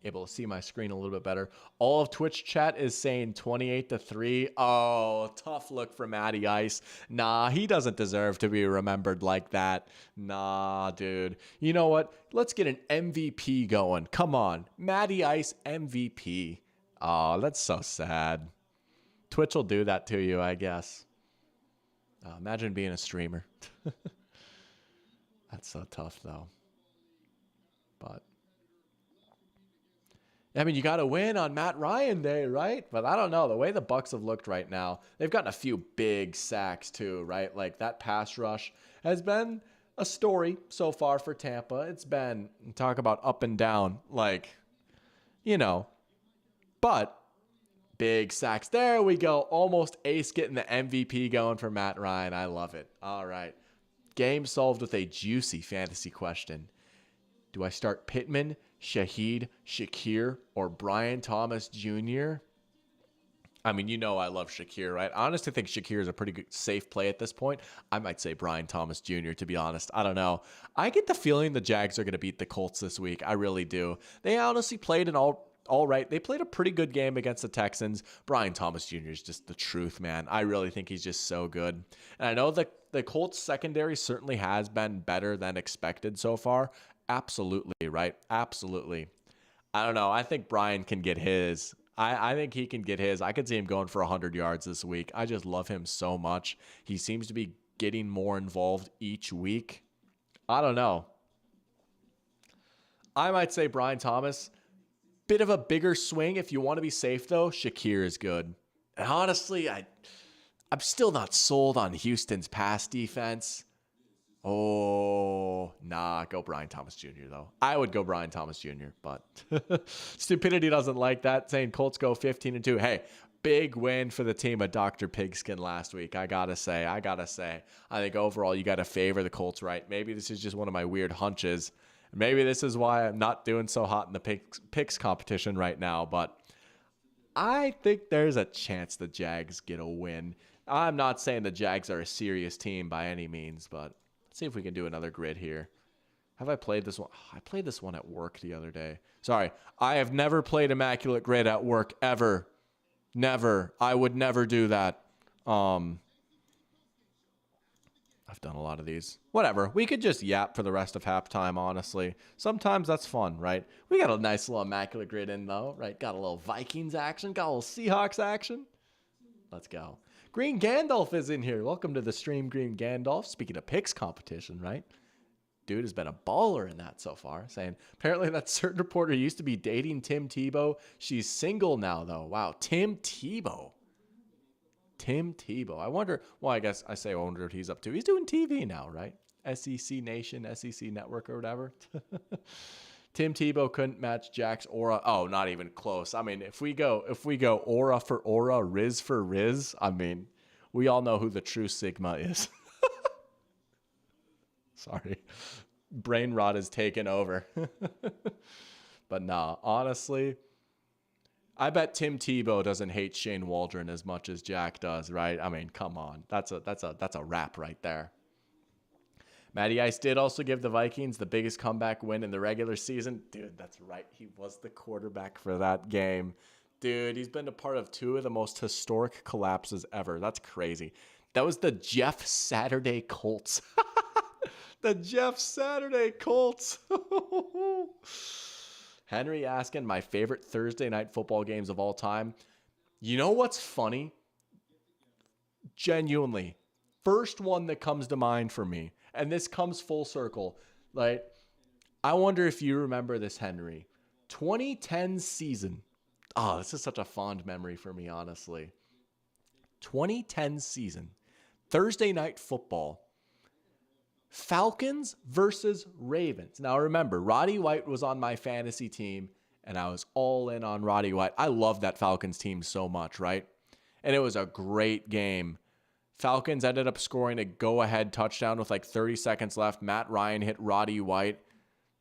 able to see my screen a little bit better. All of Twitch chat is saying 28-3. Oh, tough look for Matty Ice. Nah, he doesn't deserve to be remembered like that. Nah, dude. You know what? Let's get an MVP going. Come on. Matty Ice MVP. Oh, that's so sad. Twitch will do that to you, I guess. Imagine being a streamer. That's so tough, though. But I mean, you got to win on Matt Ryan Day, right? But I don't know. The way the Bucs have looked right now, they've gotten a few big sacks too, right? Like that pass rush has been a story so far for Tampa. It's been, talk about up and down, like, but big sacks. There we go. Almost ace getting the MVP going for Matt Ryan. I love it. All right. Game solved with a juicy fantasy question. Do I start Pittman, Shaheed, Shakir, or Brian Thomas Jr.? I mean, I love Shakir, right? I honestly think Shakir is a pretty good, safe play at this point. I might say Brian Thomas Jr., to be honest. I don't know. I get the feeling the Jags are going to beat the Colts this week. I really do. They honestly played an all right. They played a pretty good game against the Texans. Brian Thomas Jr. is just the truth, man. I really think he's just so good. And I know that the Colts secondary certainly has been better than expected so far. Absolutely, right? Absolutely. I don't know. I think Brian can get his. I think he can get his. I could see him going for 100 yards this week. I just love him so much. He seems to be getting more involved each week. I don't know. I might say Brian Thomas. Bit of a bigger swing. If you want to be safe, though, Shakir is good. And honestly, I'm still not sold on Houston's pass defense. Oh, nah, go Brian Thomas Jr., though. I would go Brian Thomas Jr., but stupidity doesn't like that, saying Colts go 15-2. Hey, big win for the team of Dr. Pigskin last week, I gotta say. I think overall you got to favor the Colts, right? Maybe this is just one of my weird hunches. Maybe this is why I'm not doing so hot in the picks competition right now, but I think there's a chance the Jags get a win. I'm not saying the Jags are a serious team by any means, but let's see if we can do another grid here. Have I played this one? I played this one at work the other day. Sorry, I have never played Immaculate Grid at work, ever. Never. I would never do that. I've done a lot of these. Whatever. We could just yap for the rest of halftime, honestly. Sometimes that's fun, right? We got a nice little Immaculate Grid in, though, right? Got a little Vikings action. Got a little Seahawks action. Let's go. Green Gandalf is in here. Welcome to the stream, Green Gandalf. Speaking of picks competition, right? Dude has been a baller in that so far. Saying, apparently that certain reporter used to be dating Tim Tebow. She's single now, though. Wow. Tim Tebow. I wonder, well, I wonder what he's up to. He's doing TV now, right? SEC Nation, SEC Network or whatever. Tim Tebow couldn't match Jack's aura. Oh, not even close. I mean, if we go aura for aura, Riz for Riz, I mean, we all know who the true Sigma is. Sorry. Brain rot is taken over. But nah, honestly, I bet Tim Tebow doesn't hate Shane Waldron as much as Jack does, right? I mean, come on. That's a wrap right there. Matty Ice did also give the Vikings the biggest comeback win in the regular season. Dude, that's right. He was the quarterback for that game. Dude, he's been a part of two of the most historic collapses ever. That's crazy. That was the Jeff Saturday Colts. The Jeff Saturday Colts. Henry asking my favorite Thursday night football games of all time. You know what's funny? Genuinely, first one that comes to mind for me, and this comes full circle. Like, I wonder if you remember this, Henry. 2010 season. Oh, this is such a fond memory for me, honestly. 2010 season. Thursday night football. Falcons versus Ravens. Now remember, Roddy White was on my fantasy team, and I was all in on Roddy White. I love that Falcons team so much, right? And it was a great game. Falcons ended up scoring a go-ahead touchdown with like 30 seconds left. Matt Ryan hit Roddy White.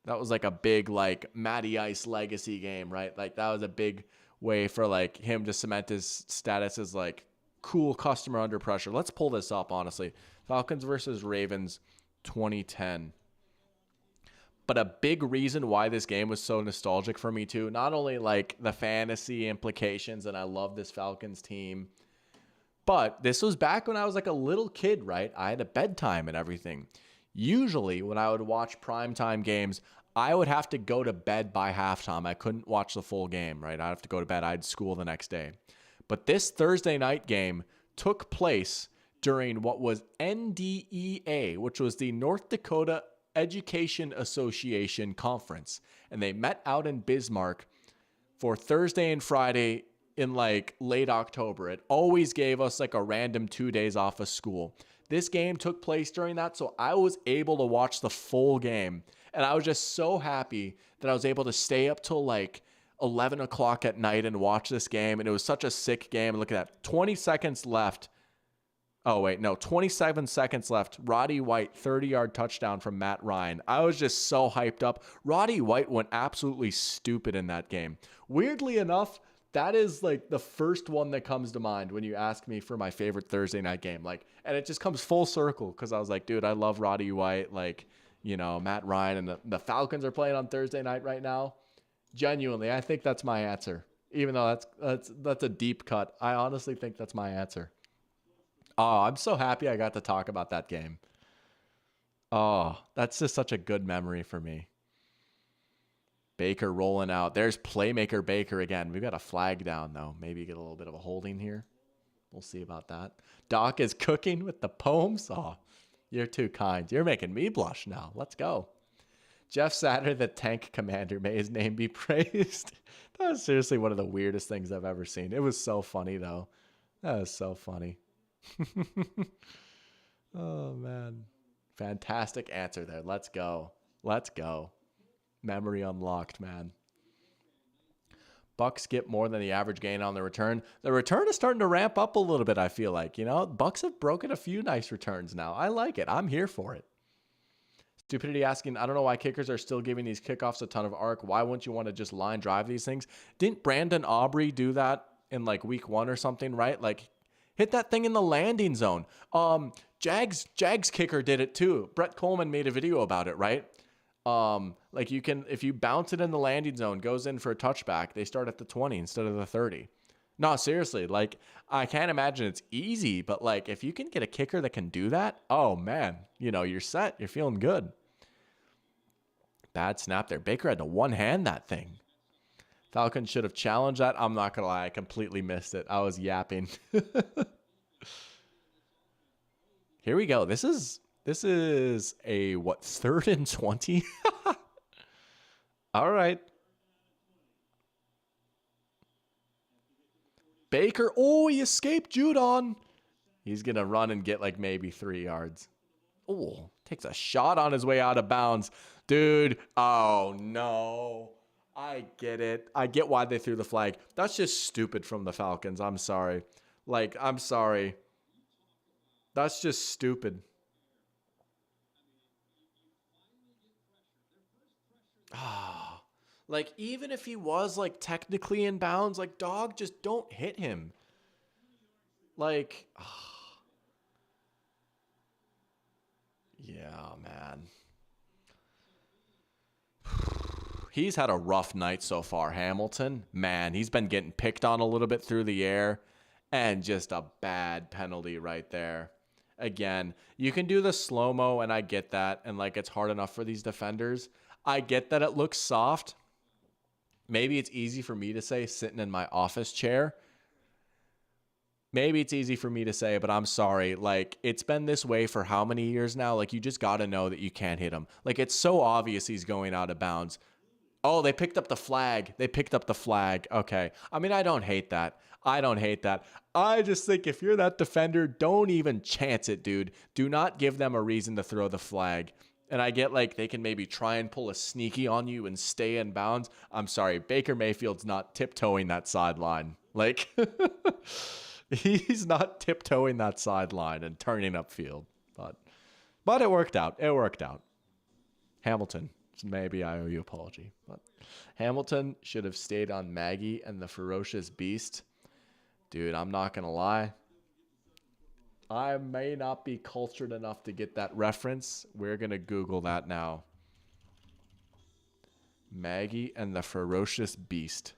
That was like a big like Matty Ice legacy game, right? Like that was a big way for like him to cement his status as like cool customer under pressure. Let's pull this up, honestly. Falcons versus Ravens 2010. But a big reason why this game was so nostalgic for me too, not only like the fantasy implications, and I love this Falcons team, but this was back when I was like a little kid, right? I had a bedtime and everything. Usually when I would watch primetime games, I would have to go to bed by halftime. I couldn't watch the full game, right? I'd have to go to bed. I had school the next day. But this Thursday night game took place during what was NDEA, which was the North Dakota Education Association Conference. And they met out in Bismarck for Thursday and Friday in like late October. It always gave us like a random 2 days off of school. This game took place during that, so I was able to watch the full game. And I was just so happy that I was able to stay up till like 11 o'clock at night and watch this game. And it was such a sick game. Look at that. 20 seconds left. Oh, wait, no, 27 seconds left. Roddy White, 30-yard touchdown from Matt Ryan. I was just so hyped up. Roddy White went absolutely stupid in that game. Weirdly enough, that is like the first one that comes to mind when you ask me for my favorite Thursday night game. Like, and it just comes full circle because I was like, dude, I love Roddy White. Like, you know, Matt Ryan and the Falcons are playing on Thursday night right now. Genuinely, I think that's my answer. Even though that's a deep cut, I honestly think that's my answer. Oh, I'm so happy I got to talk about that game. Oh, that's just such a good memory for me. Baker rolling out. There's playmaker Baker again. We've got a flag down, though. Maybe get a little bit of a holding here. We'll see about that. Doc is cooking with the poems. Oh, you're too kind. You're making me blush now. Let's go. Jeff Satter, the tank commander, may his name be praised. That was seriously one of the weirdest things I've ever seen. It was so funny, though. That was so funny. Oh, man. Fantastic answer there. Let's go. Let's go. Memory unlocked, man. Bucks get more than the average gain on the return. The return is starting to ramp up a little bit, I feel like. You know, Bucks have broken a few nice returns now. I like it. I'm here for it. Stupidity asking, I don't know why kickers are still giving these kickoffs a ton of arc. Why wouldn't you want to just line drive these things? Didn't Brandon Aubrey do that in like week 1 or something, right? Like hit that thing in the landing zone. Jags kicker did it too. Brett Coleman made a video about it, right? Like you can, if you bounce it in the landing zone, goes in for a touchback, they start at the 20 instead of the 30. No, seriously, like I can't imagine it's easy, but like if you can get a kicker that can do that, oh man, you know, you're set. You're feeling good. Bad snap there. Baker had to one hand that thing. Falcons should have challenged that. I'm not going to lie. I completely missed it. I was yapping. Here we go. This is a, what, 3rd and 20? All right. Baker. Oh, he escaped Judon. He's going to run and get like maybe 3 yards. Oh, takes a shot on his way out of bounds. Dude, oh no. I get it. I get why they threw the flag. That's just stupid from the Falcons. I'm sorry. Like, I'm sorry. That's just stupid. Ah, like even if he was like technically in bounds, like dog, just don't hit him. Like, yeah, man. He's had a rough night so far, Hamilton. Man, he's been getting picked on a little bit through the air, and just a bad penalty right there. Again, you can do the slow-mo, and I get that, and like it's hard enough for these defenders. I get that it looks soft. Maybe it's easy for me to say sitting in my office chair. Maybe it's easy for me to say, but I'm sorry. Like, it's been this way for how many years now? Like, you just got to know that you can't hit him. Like, it's so obvious he's going out of bounds. Oh, they picked up the flag. They picked up the flag. Okay. I mean, I don't hate that. I don't hate that. I just think if you're that defender, don't even chance it, dude. Do not give them a reason to throw the flag. And I get like they can maybe try and pull a sneaky on you and stay in bounds. I'm sorry, Baker Mayfield's not tiptoeing that sideline. Like, he's not tiptoeing that sideline and turning upfield. But it worked out. It worked out. Hamilton, maybe I owe you an apology. But Hamilton should have stayed on Maggie and the Ferocious Beast. Dude, I'm not going to lie. I may not be cultured enough to get that reference. We're going to Google that now. Maggie and the Ferocious Beast.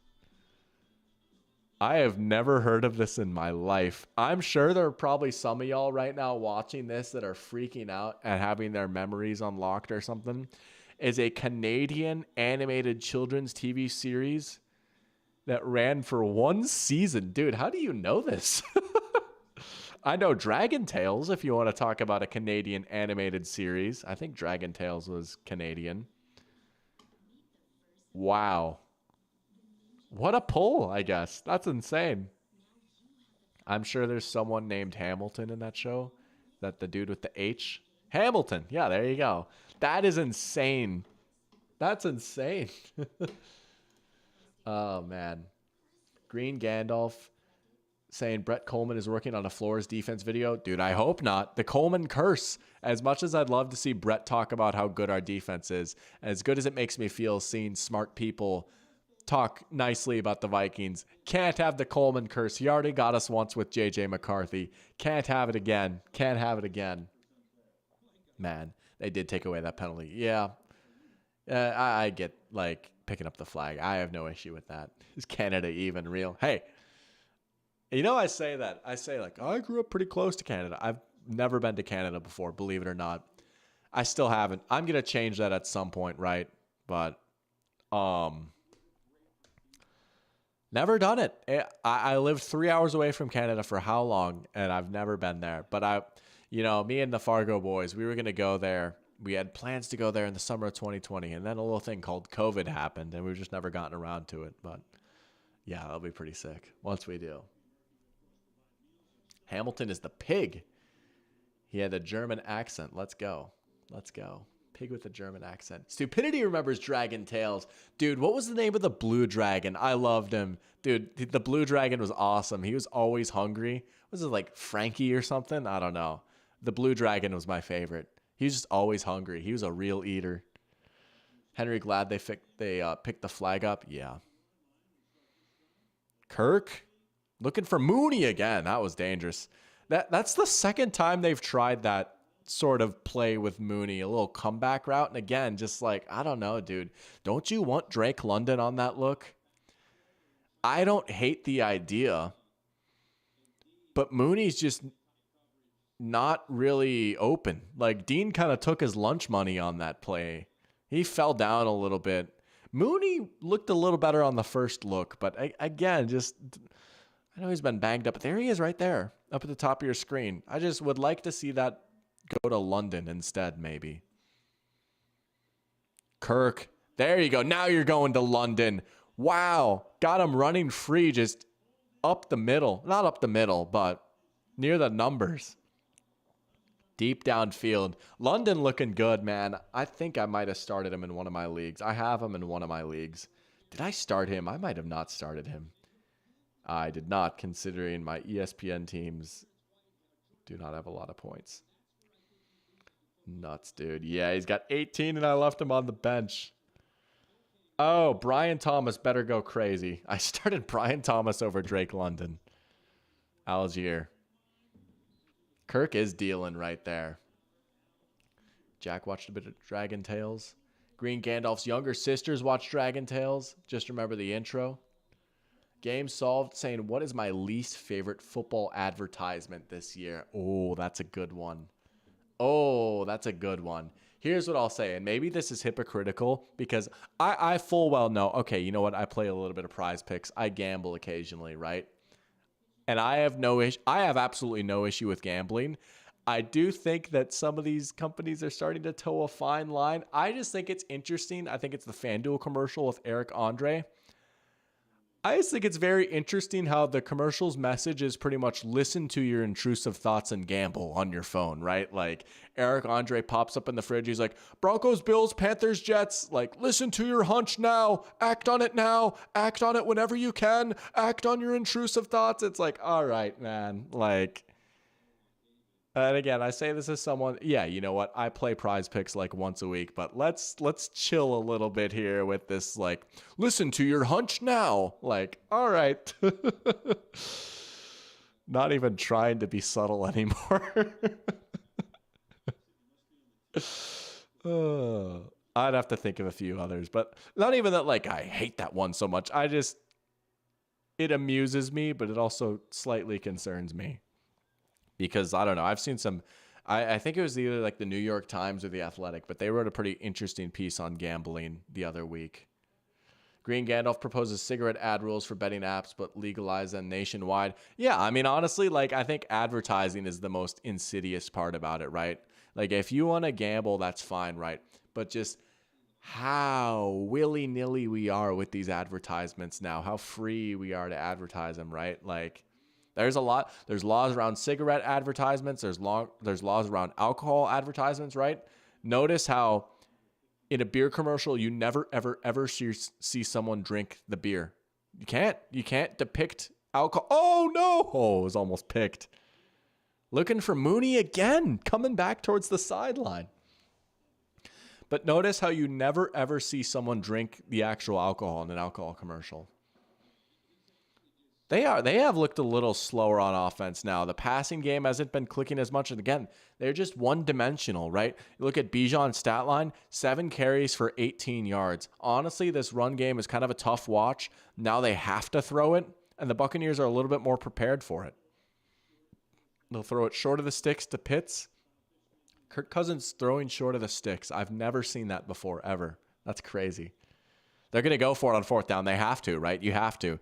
I have never heard of this in my life. I'm sure there are probably some of y'all right now watching this that are freaking out and having their memories unlocked or something. Is a Canadian animated children's TV series that ran for one season. Dude, how do you know this? I know Dragon Tales, if you want to talk about a Canadian animated series. I think Dragon Tales was Canadian. Wow. What a pull, I guess. That's insane. I'm sure there's someone named Hamilton in that show. That the dude with the H? Hamilton. Yeah, there you go. That is insane. That's insane. Oh, man. Green Gandalf saying Brett Coleman is working on a floors defense video. Dude, I hope not. The Coleman curse. As much as I'd love to see Brett talk about how good our defense is, as good as it makes me feel seeing smart people talk nicely about the Vikings, can't have the Coleman curse. He already got us once with J.J. McCarthy. Can't have it again. Can't have it again. Man, they did take away that penalty. Yeah. I get, like, picking up the flag. I have no issue with that. Is Canada even real? Hey, you know, I say that. I say, like, I grew up pretty close to Canada. I've never been to Canada before, believe it or not. I still haven't. I'm going to change that at some point, right? But, never done it. I lived 3 hours away from Canada for how long, and I've never been there. But me and the Fargo boys, we were going to go there. We had plans to go there in the summer of 2020, and then a little thing called COVID happened, and we've just never gotten around to it. But, yeah, that'll be pretty sick once we do. Hamilton is the pig. He had a German accent. Let's go. Let's go. Pig with a German accent. Stupidity remembers Dragon Tales. Dude, what was the name of the blue dragon? I loved him. Dude, the blue dragon was awesome. He was always hungry. Was it like Frankie or something? I don't know. The blue dragon was my favorite. He was just always hungry. He was a real eater. Henry, glad they picked the flag up? Yeah. Kirk? Looking for Mooney again. That was dangerous. That's the second time they've tried that sort of play with Mooney, a little comeback route. And again, just like, I don't know, dude. Don't you want Drake London on that look? I don't hate the idea, but Mooney's just not really open. Like, Dean kind of took his lunch money on that play. He fell down a little bit. Mooney looked a little better on the first look, but again, just, I know he's been banged up, but there he is right there, up at the top of your screen. I just would like to see that go to London instead, maybe. Kirk. There you go. Now you're going to London. Wow. Got him running free just up the middle. Not up the middle, but near the numbers. Deep downfield. London looking good, man. I think I might have started him in one of my leagues. I have him in one of my leagues. Did I start him? I might have not started him. I did not, considering my ESPN teams do not have a lot of points. Nuts, dude. Yeah, he's got 18 and I left him on the bench. Oh, Brian Thomas better go crazy. I started Brian Thomas over Drake London. Algier. Kirk is dealing right there. Jack watched a bit of Dragon Tales. Green Gandalf's younger sisters watched Dragon Tales. Just remember the intro. Game solved saying, what is my least favorite football advertisement this year? Oh, that's a good one. Oh, that's a good one. Here's what I'll say, and maybe this is hypocritical because I full well know, okay, you know what? I play a little bit of Prize Picks. I gamble occasionally, right? And I have absolutely no issue with gambling. I do think that some of these companies are starting to toe a fine line. I just think it's interesting. I think it's the FanDuel commercial with Eric Andre. I just think it's very interesting how the commercial's message is pretty much listen to your intrusive thoughts and gamble on your phone, right? Like Eric Andre pops up in the fridge. He's like, Broncos, Bills, Panthers, Jets. Like, listen to your hunch now. Act on it now. Act on it whenever you can. Act on your intrusive thoughts. It's like, all right, man. Like, and again, I say this as someone, yeah, you know what? I play Prize Picks like once a week, but let's chill a little bit here with this, like, listen to your hunch now. Like, all right. Not even trying to be subtle anymore. I'd have to think of a few others, but not even that, like, I hate that one so much. It amuses me, but it also slightly concerns me. Because I don't know, I've seen some, I think it was either like the New York Times or the Athletic, but they wrote a pretty interesting piece on gambling the other week. Green Gandalf proposes cigarette ad rules for betting apps, but legalize them nationwide. Yeah, I mean, honestly, like, I think advertising is the most insidious part about it, right? Like, if you want to gamble, that's fine, right? But just how willy-nilly we are with these advertisements now, how free we are to advertise them, right? Like, there's laws around cigarette advertisements. There's laws around alcohol advertisements, right? Notice how in a beer commercial, you never, ever, ever see someone drink the beer. You can't depict alcohol. Oh, no. Oh, it was almost picked. Looking for Mooney again, coming back towards the sideline. But notice how you never, ever see someone drink the actual alcohol in an alcohol commercial. They have looked a little slower on offense now. The passing game hasn't been clicking as much. And again, they're just one-dimensional, right? You look at Bijan's stat line, 7 carries for 18 yards. Honestly, this run game is kind of a tough watch. Now they have to throw it, and the Buccaneers are a little bit more prepared for it. They'll throw it short of the sticks to Pitts. Kirk Cousins throwing short of the sticks. I've never seen that before, ever. That's crazy. They're going to go for it on 4th down. They have to, right? You have to.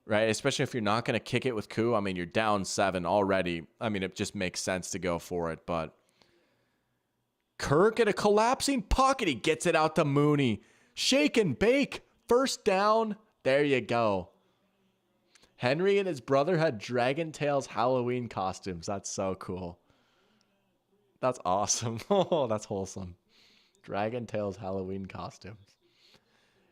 Right, especially if you're not going to kick it with Koo. I mean, you're down 7 already. I mean, it just makes sense to go for it. But Kirk in a collapsing pocket. He gets it out to Mooney. Shake and bake. 1st down. There you go. Henry and his brother had Dragon Tales Halloween costumes. That's so cool. That's awesome. Oh, that's wholesome. Dragon Tales Halloween costumes.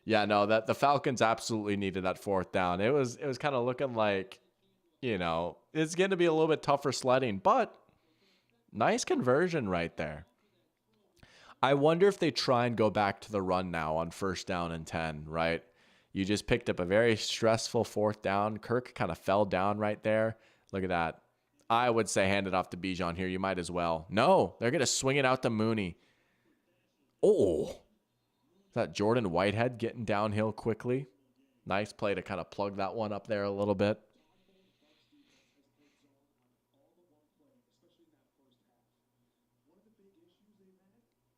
Yeah, no, that the Falcons absolutely needed that 4th down. It was kind of looking like, you know, it's going to be a little bit tougher sledding, but nice conversion right there. I wonder if they try and go back to the run now on 1st down and 10, right? You just picked up a very stressful 4th down. Kirk kind of fell down right there. Look at that. I would say hand it off to Bijan here. You might as well. No, they're going to swing it out to Mooney. Oh, that Jordan Whitehead getting downhill quickly. Nice play to kind of plug that one up there a little bit.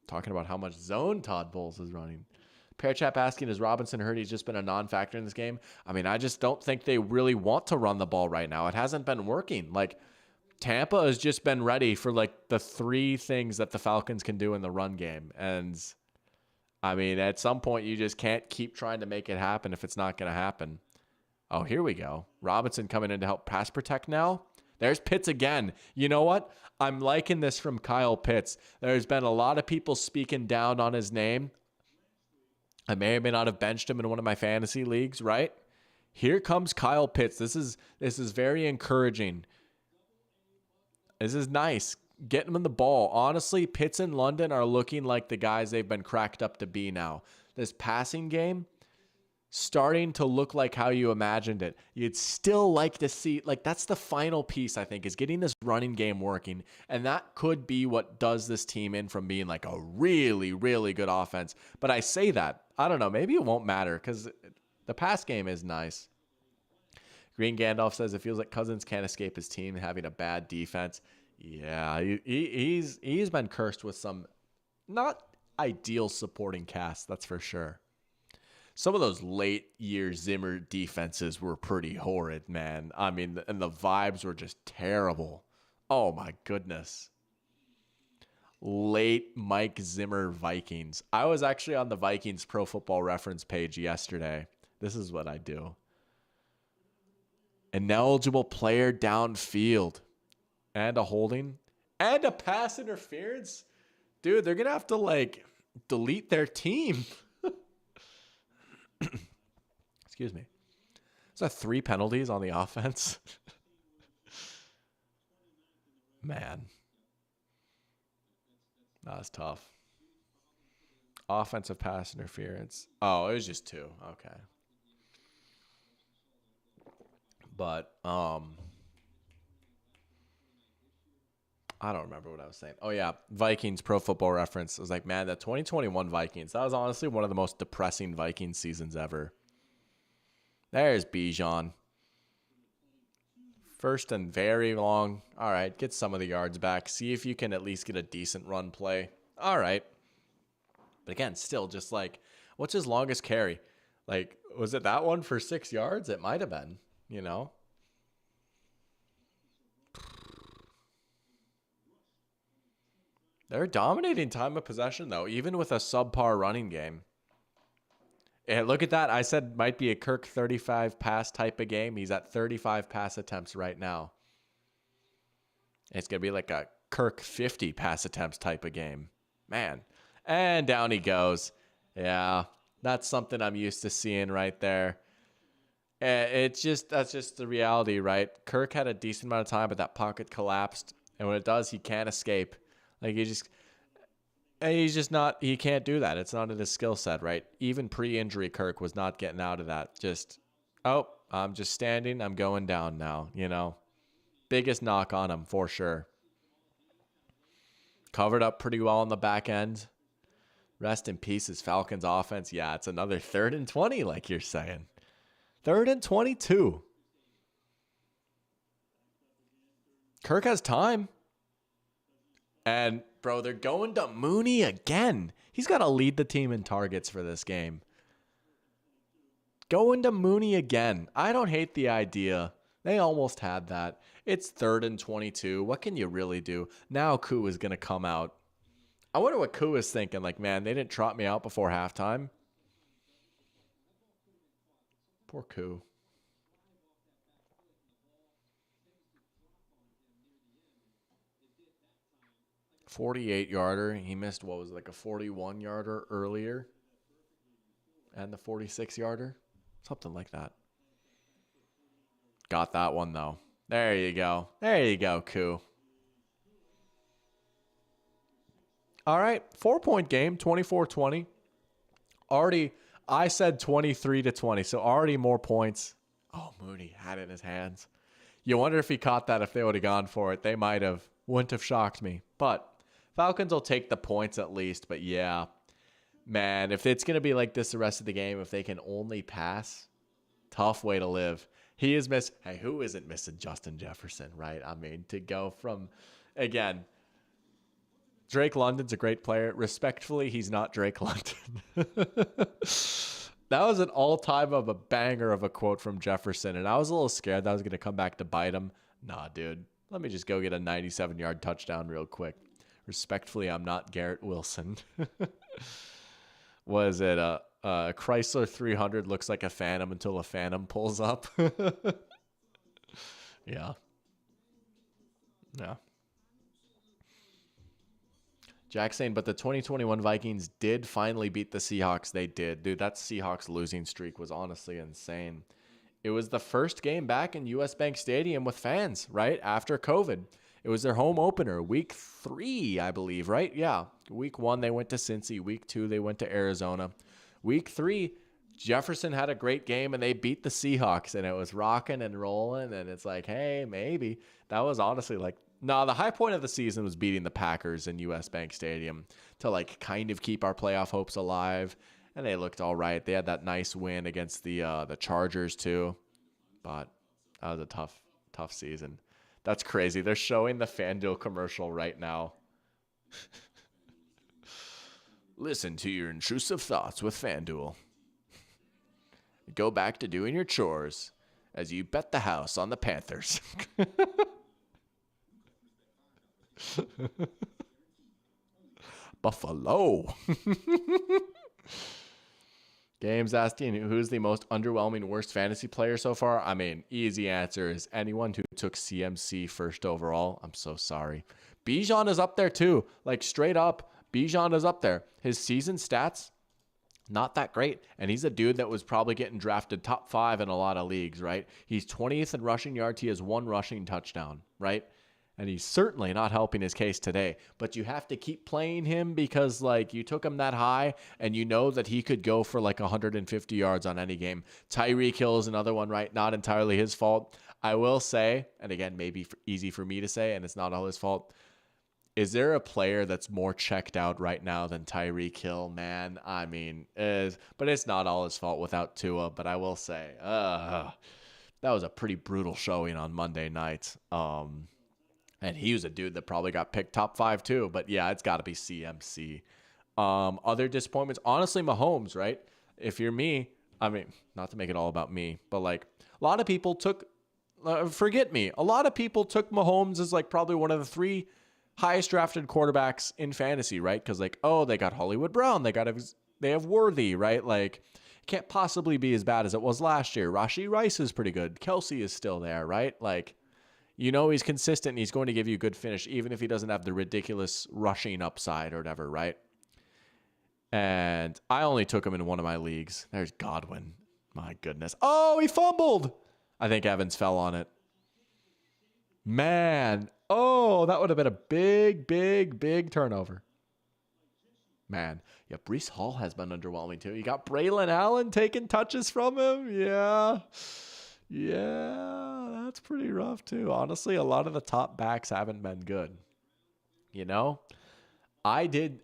Talking about how much zone Todd Bowles is running. Pearchap asking, is Robinson hurt? He's just been a non-factor in this game. I mean, I just don't think they really want to run the ball right now. It hasn't been working. Like, Tampa has just been ready for, like, the 3 things that the Falcons can do in the run game. And I mean, at some point, you just can't keep trying to make it happen if it's not going to happen. Oh, here we go. Robinson coming in to help pass protect now. There's Pitts again. You know what? I'm liking this from Kyle Pitts. There's been a lot of people speaking down on his name. I may or may not have benched him in one of my fantasy leagues, right? Here comes Kyle Pitts. This is very encouraging. This is nice. Getting them the ball. Honestly, Pitts and London are looking like the guys they've been cracked up to be now. This passing game starting to look like how you imagined it. You'd still like to see, like, that's the final piece, I think, is getting this running game working. And that could be what does this team in from being like a really, really good offense. But I say that, I don't know, maybe it won't matter because the pass game is nice. Green Gandalf says it feels like Cousins can't escape his team having a bad defense. Yeah, he's been cursed with some not ideal supporting cast, that's for sure. Some of those late year Zimmer defenses were pretty horrid, man. I mean, and the vibes were just terrible. Oh my goodness. Late Mike Zimmer Vikings. I was actually on the Vikings Pro Football Reference page yesterday. This is what I do. Ineligible player downfield. And a holding. And a pass interference. Dude, they're going to have to, like, delete their team. Excuse me. Is that 3 penalties on the offense? Man. That's tough. Offensive pass interference. Oh, it was just 2. Okay. But, I don't remember what I was saying. Oh, yeah. Vikings Pro Football Reference. I was like, man, the 2021 Vikings, that was honestly one of the most depressing Vikings seasons ever. There's Bijan. First and very long. All right, get some of the yards back. See if you can at least get a decent run play. All right. But again, still just like, what's his longest carry? Like, was it that one for 6 yards? It might have been, you know? They're dominating time of possession, though, even with a subpar running game. And look at that. I said might be a Kirk 35 pass type of game. He's at 35 pass attempts right now. It's going to be like a Kirk 50 pass attempts type of game. Man. And down he goes. Yeah, that's something I'm used to seeing right there. That's just the reality, right? Kirk had a decent amount of time, but that pocket collapsed. And when it does, he can't escape. Like, he's just not, he can't do that. It's not in his skill set, right? Even pre-injury, Kirk was not getting out of that. Just, oh, I'm just standing. I'm going down now, you know? Biggest knock on him for sure. Covered up pretty well on the back end. Rest in peace, his Falcons offense. Yeah, it's another 3rd and 20, like you're saying. 3rd and 22. Kirk has time. And, bro, they're going to Mooney again. He's got to lead the team in targets for this game. Going to Mooney again. I don't hate the idea. They almost had that. It's 3rd and 22. What can you really do? Now Koo is going to come out. I wonder what Koo is thinking. Like, man, they didn't trot me out before halftime. Poor Koo. $48-yarder. He missed what was like a 41-yarder earlier. And the 46-yarder. Something like that. Got that one, though. There you go. There you go, Koo. All right. 4-point game, 24-20. Already, I said 23-20, so already more points. Oh, Mooney had it in his hands. You wonder if he caught that if they would have gone for it. They might have. Wouldn't have shocked me. But Falcons will take the points at least. But yeah, man, if it's going to be like this the rest of the game, if they can only pass, tough way to live. He is hey, who isn't missing Justin Jefferson, right? I mean, to go from, again, Drake London's a great player. Respectfully, he's not Drake London. That was an all-time of a banger of a quote from Jefferson, and I was a little scared that was going to come back to bite him. Nah, dude. Let me just go get a 97-yard touchdown real quick. Respectfully, I'm not Garrett Wilson. Was it a Chrysler 300 looks like a Phantom until a Phantom pulls up? Yeah. Yeah. Jack saying, but the 2021 Vikings did finally beat the Seahawks. They did. Dude, that Seahawks losing streak was honestly insane. It was the first game back in US Bank Stadium with fans, right? After COVID. It was their home opener, week 3, I believe, right? Yeah. Week 1, they went to Cincy. Week 2, they went to Arizona. Week 3, Jefferson had a great game, and they beat the Seahawks, and it was rocking and rolling, and it's like, hey, maybe. That was honestly like, no, the high point of the season was beating the Packers in US Bank Stadium to, like, kind of keep our playoff hopes alive, and they looked all right. They had that nice win against the Chargers, too, but that was a tough season. That's crazy. They're showing the FanDuel commercial right now. Listen to your intrusive thoughts with FanDuel. Go back to doing your chores as you bet the house on the Panthers. Buffalo. Game's asking who's the most underwhelming worst fantasy player so far. I mean, easy answer is anyone who took CMC first overall. I'm so sorry. Bijan is up there too. Like straight up, Bijan is up there. His season stats, not that great. And he's a dude that was probably getting drafted top 5 in a lot of leagues, right? He's 20th in rushing yards. He has 1 rushing touchdown, right? And he's certainly not helping his case today. But you have to keep playing him because, like, you took him that high and you know that he could go for, like, 150 yards on any game. Tyreek Hill is another one, right? Not entirely his fault. I will say, and again, maybe easy for me to say, and it's not all his fault, is there a player that's more checked out right now than Tyreek Hill? Man, I mean, but it's not all his fault without Tua. But I will say, that was a pretty brutal showing on Monday night. And he was a dude that probably got picked top 5 too. But yeah, it's got to be CMC. Other disappointments, honestly, Mahomes, right? If you're me, I mean, not to make it all about me, but like a lot of people took, forget me, a lot of people took Mahomes as like probably one of the 3 highest drafted quarterbacks in fantasy, right? Because like, oh, they got Hollywood Brown, they have Worthy, right? Like, it can't possibly be as bad as it was last year. Rashee Rice is pretty good. Kelsey is still there, right? Like, you know he's consistent and he's going to give you a good finish, even if he doesn't have the ridiculous rushing upside or whatever, right? And I only took him in one of my leagues. There's Godwin. My goodness. Oh, he fumbled. I think Evans fell on it. Man. Oh, that would have been a big turnover. Man. Yeah, Breece Hall has been underwhelming too. You got Braylon Allen taking touches from him. Yeah. Yeah, that's pretty rough too. Honestly, a lot of the top backs haven't been good. You know? I did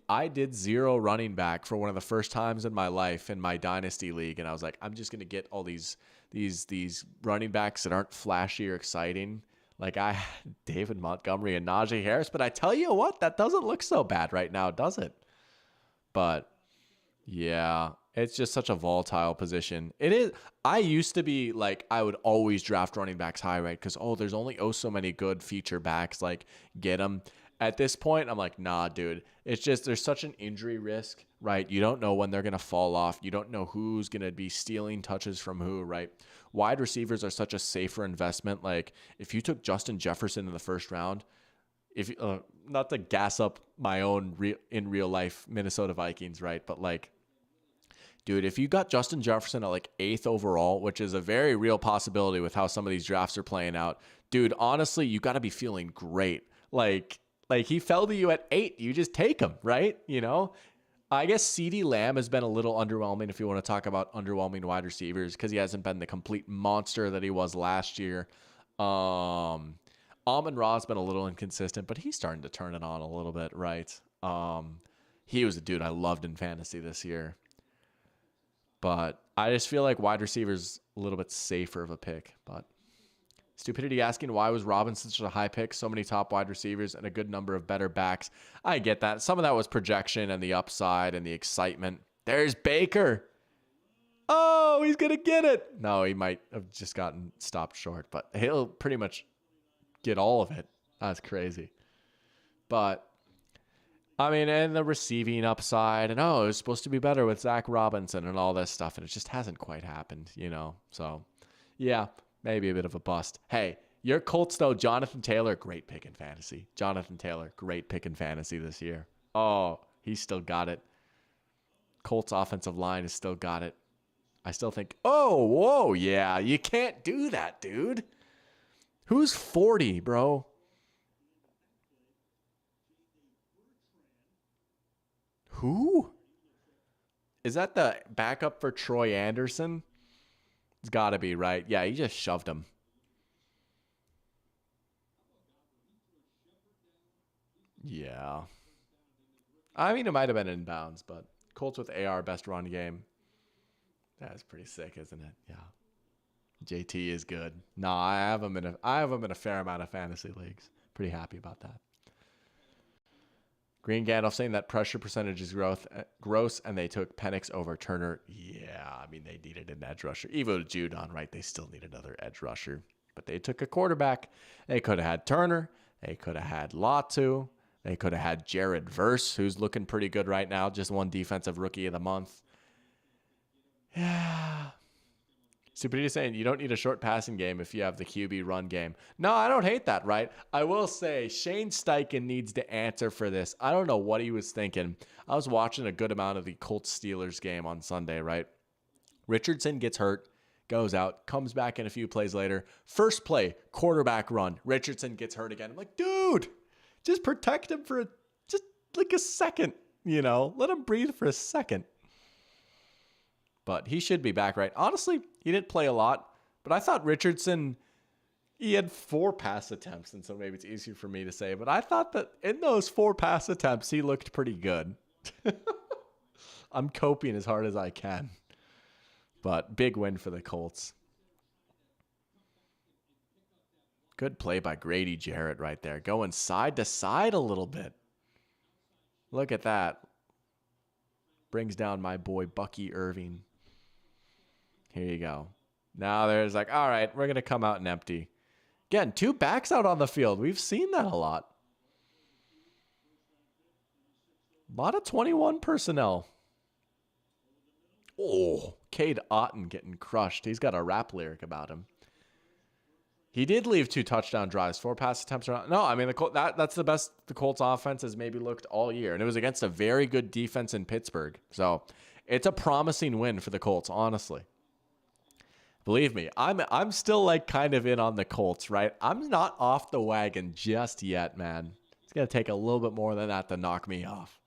0 running back for one of the first times in my life in my dynasty league, and I was like, I'm just gonna get all these running backs that aren't flashy or exciting. Like I had David Montgomery and Najee Harris, but I tell you what, that doesn't look so bad right now, does it? But yeah, it's just such a volatile position. It is. I used to be like, I would always draft running backs high, right? Because, there's only so many good feature backs, like get them. At this point, I'm like, nah, dude. It's just there's such an injury risk, right? You don't know when they're going to fall off. You don't know who's going to be stealing touches from who, right? Wide receivers are such a safer investment. Like if you took Justin Jefferson in the first round, if not to gas up my own in real life Minnesota Vikings, right? But like, dude, if you got Justin Jefferson at like 8th overall, which is a very real possibility with how some of these drafts are playing out, dude, honestly, you got to be feeling great. Like he fell to you at 8, you just take him, right? You know, I guess CeeDee Lamb has been a little underwhelming if you want to talk about underwhelming wide receivers because he hasn't been the complete monster that he was last year. Amon-Ra's been a little inconsistent, but he's starting to turn it on a little bit, right? He was a dude I loved in fantasy this year. But I just feel like wide receivers a little bit safer of a pick. But stupidity asking why was Robinson such a high pick? So many top wide receivers and a good number of better backs. I get that. Some of that was projection and the upside and the excitement. There's Baker. Oh, he's going to get it. No, he might have just gotten stopped short, but he'll pretty much get all of it. That's crazy. But I mean, and the receiving upside, and it was supposed to be better with Zach Robinson and all this stuff, and it just hasn't quite happened, you know? So, yeah, maybe a bit of a bust. Hey, your Colts, though, Jonathan Taylor, great pick in fantasy. Jonathan Taylor, great pick in fantasy this year. Oh, he's still got it. Colts offensive line has still got it. I still think, whoa, yeah, you can't do that, dude. Who's 40, bro? Who? Is that the backup for Troy Anderson? It's got to be, right? Yeah, he just shoved him. Yeah. I mean, it might have been inbounds, but Colts with AR best run game. That's pretty sick, isn't it? Yeah. JT is good. No, I have him in a fair amount of fantasy leagues. Pretty happy about that. Green Gandalf saying that pressure percentage is gross, and they took Penix over Turner. Yeah, I mean, they needed an edge rusher. Even with Judon, right? They still need another edge rusher. But they took a quarterback. They could have had Turner. They could have had Latu. They could have had Jared Verse, who's looking pretty good right now. Just won Defensive Rookie of the Month. Yeah. Super saying you don't need a short passing game if you have the QB run game. No, I don't hate that, right? I will say Shane Steichen needs to answer for this. I don't know what he was thinking. I was watching a good amount of the Colts-Steelers game on Sunday, right? Richardson gets hurt, goes out, comes back in a few plays later. First play, quarterback run. Richardson gets hurt again. I'm like, dude, just protect him for just like a second, Let him breathe for a second. But he should be back, right? Honestly, he didn't play a lot, but I thought Richardson, he had 4 pass attempts, and so maybe it's easier for me to say, but I thought that in those 4 pass attempts, he looked pretty good. I'm coping as hard as I can. But big win for the Colts. Good play by Grady Jarrett right there. Going side to side a little bit. Look at that. Brings down my boy Bucky Irving. Here you go. Now there's like, all right, we're going to come out and empty. Again, 2 backs out on the field. We've seen that a lot. A lot of 21 personnel. Oh, Cade Otton getting crushed. He's got a rap lyric about him. He did leave 2 touchdown drives, 4 pass attempts. No, I mean, that's the best the Colts offense has maybe looked all year. And it was against a very good defense in Pittsburgh. So it's a promising win for the Colts, honestly. Believe me, I'm still like kind of in on the Colts, right? I'm not off the wagon just yet, man. It's going to take a little bit more than that to knock me off.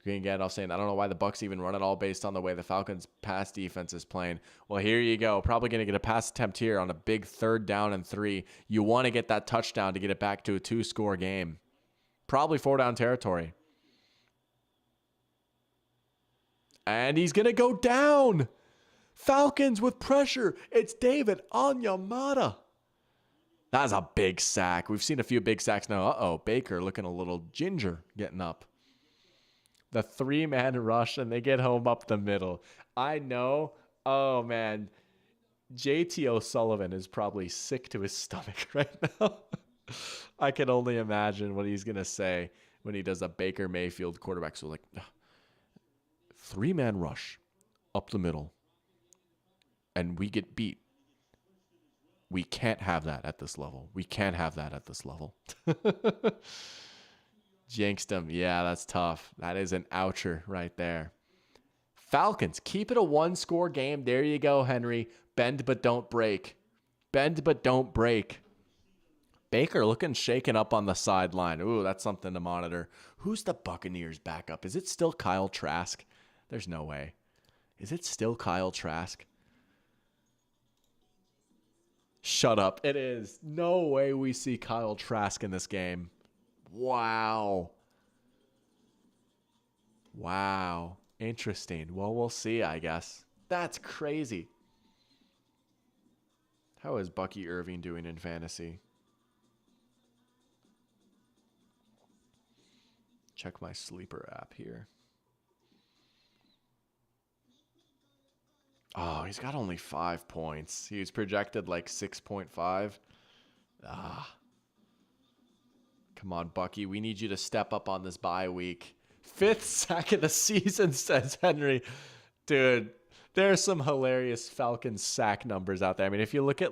Green Gandalf saying, I don't know why the Bucs even run it all based on the way the Falcons' pass defense is playing. Well, here you go. Probably going to get a pass attempt here on a big 3rd down and 3. You want to get that touchdown to get it back to a 2-score game. Probably 4-down territory. And he's going to go down. Falcons with pressure. It's David Onyemata. That's a big sack. We've seen a few big sacks now. Uh-oh, Baker looking a little ginger getting up. The 3-man rush, and they get home up the middle. I know. Oh, man. JT O'Sullivan is probably sick to his stomach right now. I can only imagine what he's going to say when he does a Baker Mayfield quarterback. So, 3-man rush up the middle, and we get beat. We can't have that at this level. We can't have that at this level. Jinxed him. Yeah, that's tough. That is an oucher right there. Falcons, keep it a 1-score game. There you go, Henry. Bend but don't break. Bend but don't break. Baker looking shaken up on the sideline. Ooh, that's something to monitor. Who's the Buccaneers backup? Is it still Kyle Trask? There's no way. Is it still Kyle Trask? Shut up. It is. No way we see Kyle Trask in this game. Wow. Wow. Interesting. Well, we'll see, I guess. That's crazy. How is Bucky Irving doing in fantasy? Check my sleeper app here. Oh, he's got only 5 points. He was projected like 6.5. Come on, Bucky. We need you to step up on this bye week. 5th sack of the season, says Henry. Dude, there are some hilarious Falcons sack numbers out there. I mean, if you look at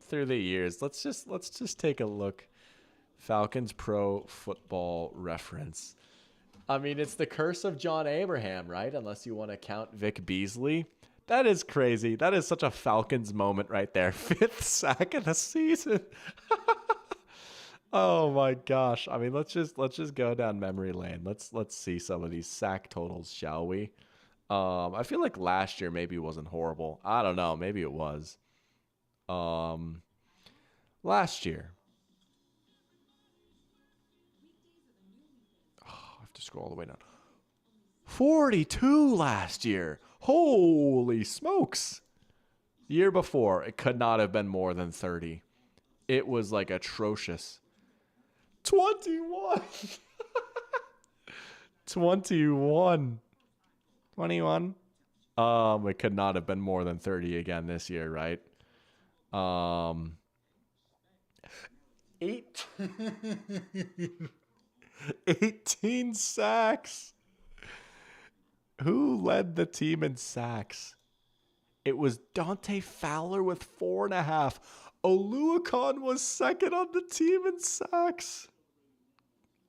through the years, let's just take a look. Falcons Pro Football Reference. I mean, it's the curse of John Abraham, right? Unless you want to count Vic Beasley. That is crazy. That is such a Falcons moment right there. 5th sack of the season. Oh my gosh. I mean, let's just go down memory lane. Let's see some of these sack totals, shall we? I feel like last year maybe wasn't horrible. I don't know. Maybe it was. Last year. Oh, I have to scroll all the way down. 42 last year. Holy smokes. The year before, it could not have been more than 30. It was atrocious. 21. 21. It could not have been more than 30 again this year, right? 18 sacks. Who led the team in sacks? It was Dante Fowler with 4.5. Oluokun was second on the team in sacks.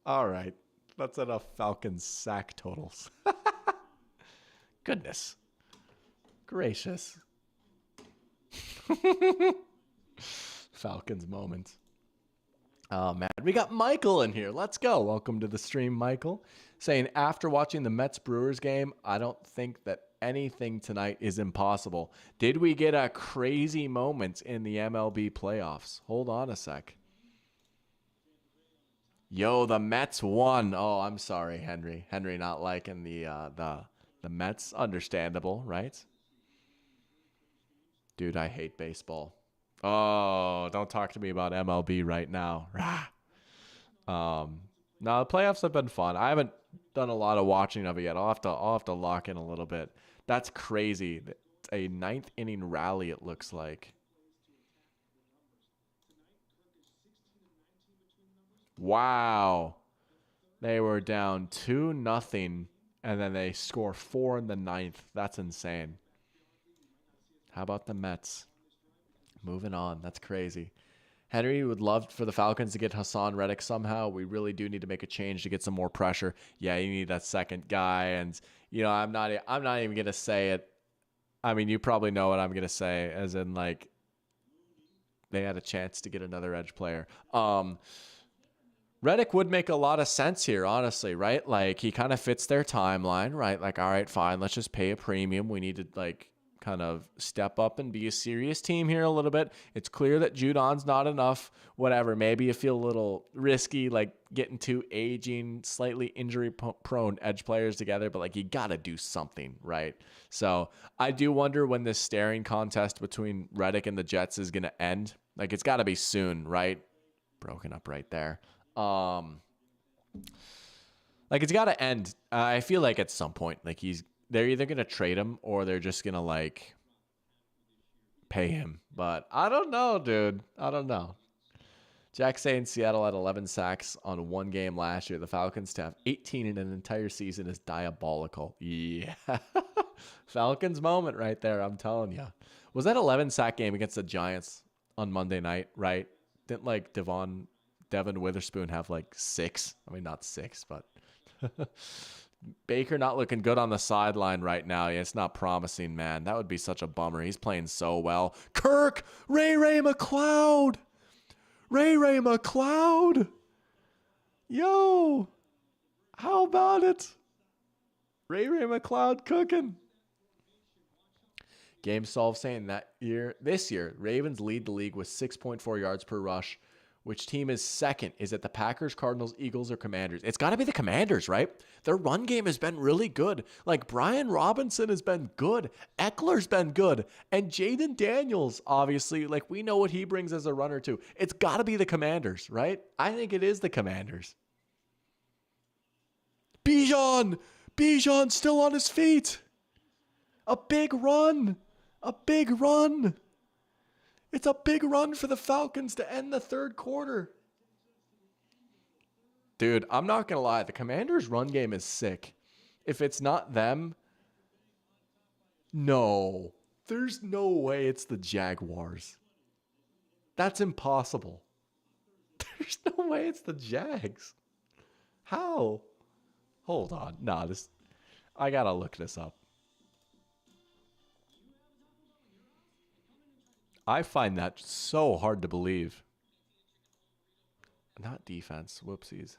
All right. That's enough Falcons sack totals. Goodness gracious. Falcons moment. Oh, man. We got Michael in here. Let's go. Welcome to the stream, Michael. Saying, after watching the Mets-Brewers game, I don't think that anything tonight is impossible. Did we get a crazy moment in the MLB playoffs? Hold on a sec. Yo, the Mets won. Oh, I'm sorry, Henry. Henry not liking the Mets. Understandable, right? Dude, I hate baseball. Oh, don't talk to me about MLB right now. No, the playoffs have been fun. I haven't done a lot of watching of it yet. I'll have to lock in a little bit. That's crazy. It's a ninth inning rally, it looks like. Wow. They were down 2-0, and then they score 4 in the ninth. That's insane. How about the Mets? Moving on. That's crazy. Henry would love for the Falcons to get Hassan Reddick somehow. We really do need to make a change to get some more pressure. Yeah, you need that second guy. And, you know, I'm not even going to say it. I mean, you probably know what I'm going to say, as in, like, they had a chance to get another edge player. Reddick would make a lot of sense here, honestly, right? Like, he kind of fits their timeline, right? Like, all right, fine, let's just pay a premium. We need to, like, kind of step up and be a serious team here a little bit. It's clear that Judon's not enough. Whatever. Maybe you feel a little risky, like getting two aging, slightly injury-prone edge players together, but, like, you got to do something, right? So I do wonder when this staring contest between Reddick and the Jets is going to end. Like, it's got to be soon, right? Broken up right there. Like, it's got to end. I feel like at some point, like, they're either going to trade him or they're just going to, like, pay him. But I don't know, dude. I don't know. Jack saying Seattle had 11 sacks on one game last year. The Falcons to have 18 in an entire season is diabolical. Yeah. Falcons moment right there, I'm telling you. Was that 11 sack game against the Giants on Monday night, right? Didn't, like, Devon Witherspoon have, like, 6? I mean, not 6, but... Baker not looking good on the sideline right now. Yeah, it's not promising, man. That would be such a bummer. He's playing so well. Kirk! Ray McLeod! Ray McLeod! Yo! How about it? Ray McLeod cooking. Game Solve saying this year, Ravens lead the league with 6.4 yards per rush. Which team is second? Is it the Packers, Cardinals, Eagles, or Commanders? It's got to be the Commanders, right? Their run game has been really good. Like, Brian Robinson has been good. Eckler's been good. And Jaden Daniels, obviously, like, we know what he brings as a runner, too. It's got to be the Commanders, right? I think it is the Commanders. Bijan still on his feet. A big run. It's a big run for the Falcons to end the third quarter. Dude, I'm not going to lie. The Commanders' run game is sick. If it's not them, no. There's no way it's the Jaguars. That's impossible. There's no way it's the Jags. How? Hold on. Nah, I got to look this up. I find that so hard to believe. Not defense. Whoopsies.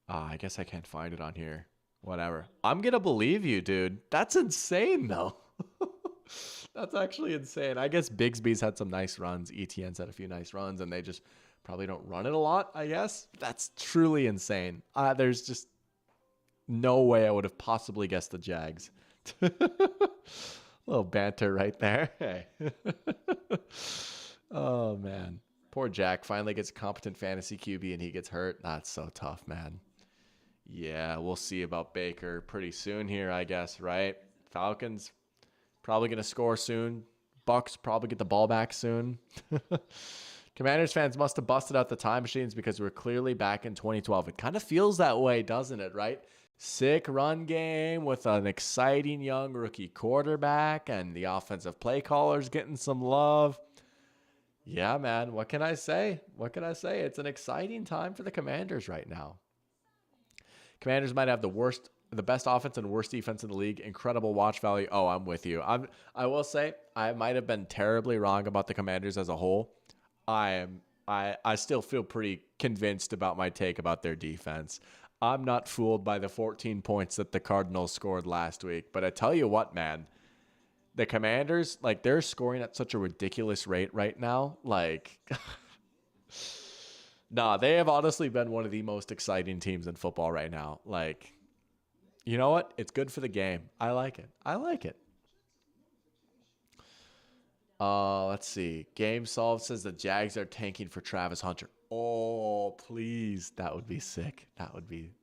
I guess I can't find it on here. Whatever. I'm going to believe you, dude. That's insane, though. That's actually insane. I guess Bigsby's had some nice runs. ETN's had a few nice runs, and they just probably don't run it a lot, I guess. That's truly insane. There's just no way I would have possibly guessed the Jags. Little banter right there. Hey. Oh, man. Poor Jack finally gets a competent fantasy QB and he gets hurt. That's so tough, man. Yeah, we'll see about Baker pretty soon here, I guess, right? Falcons probably going to score soon. Bucks probably get the ball back soon. Commanders fans must have busted out the time machines because we're clearly back in 2012. It kind of feels that way, doesn't it, right? Sick run game with an exciting young rookie quarterback and the offensive play callers getting some love. Yeah, man. What can I say? What can I say? It's an exciting time for the Commanders right now. Commanders might have the best offense and worst defense in the league. Incredible watch value. Oh, I'm with you. I will say I might have been terribly wrong about the Commanders as a whole. I still feel pretty convinced about my take about their defense. I'm not fooled by the 14 points that the Cardinals scored last week. But I tell you what, man, the Commanders, like, they're scoring at such a ridiculous rate right now. Like, nah, they have honestly been one of the most exciting teams in football right now. Like, you know what? It's good for the game. I like it. I like it. Let's see. Game solved says the Jags are tanking for Travis Hunter. Oh, please. That would be sick. That would be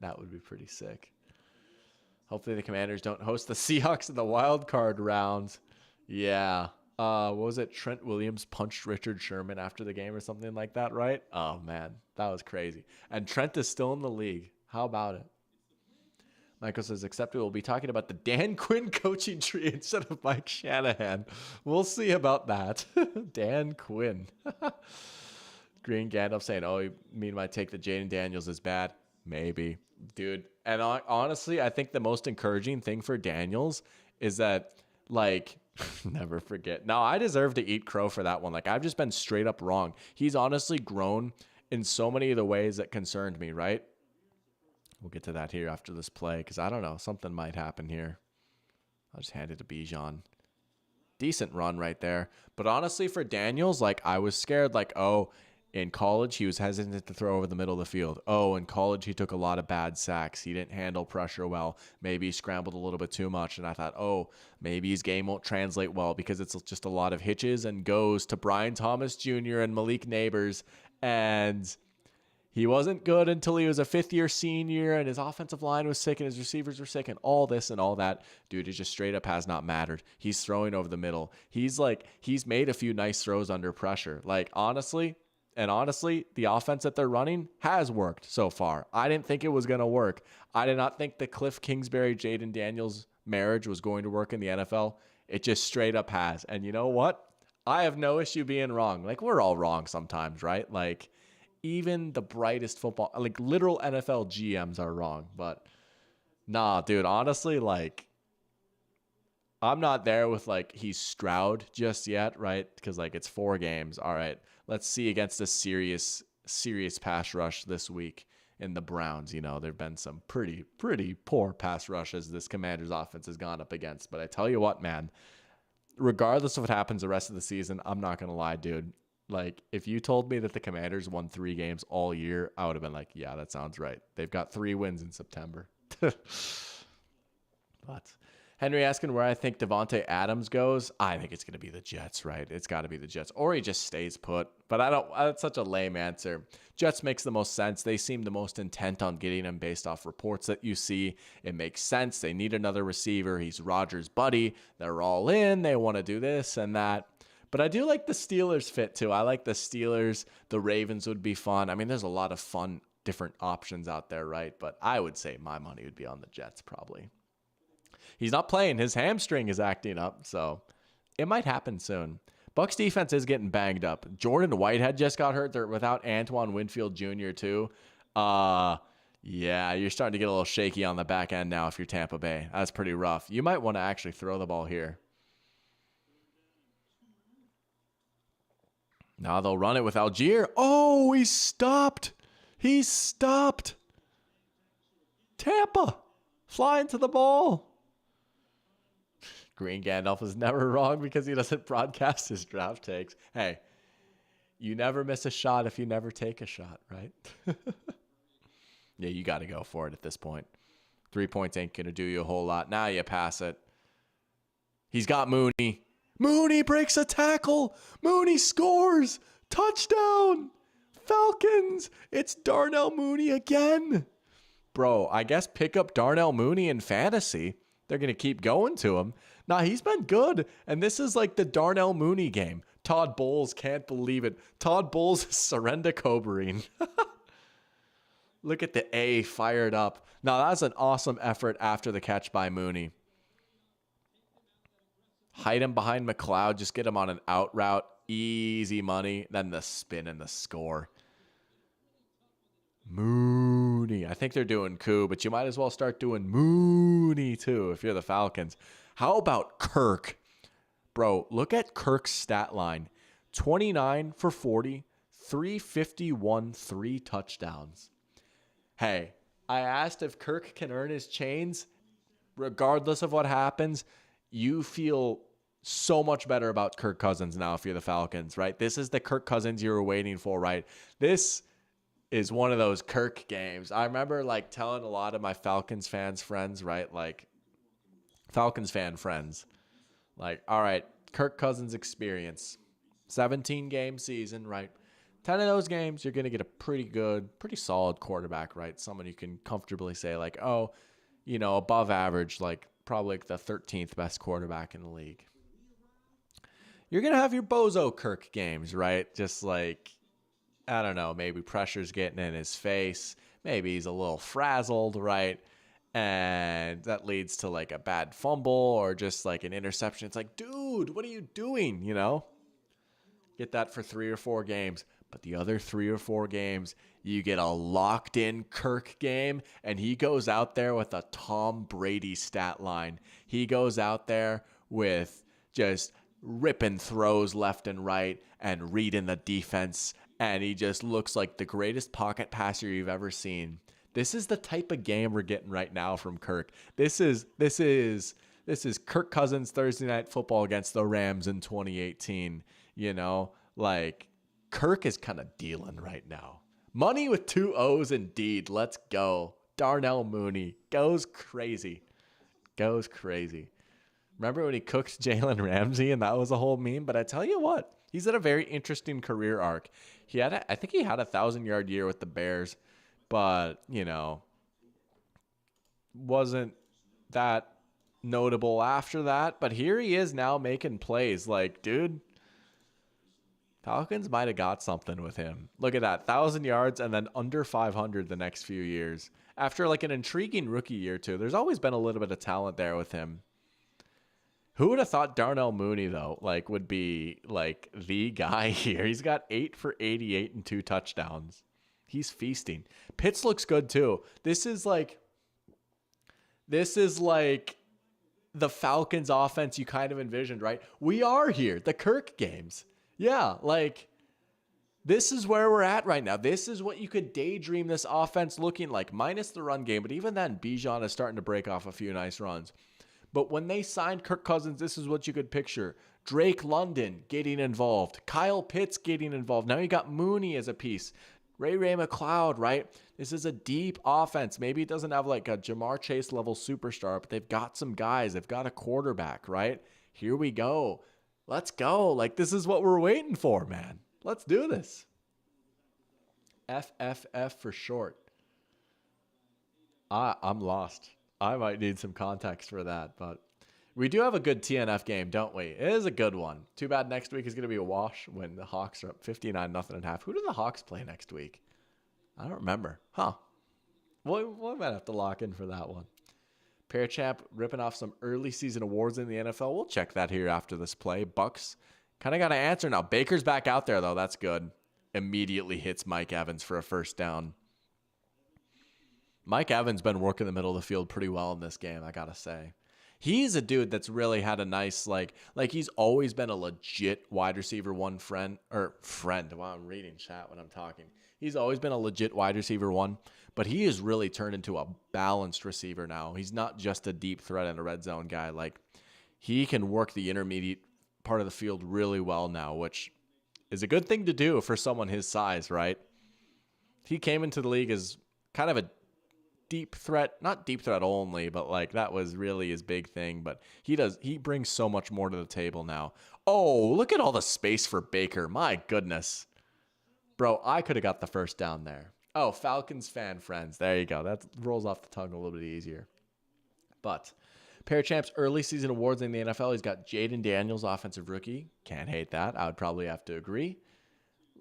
pretty sick. Hopefully the Commanders don't host the Seahawks in the wild card round. Yeah. What was it? Trent Williams punched Richard Sherman after the game or something like that, right? Oh, man. That was crazy. And Trent is still in the league. How about it? Michael says, except we'll be talking about the Dan Quinn coaching tree instead of Mike Shanahan. We'll see about that. Dan Quinn. Green Gandalf saying, oh, you mean my take that Jaden Daniels is bad? Maybe. Dude. And honestly, I think the most encouraging thing for Daniels is that, like, never forget. Now, I deserve to eat crow for that one. Like, I've just been straight up wrong. He's honestly grown in so many of the ways that concerned me, right? We'll get to that here after this play because I don't know. Something might happen here. I'll just hand it to Bijan. Decent run right there. But honestly, for Daniels, like, I was scared. Like, oh, in college, he was hesitant to throw over the middle of the field. Oh, in college, he took a lot of bad sacks. He didn't handle pressure well. Maybe he scrambled a little bit too much. And I thought, oh, maybe his game won't translate well because it's just a lot of hitches and goes to Brian Thomas Jr. and Malik Neighbors. And he wasn't good until he was a fifth-year senior, and his offensive line was sick, and his receivers were sick, and all this and all that. Dude, it just straight up has not mattered. He's throwing over the middle. He's made a few nice throws under pressure. Like, honestly, the offense that they're running has worked so far. I didn't think it was going to work. I did not think the Cliff Kingsbury, Jaden Daniels marriage was going to work in the NFL. It just straight up has. And you know what? I have no issue being wrong. Like, we're all wrong sometimes, right? Like, even the brightest football, like, literal NFL GMs are wrong. But nah, dude, honestly, like, I'm not there with, like, he's Stroud just yet, right? Because, like, it's 4 games. All right, let's see against a serious pass rush this week in the Browns. You know, there have been some pretty poor pass rushes this Commanders offense has gone up against. But I tell you what, man, regardless of what happens the rest of the season, I'm not going to lie, dude. Like, if you told me that the Commanders won 3 games all year, I would have been like, yeah, that sounds right. They've got 3 wins in September. But Henry asking where I think Devontae Adams goes. I think it's going to be the Jets, right? It's got to be the Jets. Or he just stays put. But that's such a lame answer. Jets makes the most sense. They seem the most intent on getting him based off reports that you see. It makes sense. They need another receiver. He's Rodgers' buddy. They're all in. They want to do this and that. But I do like the Steelers fit too. I like the Steelers. The Ravens would be fun. I mean, there's a lot of fun, different options out there, right? But I would say my money would be on the Jets probably. He's not playing. His hamstring is acting up, so it might happen soon. Bucs defense is getting banged up. Jordan Whitehead just got hurt. They're without Antoine Winfield Jr. too. Yeah, you're starting to get a little shaky on the back end now if you're Tampa Bay. That's pretty rough. You might want to actually throw the ball here. Now they'll run it with Algier. Oh, he stopped. He stopped. Tampa flying to the ball. Green Gandalf is never wrong because he doesn't broadcast his draft takes. Hey, you never miss a shot if you never take a shot, right? Yeah, you got to go for it at this point. 3 points ain't going to do you a whole lot. Now you pass it. He's got Mooney. Mooney breaks a tackle. Mooney scores. Touchdown. Falcons. It's Darnell Mooney again. Bro, I guess pick up Darnell Mooney in fantasy. They're going to keep going to him. Nah, he's been good. And this is like the Darnell Mooney game. Todd Bowles can't believe it. Todd Bowles is Surrender Cobering. Look at the A fired up. Now, that's an awesome effort after the catch by Mooney. Hide him behind McLeod. Just get him on an out route. Easy money. Then the spin and the score. Mooney. I think they're doing Koo, but you might as well start doing Mooney too if you're the Falcons. How about Kirk? Bro, look at Kirk's stat line. 29 for 40, 351, 3 touchdowns. Hey, I asked if Kirk can earn his chains. Regardless of what happens, you feel so much better about Kirk Cousins now if you're the Falcons, right? This is the Kirk Cousins you were waiting for, right? This is one of those Kirk games. I remember like telling a lot of my Falcons fans friends, right? Like Falcons fan friends, like, all right, Kirk Cousins experience, 17 game season, right? 10 of those games, you're going to get a pretty good, pretty solid quarterback, right? Someone you can comfortably say like, oh, you know, above average, like probably like the 13th best quarterback in the league. You're going to have your bozo Kirk games, right? Just like, I don't know, maybe pressure's getting in his face. Maybe he's a little frazzled, right? And that leads to like a bad fumble or just like an interception. It's like, dude, what are you doing? You know, get that for 3 or 4 games. But the other 3 or 4 games, you get a locked in Kirk game and he goes out there with a Tom Brady stat line. He goes out there with just ripping throws left and right and reading the defense. And he just looks like the greatest pocket passer you've ever seen. This is the type of game we're getting right now from Kirk. This is Kirk Cousins Thursday Night Football against the Rams in 2018. You know, like Kirk is kind of dealing right now. Money with 2 O's indeed. Let's go. Darnell Mooney goes crazy. Goes crazy. Remember when he cooked Jalen Ramsey and that was a whole meme? But I tell you what, he's had a very interesting career arc. I think he had a 1,000-yard year with the Bears, but, you know, wasn't that notable after that. But here he is now making plays. Like, dude, Falcons might have got something with him. Look at that, 1,000 yards and then under 500 the next few years. After like an intriguing rookie year too. There's always been a little bit of talent there with him. Who would have thought Darnell Mooney, though, like would be like the guy here? He's got 8 for 88 and 2 touchdowns. He's feasting. Pitts looks good too. This is like the Falcons offense you kind of envisioned, right? We are here, the Kirk games. Yeah, like this is where we're at right now. This is what you could daydream this offense looking like, minus the run game. But even then, Bijan is starting to break off a few nice runs. But when they signed Kirk Cousins, this is what you could picture. Drake London getting involved. Kyle Pitts getting involved. Now you got Mooney as a piece. Ray McLeod, right? This is a deep offense. Maybe it doesn't have like a Jamar Chase level superstar, but they've got some guys. They've got a quarterback, right? Here we go. Let's go. Like, this is what we're waiting for, man. Let's do this. FFF for short. I'm lost. I might need some context for that, but we do have a good TNF game, don't we? It is a good one. Too bad next week is going to be a wash when the Hawks are up 59-0 at half. Who do the Hawks play next week? I don't remember. Huh. We might have to lock in for that one. Pear Champ ripping off some early season awards in the NFL. We'll check that here after this play. Bucks kind of got an answer now. Baker's back out there, though. That's good. Immediately hits Mike Evans for a first down. Mike Evans been working the middle of the field pretty well in this game, I got to say. He's a dude that's really had a nice, like he's always been a legit wide receiver one friend. Wow, I'm reading chat when I'm talking. He's always been a legit wide receiver one, but he has really turned into a balanced receiver now. He's not just a deep threat and a red zone guy. Like, he can work the intermediate part of the field really well now, which is a good thing to do for someone his size, right? He came into the league as kind of a deep threat, not deep threat only, but like that was really his big thing. But he brings so much more to the table now. Oh, look at all the space for Baker. My goodness. Bro, I could have got the first down there. Oh, Falcons fan friends. There you go. That rolls off the tongue a little bit easier. But Pear Champ's early season awards in the NFL, he's got Jaden Daniels, offensive rookie. Can't hate that. I would probably have to agree.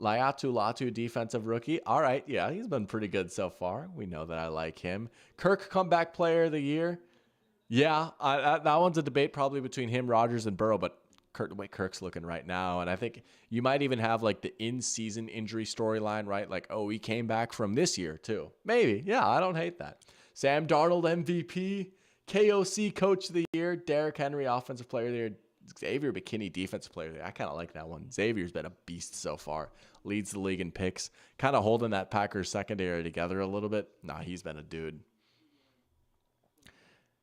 Laiatu Latu, defensive rookie. All right, yeah, he's been pretty good so far. We know that I like him. Kirk, comeback player of the year. Yeah, that one's a debate probably between him, Rodgers, and Burrow, but the way Kirk's looking right now, and I think you might even have like the in-season injury storyline, right? Like, oh, he came back from this year too. Maybe, yeah, I don't hate that. Sam Darnold, MVP, KOC Coach of the Year, Derrick Henry, Offensive Player of the Year, Xavier McKinney, Defensive Player of the Year. I kind of like that one. Xavier's been a beast so far. Leads the league in picks. Kind of holding that Packers secondary together a little bit. Nah, he's been a dude.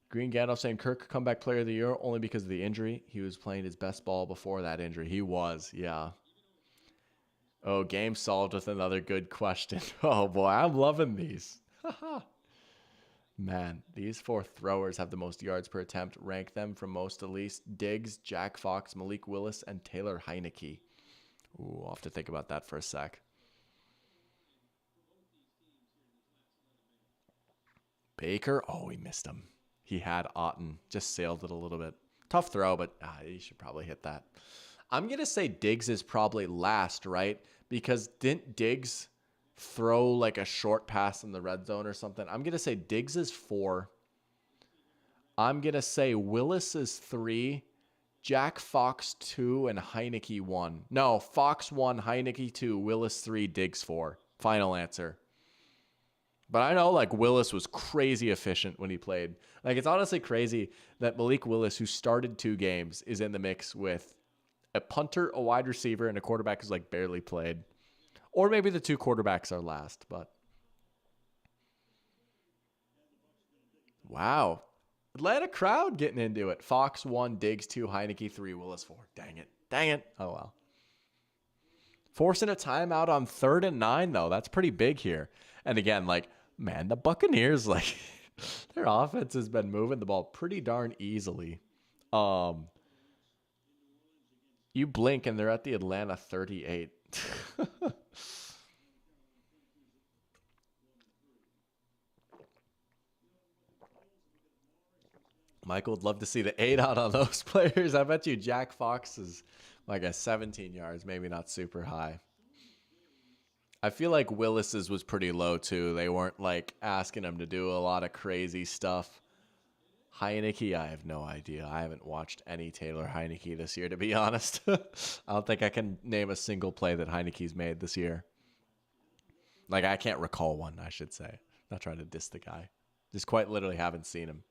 Green Gandalf saying Kirk comeback player of the year only because of the injury. He was playing his best ball before that injury. He was, yeah. Oh, game solved with another good question. Oh boy, I'm loving these. Man, these 4 throwers have the most yards per attempt. Rank them from most to least. Diggs, Jack Fox, Malik Willis, and Taylor Heineke. Ooh, I'll have to think about that for a sec. Baker, oh, we missed him. He had Otten, just sailed it a little bit. Tough throw, but he should probably hit that. I'm going to say Diggs is probably last, right? Because didn't Diggs throw like a short pass in the red zone or something? I'm going to say Diggs is 4. I'm going to say Willis is 3. Jack Fox 2 and Heineke 1. No, Fox 1, Heineke 2, Willis 3, Diggs 4. Final answer. But I know like Willis was crazy efficient when he played. Like it's honestly crazy that Malik Willis, who started 2 games, is in the mix with a punter, a wide receiver, and a quarterback who's like barely played. Or maybe the 2 quarterbacks are last, but wow. Atlanta crowd getting into it. Fox 1, Diggs 2, Heineke 3, Willis 4. Dang it. Dang it. Oh, well. Forcing a timeout on 3rd and 9, though. That's pretty big here. And again, like, man, the Buccaneers, like, their offense has been moving the ball pretty darn easily. You blink and they're at the Atlanta 38. Michael would love to see the 8 out on those players. I bet you Jack Fox is like a 17 yards, maybe not super high. I feel like Willis's was pretty low too. They weren't like asking him to do a lot of crazy stuff. Heineke, I have no idea. I haven't watched any Taylor Heineke this year, to be honest. I don't think I can name a single play that Heineke's made this year. Like, I can't recall one, I should say. Not trying to diss the guy. Just quite literally haven't seen him.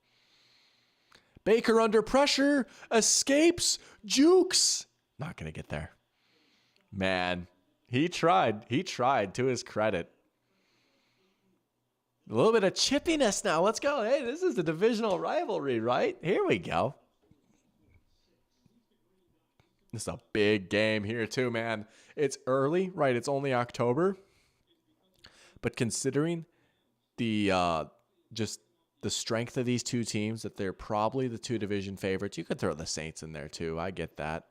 Baker under pressure, escapes, jukes. Not going to get there. Man, he tried. He tried, to his credit. A little bit of chippiness now. Let's go. Hey, this is a divisional rivalry, right? Here we go. This is a big game here too, man. It's early, right? It's only October. But considering the just the strength of these 2 teams, that they're probably the 2 division favorites. You could throw the Saints in there too. I get that.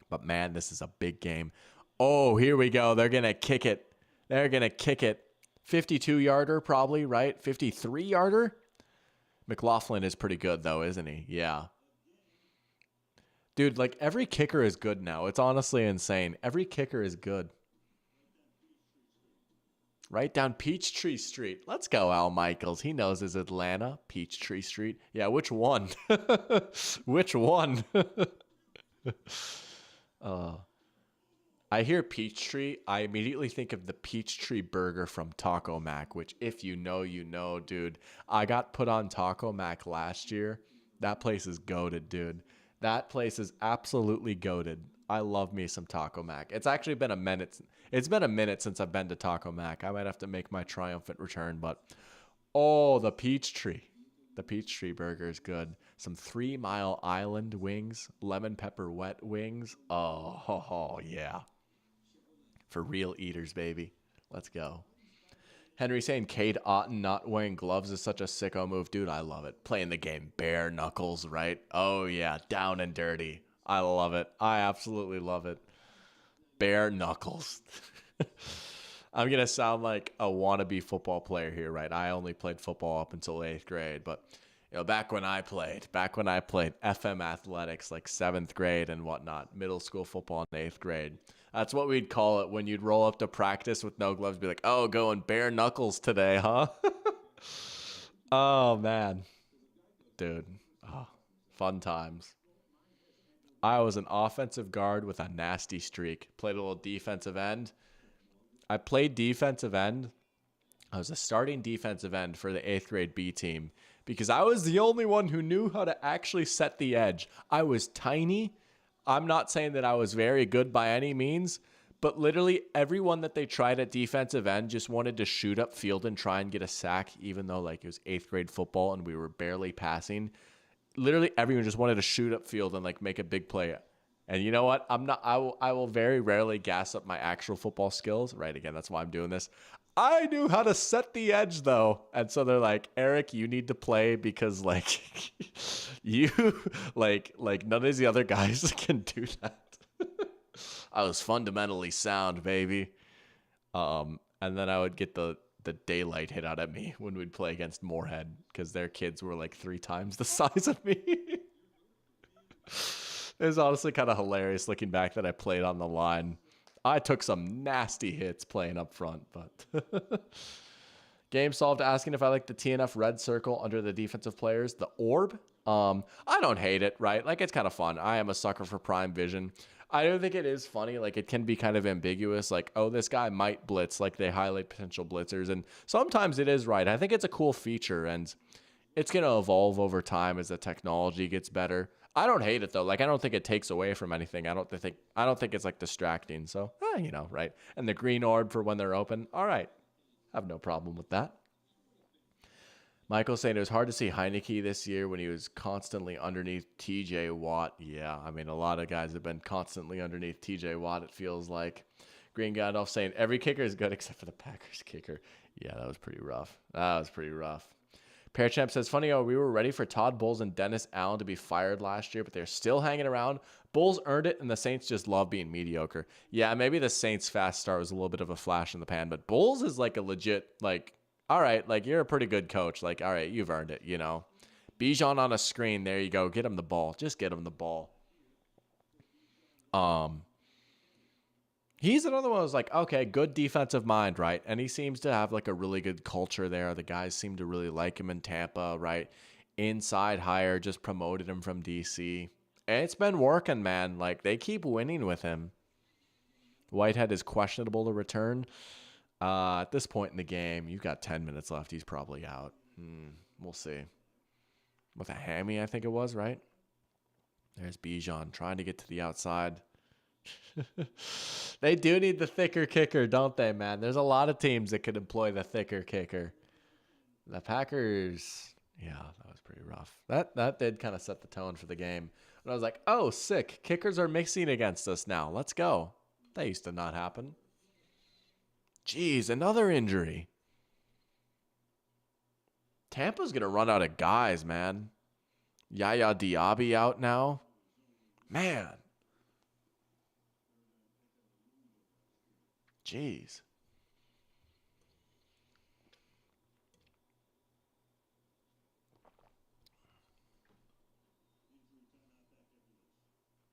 But man, this is a big game. Oh, here we go. They're going to kick it. They're going to kick it. 52-yarder probably, right? 53-yarder? McLaughlin is pretty good though, isn't he? Yeah. Dude, like every kicker is good now. It's honestly insane. Every kicker is good. Right down Peachtree Street. Let's go, Al Michaels. He knows his Atlanta. Peachtree Street. Yeah, which one? Which one? I hear Peachtree. I immediately think of the Peachtree Burger from Taco Mac, which if you know, you know, dude. I got put on Taco Mac last year. That place is goated, dude. That place is absolutely goated. I love me some Taco Mac. It's actually been a minute. It's been a minute since I've been to Taco Mac. I might have to make my triumphant return, but oh, the Peachtree. The Peachtree Burger is good. Some 3 Mile Island wings, lemon pepper wet wings. Oh, yeah. For real eaters, baby. Let's go. Henry saying Cade Otton not wearing gloves is such a sicko move. Dude, I love it. Playing the game bare knuckles, right? Oh, yeah. Down and dirty. I love it. I absolutely love it. Bare knuckles. I'm going to sound like a wannabe football player here, right? I only played football up until 8th grade, but back when I played FM athletics, like 7th grade and whatnot, middle school football in 8th grade. That's what we'd call it when you'd roll up to practice with no gloves, be like, oh, going bare knuckles today, huh? Oh, man. Dude. Oh, fun times. I was an offensive guard with a nasty streak. Played a little defensive end. I played defensive end. I was a starting defensive end for the 8th grade B team because I was the only one who knew how to actually set the edge. I was tiny. I'm not saying that I was very good by any means, but literally everyone that they tried at defensive end just wanted to shoot up field and try and get a sack, even though like it was 8th grade football and we were barely passing. Literally everyone just wanted to shoot up field and like make a big play. And you know what? I will very rarely gas up my actual football skills. Right. Again, that's why I'm doing this. I knew how to set the edge though. And so they're like, Eric, you need to play because like you like none of the other guys can do that. I was fundamentally sound, baby. And then I would get the daylight hit out at me when we'd play against Moorhead because their kids were like 3 times the size of me. It was honestly kind of hilarious looking back that I played on the line. I took some nasty hits playing up front, but game solved asking if I like the TNF red circle under the defensive players, the orb. I don't hate it, right? Like it's kind of fun. I am a sucker for prime vision. I don't think it is funny. Like it can be kind of ambiguous. Like, oh, this guy might blitz. Like they highlight potential blitzers. And sometimes it is right. I think it's a cool feature and it's going to evolve over time as the technology gets better. I don't hate it though. Like I don't think it takes away from anything. I don't think it's like distracting. So, right. And the green orb for when they're open. All right. I have no problem with that. Michael saying it was hard to see Heineke this year when he was constantly underneath TJ Watt. Yeah, I mean, a lot of guys have been constantly underneath TJ Watt, it feels like. Green Gandalf saying every kicker is good except for the Packers kicker. Yeah, that was pretty rough. Pearchamp says, funny how we were ready for Todd Bowles and Dennis Allen to be fired last year, but they're still hanging around. Bowles earned it, and the Saints just love being mediocre. Yeah, maybe the Saints' fast start was a little bit of a flash in the pan, but Bowles is like a legit, like, all right, like you're a pretty good coach. Like, all right, you've earned it, Bijan on a screen, there you go. Get him the ball. Just get him the ball. He's another one who's like, okay, good defensive mind, right? And he seems to have like a really good culture there. The guys seem to really like him in Tampa, right? Inside hire, just promoted him from DC. And it's been working, man. Like they keep winning with him. Whitehead is questionable to return. At this point in the game, you've got 10 minutes left. He's probably out. We'll see. With a hammy, I think it was, right? There's Bijan trying to get to the outside. They do need the thicker kicker, don't they, man? There's a lot of teams that could employ the thicker kicker. The Packers, yeah, that was pretty rough. That did kind of set the tone for the game. And I was like, oh, sick. Kickers are mixing against us now. Let's go. That used to not happen. Jeez, another injury. Tampa's going to run out of guys, man. Yaya Diaby out now. Man. Jeez.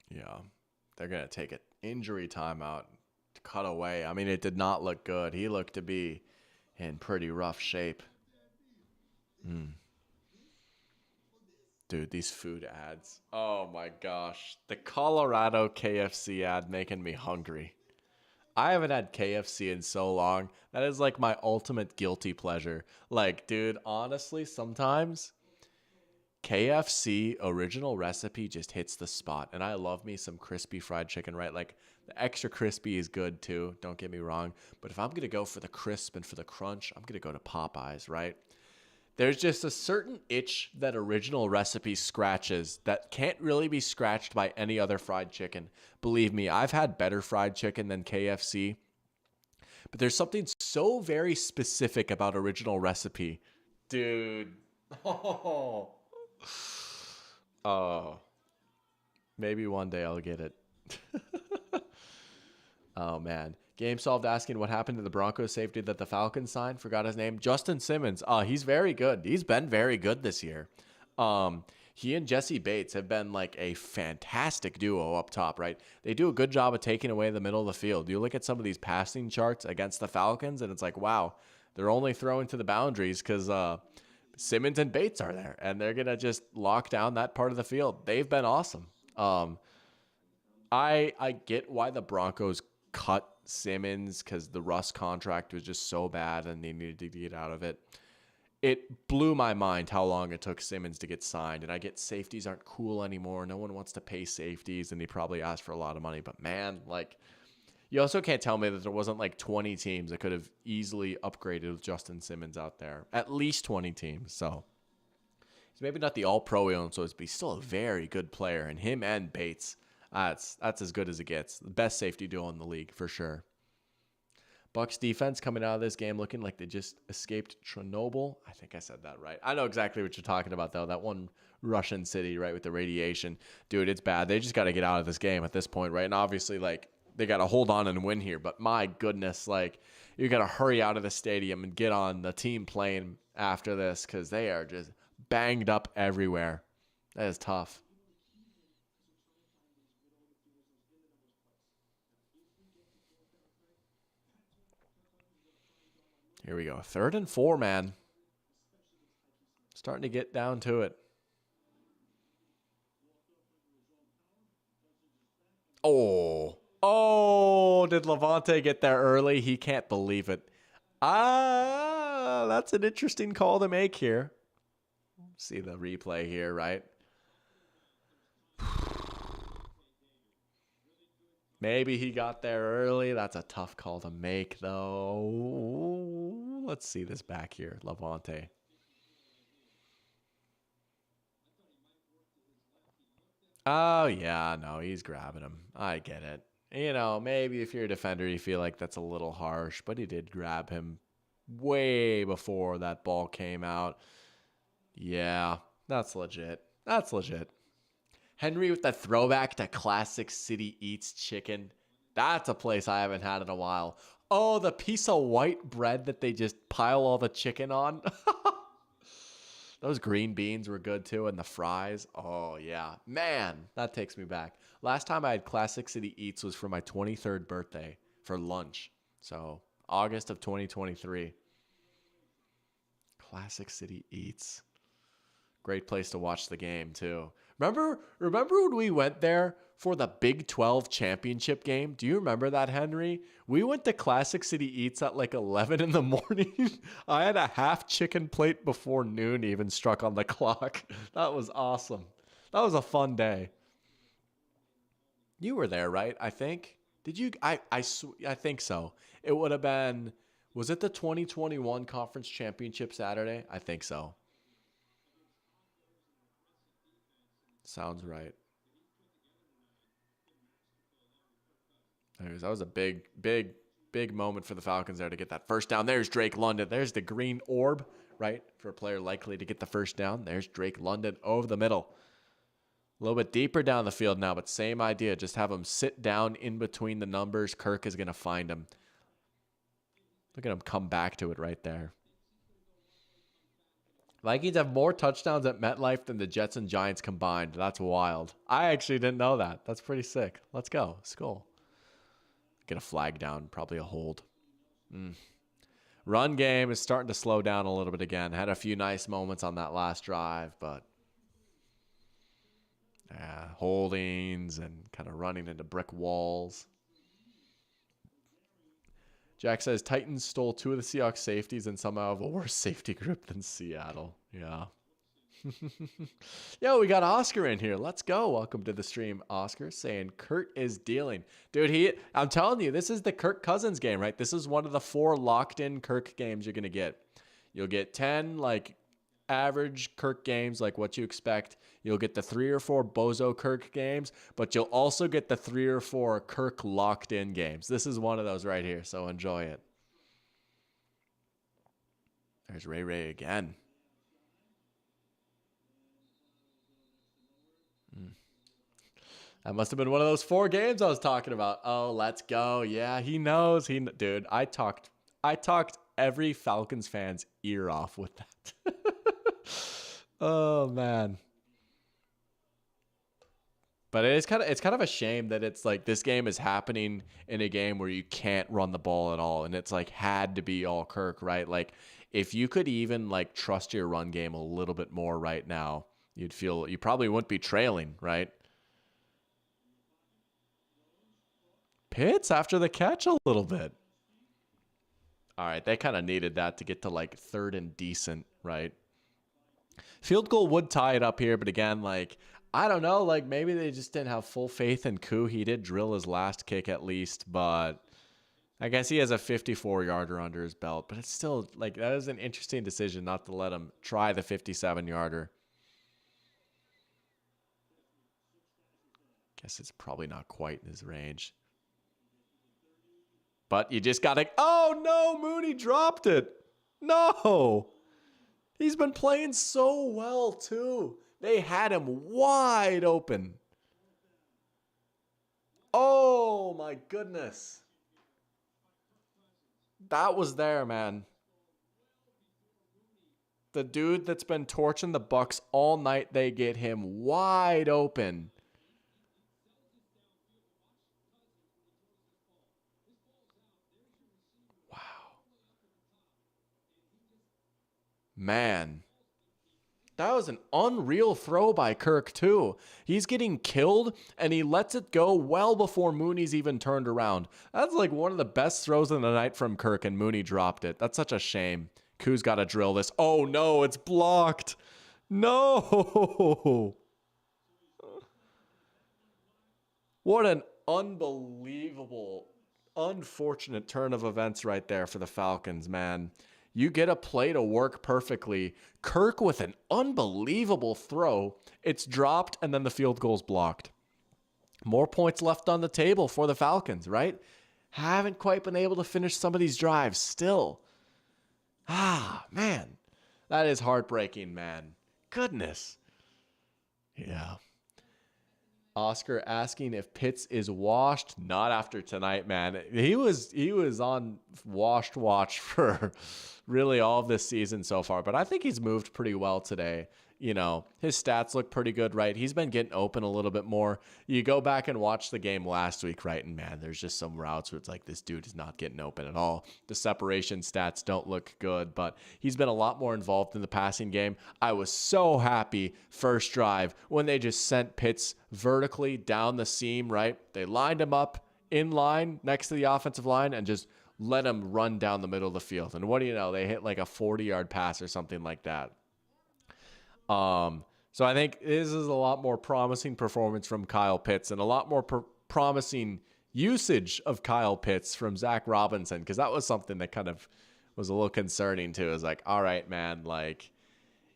Yeah. They're going to take an injury timeout to cut away. I mean, it did not look good. He looked to be in pretty rough shape. Dude, these food ads. Oh my gosh. The Colorado KFC ad making me hungry. I haven't had KFC in so long. That is like my ultimate guilty pleasure. Like, dude, honestly, sometimes KFC original recipe just hits the spot. And I love me some crispy fried chicken, right? Like the extra crispy is good too. Don't get me wrong. But if I'm going to go for the crisp and for the crunch, I'm going to go to Popeyes, right? There's just a certain itch that original recipe scratches that can't really be scratched by any other fried chicken. Believe me, I've had better fried chicken than KFC. But there's something so very specific about original recipe. Dude. Oh. Maybe one day I'll get it. Oh, man. Game solved asking what happened to the Broncos safety that the Falcons signed. Forgot his name. Justin Simmons. He's very good. He's been very good this year. He and Jesse Bates have been like a fantastic duo up top, right? They do a good job of taking away the middle of the field. You look at some of these passing charts against the Falcons, and it's like, wow, they're only throwing to the boundaries because Simmons and Bates are there, and they're going to just lock down that part of the field. They've been awesome. I get why the Broncos cut Simmons because the Russ contract was just so bad and they needed to get out of it. It blew my mind how long it took Simmons to get signed. And I get safeties aren't cool anymore. No one wants to pay safeties, and they probably asked for a lot of money. But man, like, you also can't tell me that there wasn't like 20 teams that could have easily upgraded with Justin Simmons out there. At least 20 teams. So he's maybe not the all-pro he owns, but he's still a very good player. And him and Bates, that's as good as it gets. The best safety duo in the league for sure. Bucs defense coming out of this game looking like they just escaped Chernobyl. I think I said that right. I know exactly what you're talking about, though. That one Russian city, right, with the radiation. Dude, it's bad. They just got to get out of this game at this point, right? And obviously, like, they got to hold on and win here. But my goodness, like, you got to hurry out of the stadium and get on the team plane after this because they are just banged up everywhere. That is tough. Here we go. 3rd and 4, man. Starting to get down to it. Oh, did Levante get there early? He can't believe it. That's an interesting call to make here. See the replay here, right? Maybe he got there early. That's a tough call to make, though. Let's see this back here, Levante. Oh, yeah, no, he's grabbing him. I get it. You know, maybe if you're a defender, you feel like that's a little harsh, but he did grab him way before that ball came out. Yeah, that's legit. That's legit. Henry with the throwback to Classic City Eats Chicken. That's a place I haven't had in a while. Oh, the piece of white bread that they just pile all the chicken on. Those green beans were good too, and the fries. Oh, yeah. Man, that takes me back. Last time I had Classic City Eats was for my 23rd birthday for lunch. So, August of 2023. Classic City Eats. Great place to watch the game, too. Remember when we went there for the Big 12 championship game? Do you remember that, Henry? We went to Classic City Eats at like 11 in the morning. I had a half chicken plate before noon even struck on the clock. That was awesome. That was a fun day. You were there, right? I think. Did you? I think so. It would have been, was it the 2021 Conference Championship Saturday? I think so. Sounds right. Anyways, that was a big moment for the Falcons there to get that first down. There's Drake London. There's the green orb, right? For a player likely to get the first down. There's Drake London over the middle. A little bit deeper down the field now, but same idea. Just have him sit down in between the numbers. Kirk is going to find him. Look at him come back to it right there. Vikings have more touchdowns at MetLife than the Jets and Giants combined. That's wild. I actually didn't know that. That's pretty sick. Let's go. Skull. Get a flag down. Probably a hold. Run game is starting to slow down a little bit again. Had a few nice moments on that last drive, but holdings and kind of running into brick walls. Jack says Titans stole 2 of the Seahawks safeties and somehow have a worse safety group than Seattle. Yeah. Yo, we got Oscar in here. Let's go. Welcome to the stream, Oscar, saying Kurt is dealing. Dude, I'm telling you, this is the Kirk Cousins game, right? This is one of the 4 locked-in Kirk games you're going to get. You'll get 10, like, average Kirk games, like what you expect. You'll get the 3 or 4 Bozo Kirk games, but you'll also get the 3 or 4 Kirk locked-in games. This is one of those right here, so enjoy it. There's Ray again. That must have been one of those 4 games I was talking about. Oh, let's go. Yeah, he knows. Dude, I talked every Falcons fan's ear off with that. Oh man. But it's kind of a shame that it's like this game is happening in a game where you can't run the ball at all, and it's like had to be all Kirk, right? Like if you could even like trust your run game a little bit more right now, you probably wouldn't be trailing, right? Pitts after the catch a little bit. All right, they kind of needed that to get to like third and decent, right? Field goal would tie it up here, but again, like I don't know, like maybe they just didn't have full faith in Koo. He did drill his last kick at least, but I guess he has a 54-yarder under his belt. But it's still like that is an interesting decision not to let him try the 57-yarder. Guess it's probably not quite in his range. But you just gotta. Oh no, Mooney dropped it. No. He's been playing so well, too. They had him wide open. Oh, my goodness. That was there, man. The dude that's been torching the Bucs all night, they get him wide open. Wow. Man. That was an unreal throw by Kirk, too. He's getting killed, and he lets it go well before Mooney's even turned around. That's like one of the best throws of the night from Kirk, and Mooney dropped it. That's such a shame. Koo's got to drill this. Oh, no, it's blocked. No. What an unbelievable, unfortunate turn of events right there for the Falcons, man. You get a play to work perfectly. Kirk with an unbelievable throw. It's dropped, and then the field goal's blocked. More points left on the table for the Falcons, right? Haven't quite been able to finish some of these drives still. Ah, man. That is heartbreaking, man. Goodness. Yeah. Oscar asking if Pitts is washed. Not after tonight, man. He was on washed watch for really all of this season so far, but I think he's moved pretty well today. You know, his stats look pretty good, right? He's been getting open a little bit more. You go back and watch the game last week, right? And man, there's just some routes where it's like this dude is not getting open at all. The separation stats don't look good, but he's been a lot more involved in the passing game. I was so happy first drive when they just sent Pitts vertically down the seam, right? They lined him up in line next to the offensive line and just let him run down the middle of the field. And what do you know? They hit like a 40-yard pass or something like that. So I think this is a lot more promising performance from Kyle Pitts and a lot more promising usage of Kyle Pitts from Zach Robinson, because that was something that kind of was a little concerning too. It was like, all right, man, like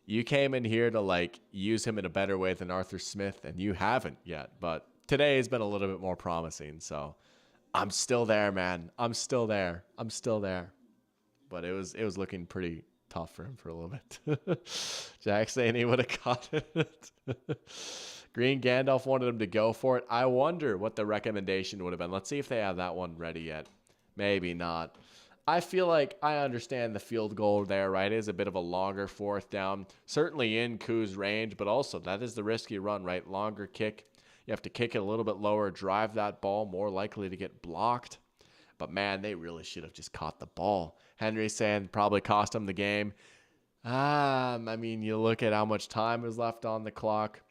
you came in here to like use him in a better way than Arthur Smith, and you haven't yet. But today has been a little bit more promising. So I'm still there, man. I'm still there. But it was looking pretty tough for him for a little bit. Jack saying he would have caught it. Green Gandalf wanted him to go for it. I wonder what the recommendation would have been. Let's see if they have that one ready yet. Maybe not. I feel like I understand the field goal there, right? It is a bit of a longer fourth down. Certainly in Koo's range, but also that is the risky run, right? Longer kick. You have to kick it a little bit lower, drive that ball, more likely to get blocked. But man, they really should have just caught the ball. Henry saying probably cost him the game. I mean, you look at how much time is left on the clock.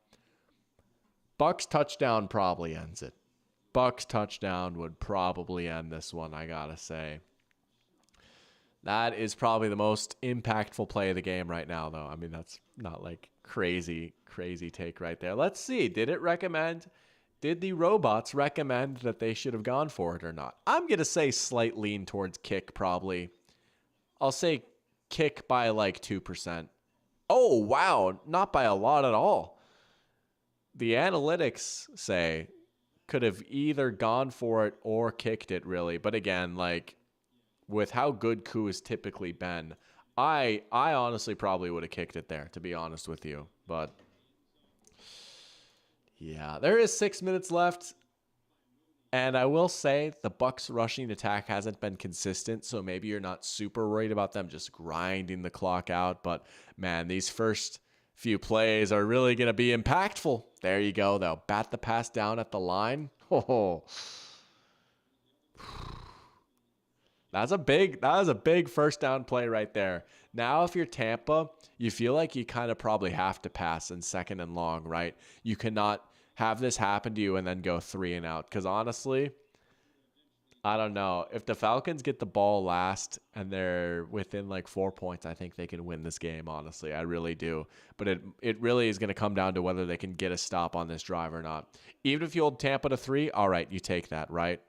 Bucks touchdown probably ends it. Bucks touchdown would probably end this one, I gotta say. That is probably the most impactful play of the game right now, though. I mean, that's not like crazy take right there. Let's see. Did the robots recommend that they should have gone for it or not? I'm going to say slight lean towards kick, probably. I'll say kick by like 2%. Oh, wow. Not by a lot at all. The analytics say could have either gone for it or kicked it, really. But again, like with how good Koo has typically been, I honestly probably would have kicked it there, to be honest with you. But yeah, there is 6 minutes left. And I will say the Bucks rushing attack hasn't been consistent, so maybe you're not super worried about them just grinding the clock out. But man, these first Few plays are really going to be impactful. There you go, though. Bat the pass down at the line. Oh, that was a big first down play right there. Now, if you're Tampa, you feel like you kind of probably have to pass in second and long, right? You cannot have this happen to you and then go 3 and out. Because honestly, I don't know. If the Falcons get the ball last and they're within like 4 points, I think they can win this game, honestly. I really do. But it really is going to come down to whether they can get a stop on this drive or not. Even if you hold Tampa to 3, all right, you take that, right?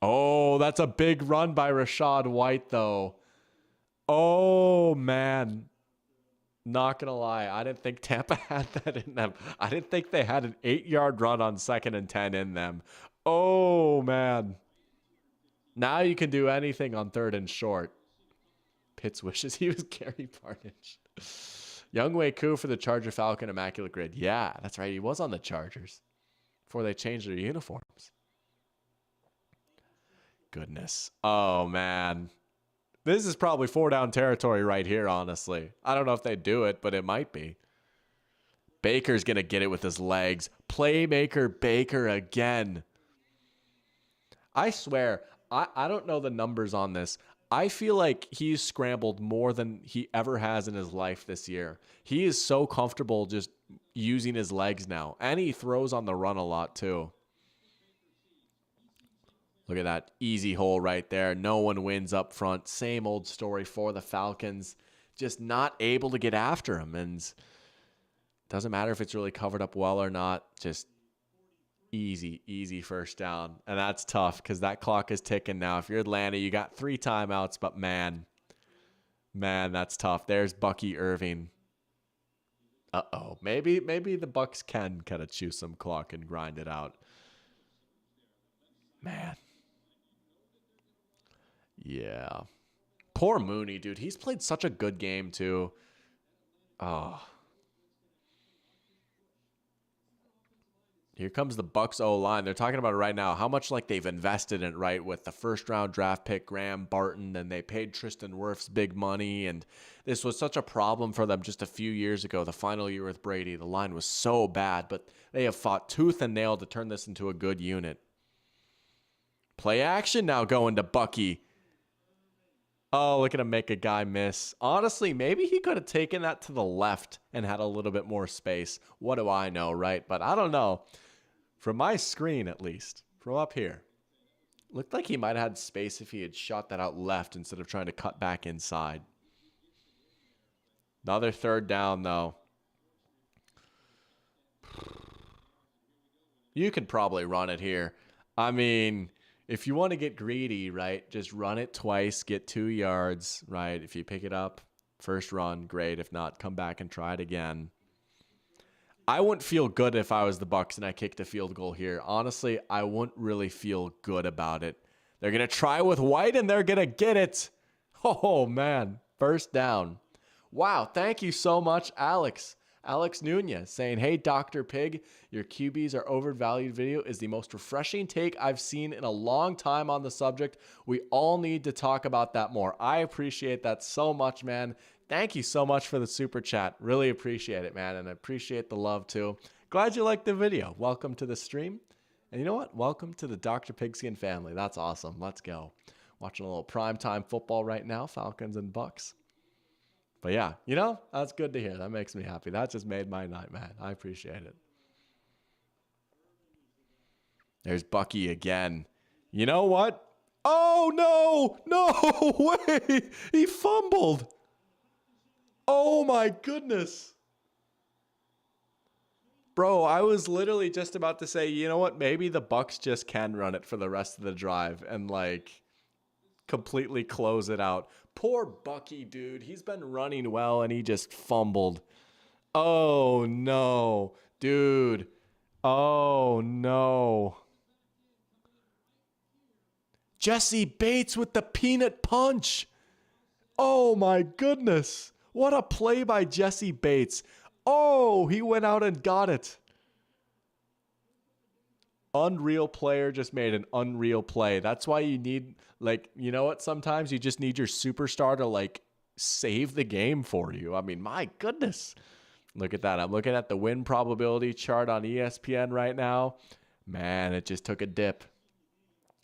Oh, that's a big run by Rachaad White, though. Oh, man. Not going to lie. I didn't think Tampa had that in them. I didn't think they had an 8-yard run on 2nd and 10 in them. Oh, man. Now you can do anything on 3rd and short. Pitts wishes he was Gary Barnidge. Younghoe Koo for the Charger Falcon Immaculate Grid. Yeah, that's right. He was on the Chargers before they changed their uniforms. Goodness. Oh, man. This is probably 4-down territory right here, honestly. I don't know if they do it, but it might be. Baker's going to get it with his legs. Playmaker Baker again. I swear, I don't know the numbers on this. I feel like he's scrambled more than he ever has in his life this year. He is so comfortable just using his legs now. And he throws on the run a lot, too. Look at that easy hole right there. No one wins up front. Same old story for the Falcons. Just not able to get after him. And doesn't matter if it's really covered up well or not. Just easy first down. And that's tough because that clock is ticking now. If you're Atlanta, you got 3 timeouts. But man, that's tough. There's Bucky Irving. Uh-oh. Maybe the Bucs can kind of chew some clock and grind it out. Man. Yeah. Poor Mooney, dude. He's played such a good game, too. Oh. Here comes the Bucs O-line. They're talking about it right now. How much like they've invested in it, right? With the first-round draft pick, Graham Barton, and they paid Tristan Wirfs big money. And this was such a problem for them just a few years ago, the final year with Brady. The line was so bad, but they have fought tooth and nail to turn this into a good unit. Play action now going to Bucky. Oh, look at him make a guy miss. Honestly, maybe he could have taken that to the left and had a little bit more space. What do I know, right? But I don't know. From my screen, at least, from up here, looked like he might have had space if he had shot that out left instead of trying to cut back inside. Another 3rd down, though. You could probably run it here. I mean, if you want to get greedy, right, just run it twice, get 2 yards, right? If you pick it up, first run, great. If not, come back and try it again. I wouldn't feel good if I was the Bucs and I kicked a field goal here. Honestly, I wouldn't really feel good about it. They're going to try with White, and they're going to get it. Oh, man. First down. Wow. Thank you so much, Alex. Alex Nunez saying, hey, Dr. Pig, your QBs are overvalued video is the most refreshing take I've seen in a long time on the subject. We all need to talk about that more. I appreciate that so much, man. Thank you so much for the super chat. Really appreciate it, man, and I appreciate the love, too. Glad you liked the video. Welcome to the stream. And you know what? Welcome to the Dr. Pigskin family. That's awesome. Let's go. Watching a little primetime football right now, Falcons and Bucs. But yeah, you know, that's good to hear. That makes me happy. That just made my night, man. I appreciate it. There's Bucky again. You know what? Oh, no. No way. He fumbled. Oh, my goodness. Bro, I was literally just about to say, you know what? Maybe the Bucs just can run it for the rest of the drive and, like, completely close it out. Poor Bucky, dude. He's been running well, and he just fumbled. Oh, no. Dude. Oh, no. Jesse Bates with the peanut punch. Oh, my goodness. What a play by Jesse Bates. Oh, he went out and got it. Unreal player just made an unreal play. That's why you need, like, you know what? Sometimes you just need your superstar to, like, save the game for you. I mean, my goodness. Look at that. I'm looking at the win probability chart on ESPN right now. Man, it just took a dip.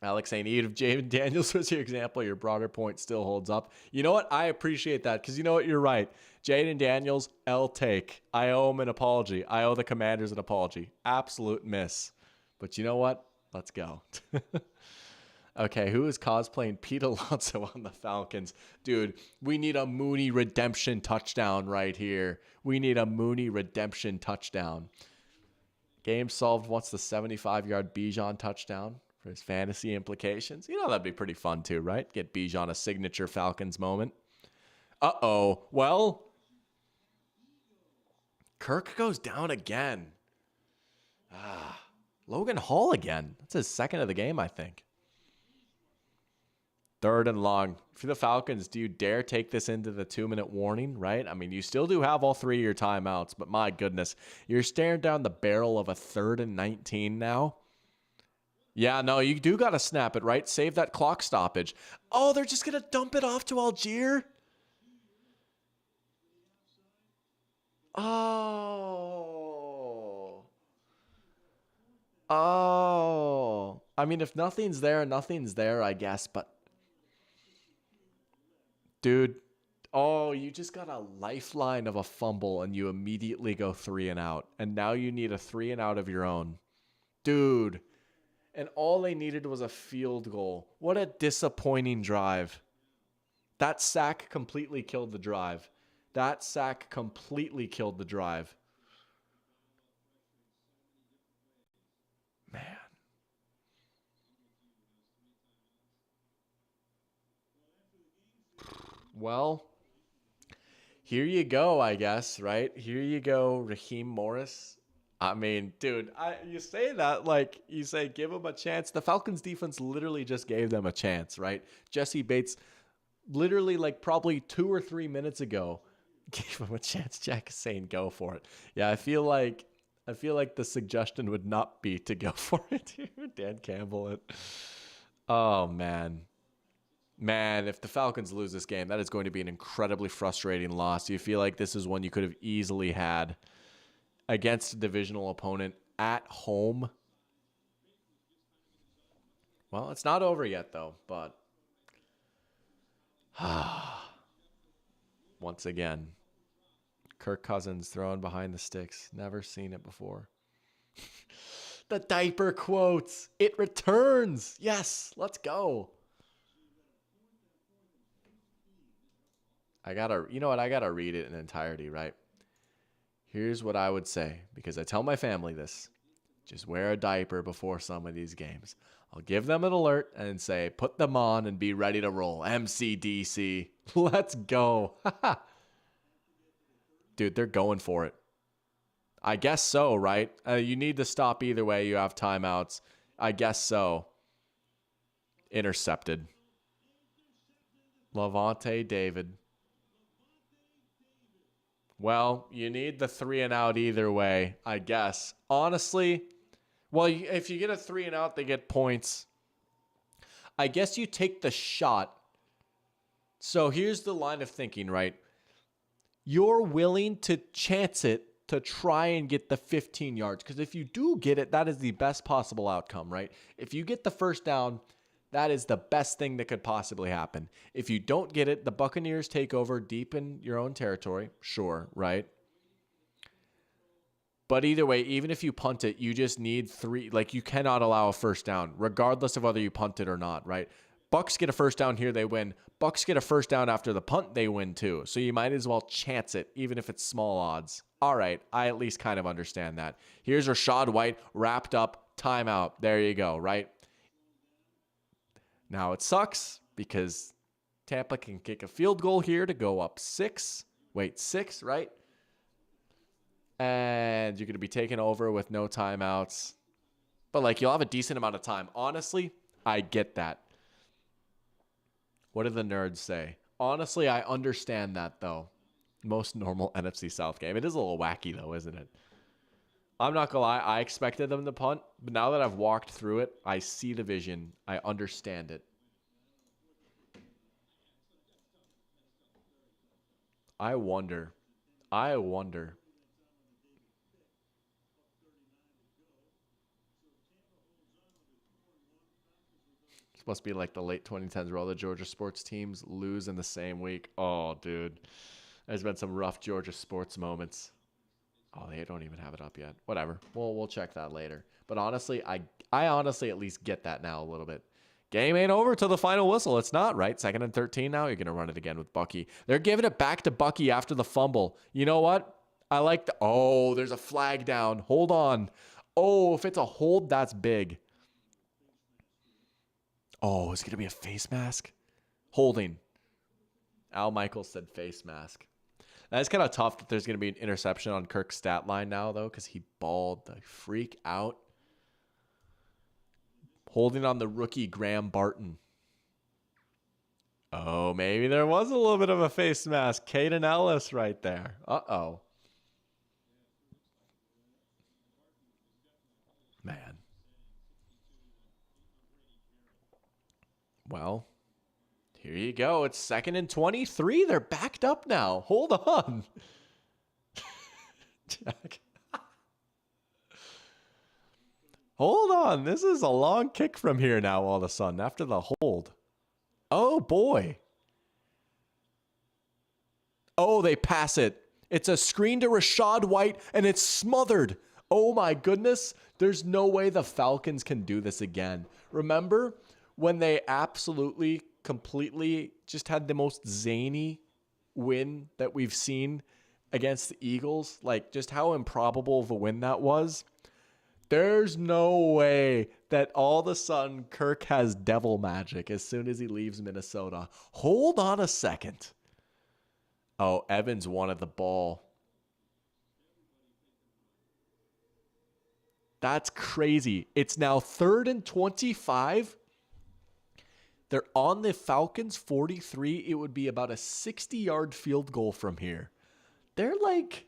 Alex saying, even if Jaden Daniels was your example, your broader point still holds up. You know what? I appreciate that because you know what? You're right. Jaden Daniels, L take. I owe him an apology. I owe the Commanders an apology. Absolute miss. But you know what? Let's go. Okay, who is cosplaying Pete Alonso on the Falcons? Dude, we need a Mooney redemption touchdown right here. We need a Mooney redemption touchdown. Game solved wants the 75-yard Bijan touchdown for his fantasy implications. You know, that'd be pretty fun too, right? Get Bijan a signature Falcons moment. Uh-oh. Well, Kirk goes down again. Logan Hall again. That's his second of the game, I think. 3rd and long. For the Falcons, do you dare take this into the 2-minute warning, right? I mean, you still do have all 3 of your timeouts, but my goodness, you're staring down the barrel of a 3rd and 19 now. Yeah, no, you do got to snap it, right? Save that clock stoppage. Oh, they're just going to dump it off to Algier? Oh. I mean, if nothing's there, nothing's there, I guess, but dude, you just got a lifeline of a fumble and you immediately go 3 and out. And now you need a 3 and out of your own. Dude. And all they needed was a field goal. What a disappointing drive. That sack completely killed the drive. Man. Well, here you go, I guess, right? Here you go, Raheem Morris. I mean, dude, you say that like you say give him a chance. The Falcons defense literally just gave them a chance, right? Jesse Bates literally like probably 2 or 3 minutes ago gave him a chance. Jack is saying go for it. Yeah, I feel like the suggestion would not be to go for it here. Dan Campbell it. Oh man. Man, if the Falcons lose this game, that is going to be an incredibly frustrating loss. You feel like this is one you could have easily had against a divisional opponent at home. Well, it's not over yet, though, but once again, Kirk Cousins throwing behind the sticks. Never seen it before. The diaper quotes. It returns. Yes, let's go. I gotta read it in entirety, right? Here's what I would say, because I tell my family this. Just wear a diaper before some of these games. I'll give them an alert and say, put them on and be ready to roll. MCDC. Let's go. Dude, they're going for it. I guess so, right? You need to stop either way. You have timeouts. I guess so. Intercepted. Levante David. Well, you need the 3 and out either way, I guess. Honestly, well, if you get a 3 and out, they get points. I guess you take the shot. So here's the line of thinking, right? You're willing to chance it to try and get the 15 yards. Because if you do get it, that is the best possible outcome, right? If you get the first down, that is the best thing that could possibly happen. If you don't get it, the Buccaneers take over deep in your own territory. Sure, right? But either way, even if you punt it, you just need 3. Like, you cannot allow a first down, regardless of whether you punt it or not, right? Bucs get a first down here, they win. Bucs get a first down after the punt, they win too. So you might as well chance it, even if it's small odds. All right, I at least kind of understand that. Here's Rachaad White, wrapped up, timeout. There you go, right? Now it sucks because Tampa can kick a field goal here to go up 6. Wait, 6, right? And you're going to be taken over with no timeouts. But, like, you'll have a decent amount of time. Honestly, I get that. What do the nerds say? Honestly, I understand that, though. Most normal NFC South game. It is a little wacky, though, isn't it? I'm not going to lie. I expected them to punt. But now that I've walked through it, I see the vision. I understand it. I wonder. I wonder. This must be like the late 2010s where all the Georgia sports teams lose in the same week. Oh, dude. There's been some rough Georgia sports moments. Oh, they don't even have it up yet. Whatever. We'll check that later. But honestly, I honestly at least get that now a little bit. Game ain't over till the final whistle. It's not, right? 2nd and 13 now. You're going to run it again with Bucky. They're giving it back to Bucky after the fumble. You know what? I like the... Oh, there's a flag down. Hold on. Oh, if it's a hold, that's big. Oh, is it going to be a face mask? Holding. Al Michaels said face mask. That's kind of tough that there's going to be an interception on Kirk's stat line now, though, because he balled the freak out. Holding on the rookie Graham Barton. Oh, maybe there was a little bit of a face mask. Caden Ellis right there. Uh-oh. Man. Well, here you go. It's 2nd and 23. They're backed up now. Hold on. Jack. Hold on. This is a long kick from here now all of a sudden after the hold. Oh, boy. Oh, they pass it. It's a screen to Rachaad White, and it's smothered. Oh, my goodness. There's no way the Falcons can do this again. Remember when they absolutely, completely just had the most zany win that we've seen against the Eagles? Like, just how improbable of a win that was. There's no way that all of a sudden Kirk has devil magic as soon as he leaves Minnesota. Hold on a second. Oh, Evans wanted the ball. That's crazy. It's now 3rd and 25. They're on the Falcons 43. It would be about a 60-yard field goal from here. They're like...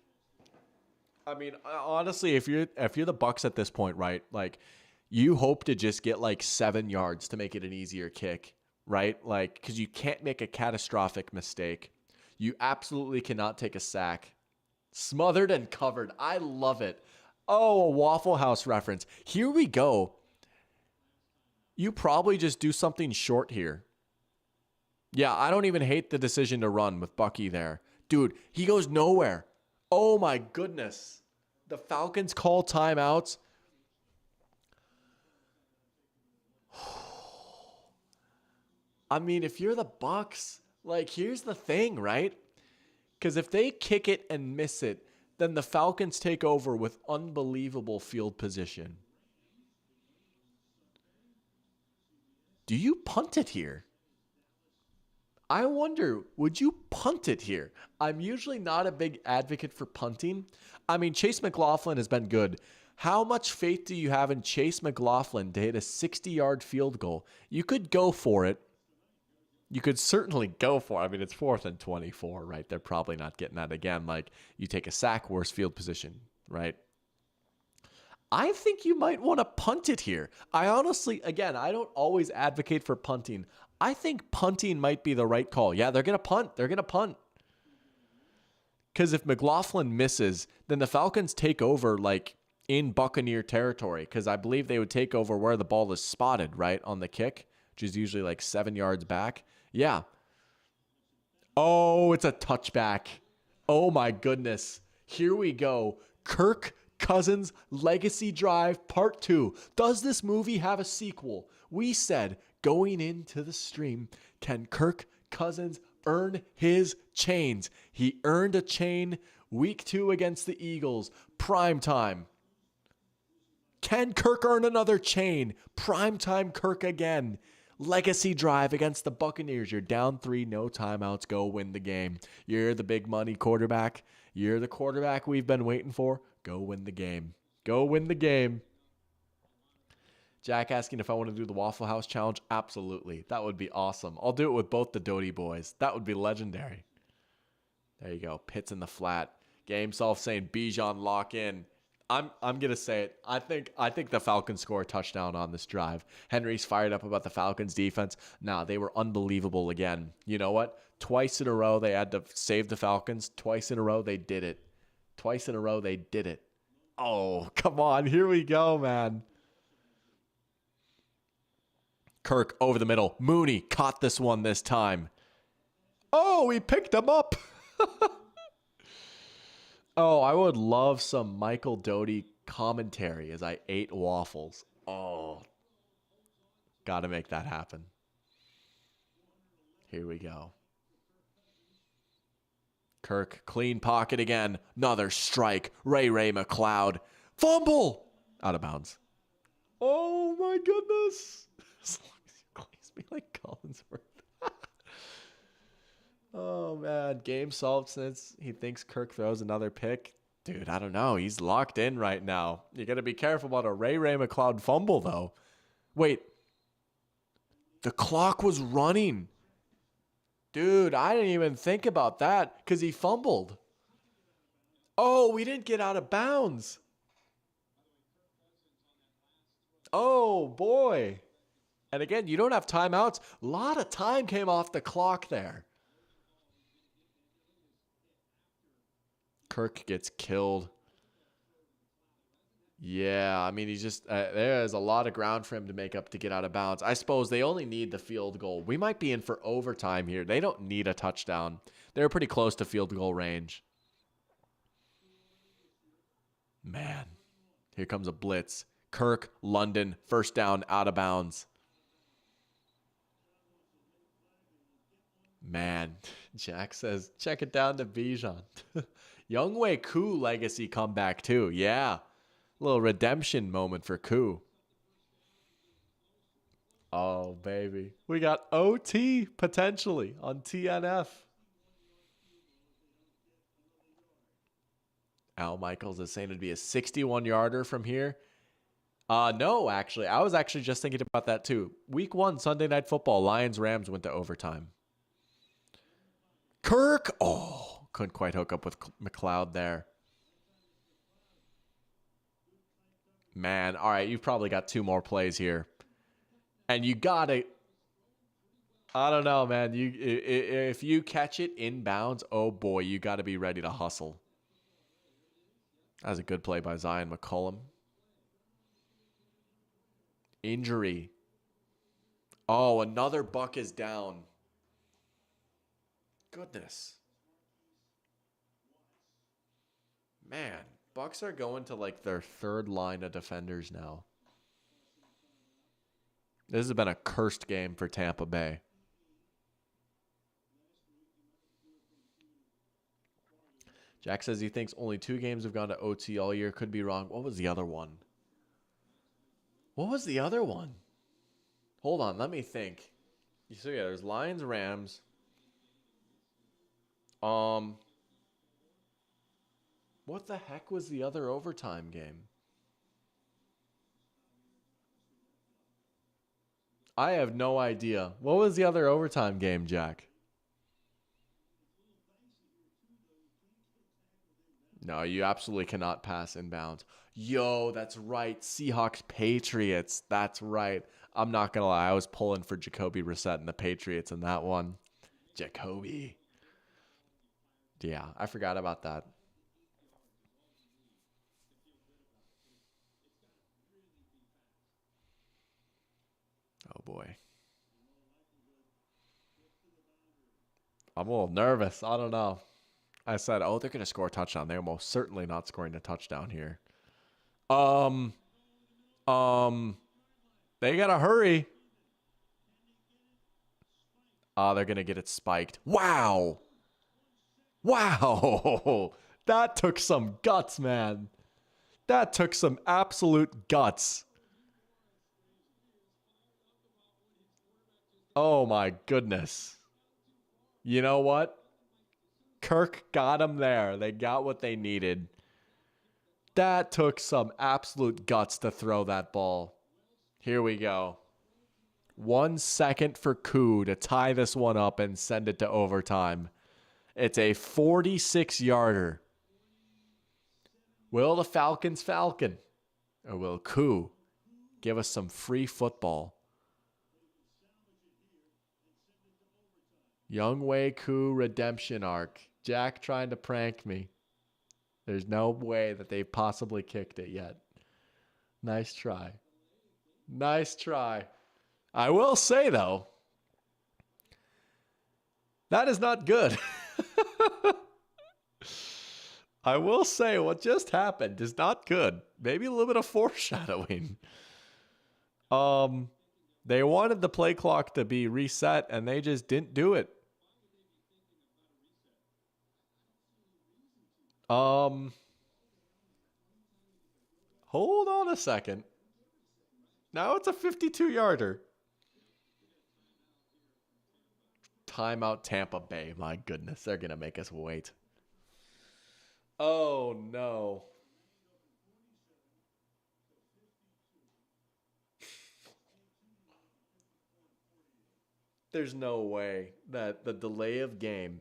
I mean, honestly, if you're the Bucs at this point, right? Like, you hope to just get like 7 yards to make it an easier kick, right? Like, because you can't make a catastrophic mistake. You absolutely cannot take a sack. Smothered and covered. I love it. Oh, a Waffle House reference. Here we go. You probably just do something short here. Yeah, I don't even hate the decision to run with Bucky there. Dude, he goes nowhere. Oh my goodness. The Falcons call timeouts. I mean, if you're the Bucs, like, here's the thing, right? Because if they kick it and miss it, then the Falcons take over with unbelievable field position. Do you punt it here? I wonder, would you punt it here? I'm usually not a big advocate for punting. I mean, Chase McLaughlin has been good. How much faith do you have in Chase McLaughlin to hit a 60-yard field goal? You could go for it. You could certainly go for it. I mean, it's 4th and 24, right? They're probably not getting that again. Like, you take a sack, worse field position, right? I think you might want to punt it here. I honestly, again, I don't always advocate for punting. I think punting might be the right call. Yeah, they're going to punt. They're going to punt. Because if McLaughlin misses, then the Falcons take over, like, in Buccaneer territory. Because I believe they would take over where the ball is spotted, right, on the kick, which is usually like 7 yards back. Yeah. Oh, it's a touchback. Oh, my goodness. Here we go. Kirk Cousins Legacy Drive Part 2. Does this movie have a sequel? We said, going into the stream, can Kirk Cousins earn his chains? He earned a chain week 2 against the Eagles. Prime time. Can Kirk earn another chain? Primetime Kirk again. Legacy drive against the Buccaneers. You're down 3, no timeouts. Go win the game. You're the big money quarterback. You're the quarterback we've been waiting for. Go win the game. Go win the game. Jack asking if I want to do the Waffle House challenge. Absolutely. That would be awesome. I'll do it with both the Doty boys. That would be legendary. There you go. Pitts in the flat. Game solve saying Bijan lock in. I'm gonna say it. I think the Falcons score a touchdown on this drive. Henry's fired up about the Falcons defense. Nah, they were unbelievable again. You know what? Twice in a row they had to save the Falcons. Twice in a row they did it. Twice in a row they did it. Oh, come on. Here we go, man. Kirk over the middle. Mooney caught this one this time. Oh, he picked him up. Oh, I would love some Michael Doty commentary as I ate waffles. Oh, got to make that happen. Here we go. Kirk, clean pocket again. Another strike. Ray McLeod. Fumble! Out of bounds. Oh, my goodness. As long as you please me like Collinsworth. Oh, man. Game solved since he thinks Kirk throws another pick. Dude, I don't know. He's locked in right now. You got to be careful about a Ray McLeod fumble, though. Wait. The clock was running. Dude, I didn't even think about that because he fumbled. Oh, we didn't get out of bounds. Oh, boy. And again, you don't have timeouts. A lot of time came off the clock there. Kirk gets killed. Yeah, I mean, he's just, there's a lot of ground for him to make up to get out of bounds. I suppose they only need the field goal. We might be in for overtime here. They don't need a touchdown. They're pretty close to field goal range. Man, here comes a blitz. Kirk, London, first down, out of bounds. Man, Jack says, check it down to Bijan. Younghoe Koo legacy comeback too. Yeah. Little redemption moment for Koo. Oh, baby. We got OT potentially on TNF. Al Michaels is saying it'd be a 61-yarder from here. No, actually. I was actually just thinking about that too. Week 1, Sunday Night Football. Lions-Rams went to overtime. Kirk. Oh, couldn't quite hook up with McLeod there. Man, all right, you've probably got 2 more plays here. And you got to, I don't know, man. If you catch it inbounds, oh boy, you got to be ready to hustle. That was a good play by Zion McCollum. Injury. Oh, another Buck is down. Goodness. Man, Bucks are going to like their 3rd line of defenders now. This has been a cursed game for Tampa Bay. Jack says he thinks only 2 games have gone to OT all year. Could be wrong. What was the other one? What was the other one? Hold on, let me think. So yeah, there's Lions, Rams. What the heck was the other overtime game? I have no idea. What was the other overtime game, Jack? No, you absolutely cannot pass inbounds. Yo, that's right. Seahawks, Patriots. That's right. I'm not going to lie. I was pulling for Jacoby Brissett and the Patriots in that one. Jacoby. Yeah, I forgot about that. Oh, boy. I'm a little nervous. I don't know. I said, oh, they're going to score a touchdown. They're most certainly not scoring a touchdown here. They got to hurry. Oh, they're going to get it spiked. Wow. Wow. That took some guts, man. That took some absolute guts. Oh, my goodness. You know what? Kirk got him there. They got what they needed. That took some absolute guts to throw that ball. Here we go. 1 second for Koo to tie this one up and send it to overtime. It's a 46-yarder. Will the Falcons falcon? Or will Koo give us some free football? Youngway Koo redemption arc. Jack trying to prank me. There's no way that they've possibly kicked it yet. Nice try. Nice try. I will say, though, that is not good. I will say what just happened is not good. Maybe a little bit of foreshadowing. They wanted the play clock to be reset, and they just didn't do it. Hold on a second. Now it's a 52-yarder. Timeout Tampa Bay. My goodness, they're going to make us wait. Oh, no. There's no way that the delay of game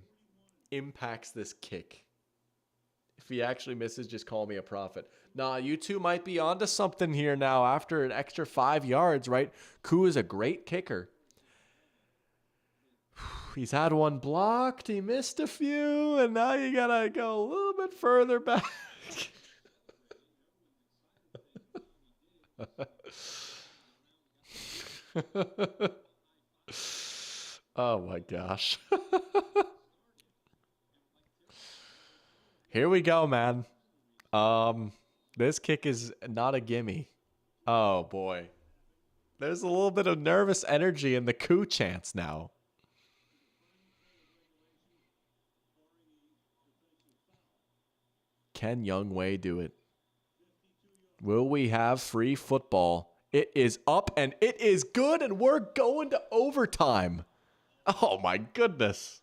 impacts this kick. If he actually misses, just call me a prophet. Nah, you two might be onto something here now after an extra 5 yards, right? Koo is a great kicker. He's had one blocked. He missed a few. And now you got to go a little bit further back. Oh, my gosh. Here we go, man. This kick is not a gimme. Oh, boy. There's a little bit of nervous energy in the Koo chants now. Can Youngway do it? Will we have free football? It is up and it is good, and we're going to overtime. Oh, my goodness.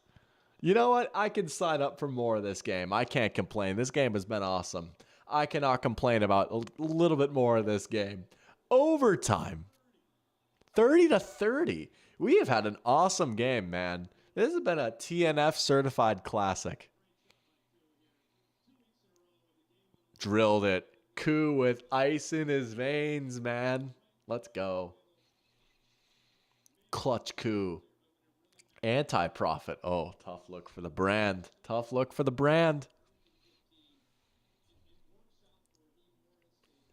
You know what? I can sign up for more of this game. I can't complain. This game has been awesome. I cannot complain about a little bit more of this game. Overtime. 30-30. We have had an awesome game, man. This has been a TNF certified classic. Drilled it. Koo with ice in his veins, man. Let's go. Clutch Koo. Anti-profit. Oh, tough look for the brand. Tough look for the brand.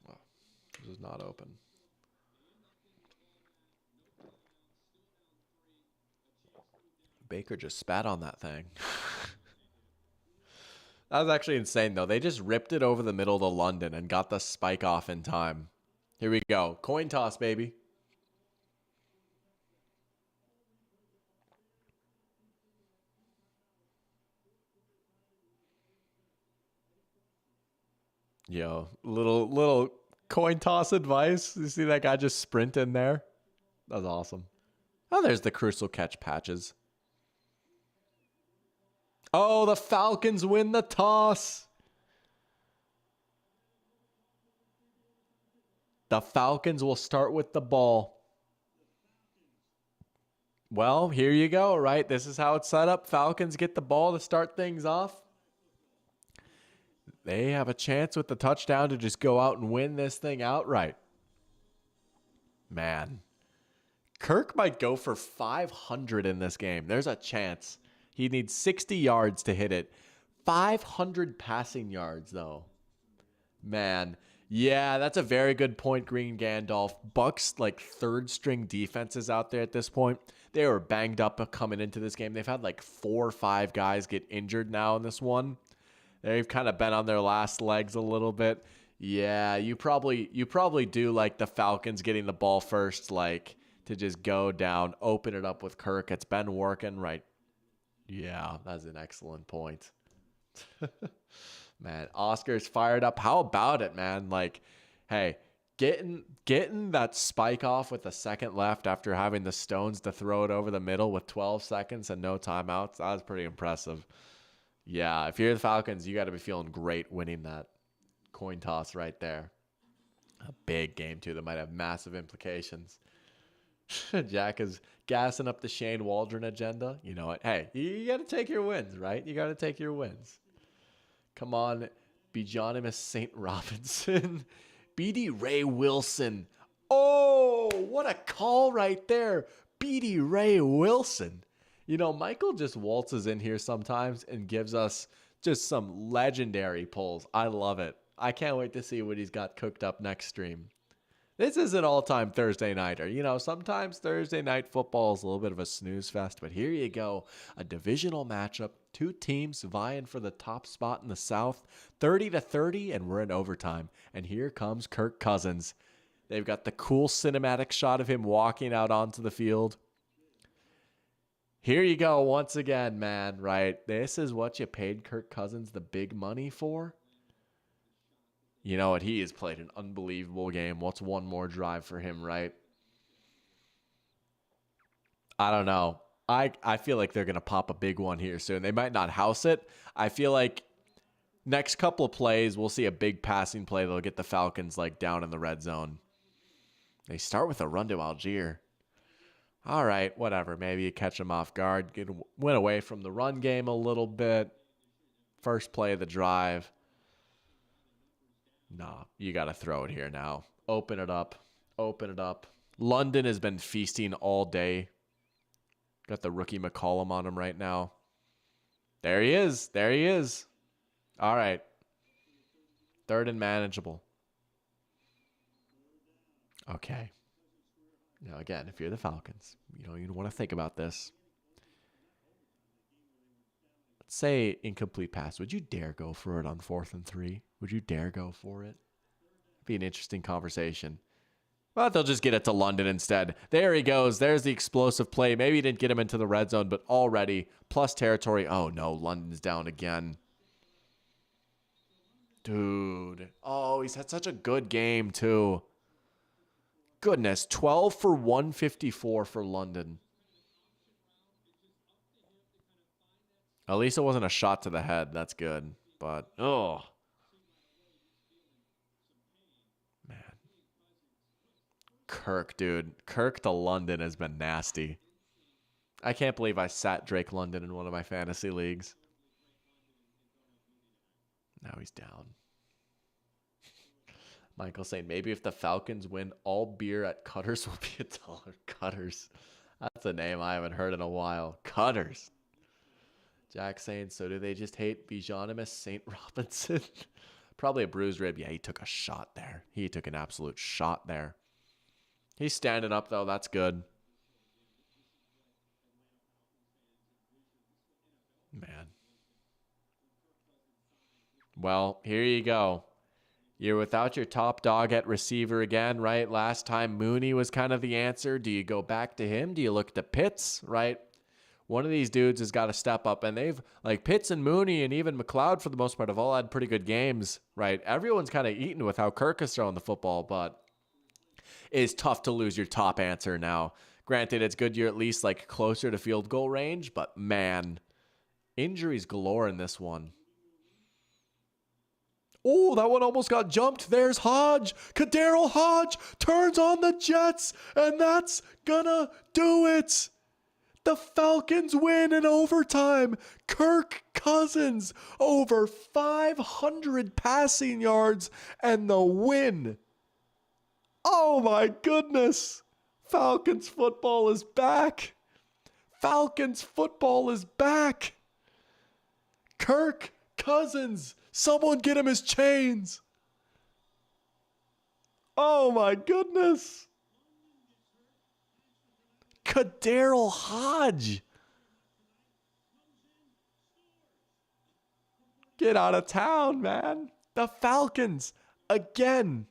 Oh, this is not open. Baker just spat on that thing. That was actually insane, though. They just ripped it over the middle to London and got the spike off in time. Here we go. Coin toss, baby. Yo, little coin toss advice. You see that guy just sprint in there? That was awesome. Oh, there's the crucial catch patches. Oh, the Falcons win the toss. The Falcons will start with the ball. Well, here you go, right? This is how it's set up. Falcons get the ball to start things off. They have a chance with the touchdown to just go out and win this thing outright. Man. Kirk might go for 500 in this game. There's a chance. He needs 60 yards to hit it. 500 passing yards, though. Man. Yeah, that's a very good point, Green Gandalf. Bucks, like, third-string defenses out there at this point. They were banged up coming into this game. They've had, like, 4 or 5 guys get injured now in this one. They've kind of been on their last legs a little bit. Yeah, you probably do like the Falcons getting the ball first, like to just go down, open it up with Kirk. It's been working, right? Yeah, that's an excellent point. Man, Oscar's fired up. How about it, man? Like, hey, getting that spike off with a second left after having the stones to throw it over the middle with 12 seconds and no timeouts, that was pretty impressive. Yeah, if you're the Falcons, you got to be feeling great winning that coin toss right there. A big game, too, that might have massive implications. Jack is gassing up the Shane Waldron agenda. You know what? Hey, you got to take your wins, right? You got to take your wins. Come on. Bejonimus St. Robinson. BD Ray Wilson. Oh, what a call right there. BD Ray Wilson. You know, Michael just waltzes in here sometimes and gives us just some legendary pulls. I love it. I can't wait to see what he's got cooked up next stream. This is an all-time Thursday nighter. You know, sometimes Thursday night football is a little bit of a snooze fest, but here you go. A divisional matchup. Two teams vying for the top spot in the South. 30-30, and we're in overtime. And here comes Kirk Cousins. They've got the cool cinematic shot of him walking out onto the field. Here you go once again, man, right? This is what you paid Kirk Cousins the big money for. You know what? He has played an unbelievable game. What's one more drive for him, right? I don't know. I feel like they're going to pop a big one here soon. They might not house it. I feel like next couple of plays, we'll see a big passing play that'll get the Falcons like down in the red zone. They start with a run to Algier. All right, whatever. Maybe you catch them off guard. Went away from the run game a little bit. First play of the drive. Nah, you got to throw it here now. Open it up. Open it up. London has been feasting all day. Got the rookie McCollum on him right now. There he is. There he is. All right. Third and manageable. Okay. Now, again, if you're the Falcons, you don't even want to think about this. Let's say incomplete pass. Would you dare go for it on 4th and 3? Would you dare go for it? Be an interesting conversation. But they'll just get it to London instead. There he goes. There's the explosive play. Maybe he didn't get him into the red zone, but already plus territory. Oh, no. London's down again. Dude. Oh, he's had such a good game, too. Goodness. 12 for 154 for London. At least it wasn't a shot to the head. That's good. But, oh. Man. Kirk, dude. Kirk to London has been nasty. I can't believe I sat Drake London in one of my fantasy leagues. Now he's down. Michael saying, maybe if the Falcons win, all beer at Cutters will be $1. Cutters. That's a name I haven't heard in a while. Cutters. Jack saying, so do they just hate Bejonimus St. Robinson? Probably a bruised rib. Yeah, he took a shot there. He took an absolute shot there. He's standing up, though. That's good. Man. Well, here you go. You're without your top dog at receiver again, right? Last time Mooney was kind of the answer. Do you go back to him? Do you look to Pitts, right? One of these dudes has got to step up, and they've, like Pitts and Mooney and even McLeod for the most part, have all had pretty good games, right? Everyone's kind of eaten with how Kirk is throwing the football, but it's tough to lose your top answer now. Granted, it's good you're at least like closer to field goal range, but man, injuries galore in this one. Oh, that one almost got jumped. There's Hodge. Kadarrell Hodge turns on the Jets, and that's gonna do it. The Falcons win in overtime. Kirk Cousins over 500 passing yards and the win. Oh my goodness. Falcons football is back. Falcons football is back. Kirk Cousins. Someone get him his chains. Oh my goodness. Kadarrell Hodge. Get out of town, man. The Falcons, again,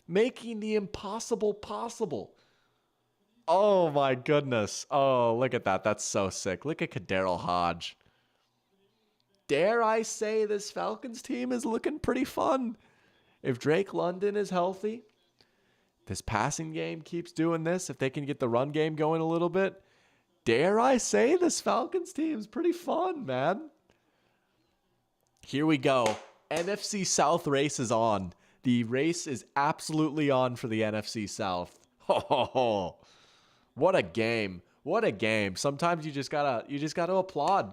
making the impossible possible. Oh my goodness. Oh, look at that. That's so sick. Look at Kadarrell Hodge. Dare I say this Falcons team is looking pretty fun. If Drake London is healthy, this passing game keeps doing this, if they can get the run game going a little bit, dare I say this Falcons team is pretty fun, man. Here we go. NFC South race is on. The race is absolutely on for the NFC South. Oh, what a game. What a game. Sometimes you just gotta applaud.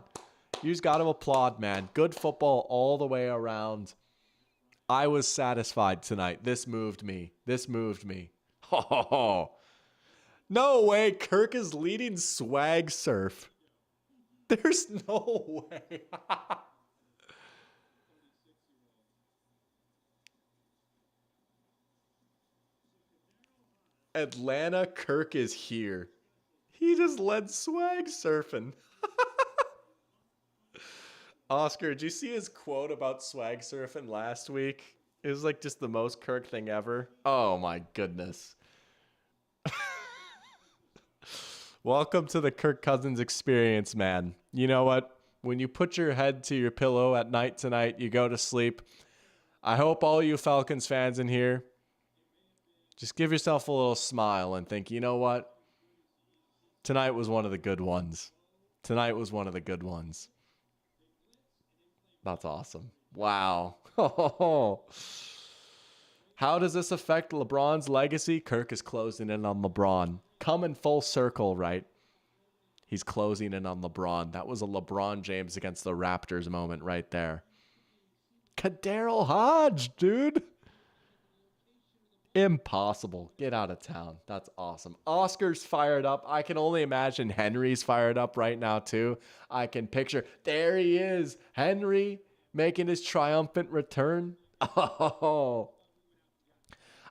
You just got to applaud, man. Good football all the way around. I was satisfied tonight. This moved me. This moved me. Oh, no way. Kirk is leading swag surf. There's no way. Atlanta, Kirk is here. He just led swag surfing. Oscar, did you see his quote about swag surfing last week? It was like just the most Kirk thing ever. Oh my goodness. Welcome to the Kirk Cousins experience, man. You know what? When you put your head to your pillow at night tonight, you go to sleep. I hope all you Falcons fans in here just give yourself a little smile and think, you know what? Tonight was one of the good ones. Tonight was one of the good ones. That's awesome. Wow. How does this affect LeBron's legacy? Kirk is closing in on LeBron. Coming full circle, right? He's closing in on LeBron. That was a LeBron James against the Raptors moment right there. Kadarrell Hodge, dude. Impossible. Get out of town. That's awesome. Oscar's fired up. I can only imagine Henry's fired up right now, too. I can picture. There he is. Henry making his triumphant return. Oh.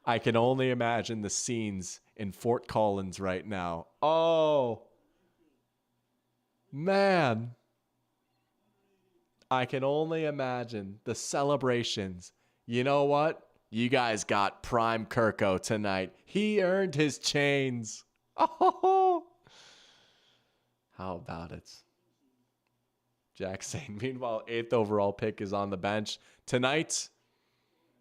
I can only imagine the scenes in Fort Collins right now. Oh. Man. I can only imagine the celebrations. You know what? You guys got prime Kirko tonight. He earned his chains. Oh, how about it? Jack saying, meanwhile, 8th overall pick is on the bench. Tonight,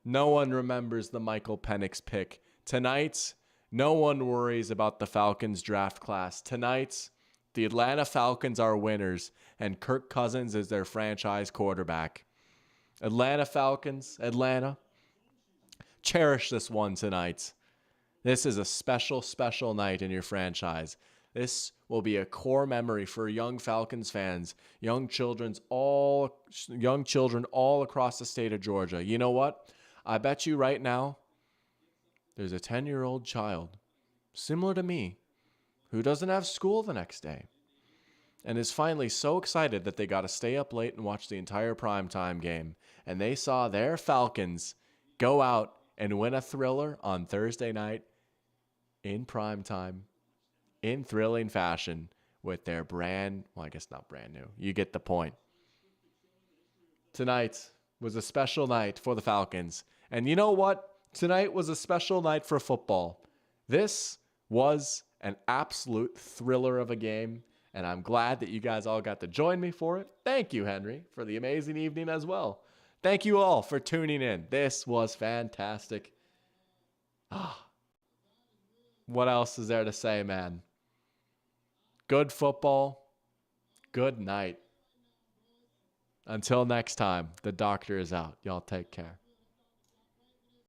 no one remembers the Michael Penix pick. Tonight, no one worries about the Falcons draft class. Tonight, the Atlanta Falcons are winners, and Kirk Cousins is their franchise quarterback. Atlanta Falcons, Atlanta. Cherish this one tonight. This is a special, special night in your franchise. This will be a core memory for young Falcons fans, young children all across the state of Georgia. You know what? I bet you right now, there's a 10-year-old child, similar to me, who doesn't have school the next day, and is finally so excited that they got to stay up late and watch the entire primetime game, and they saw their Falcons go out and win a thriller on Thursday night in primetime, in thrilling fashion, with their well, I guess not brand new. You get the point. Tonight was a special night for the Falcons. And you know what? Tonight was a special night for football. This was an absolute thriller of a game, and I'm glad that you guys all got to join me for it. Thank you, Henry, for the amazing evening as well. Thank you all for tuning in. This was fantastic. What else is there to say, man? Good football. Good night. Until next time, the doctor is out. Y'all take care.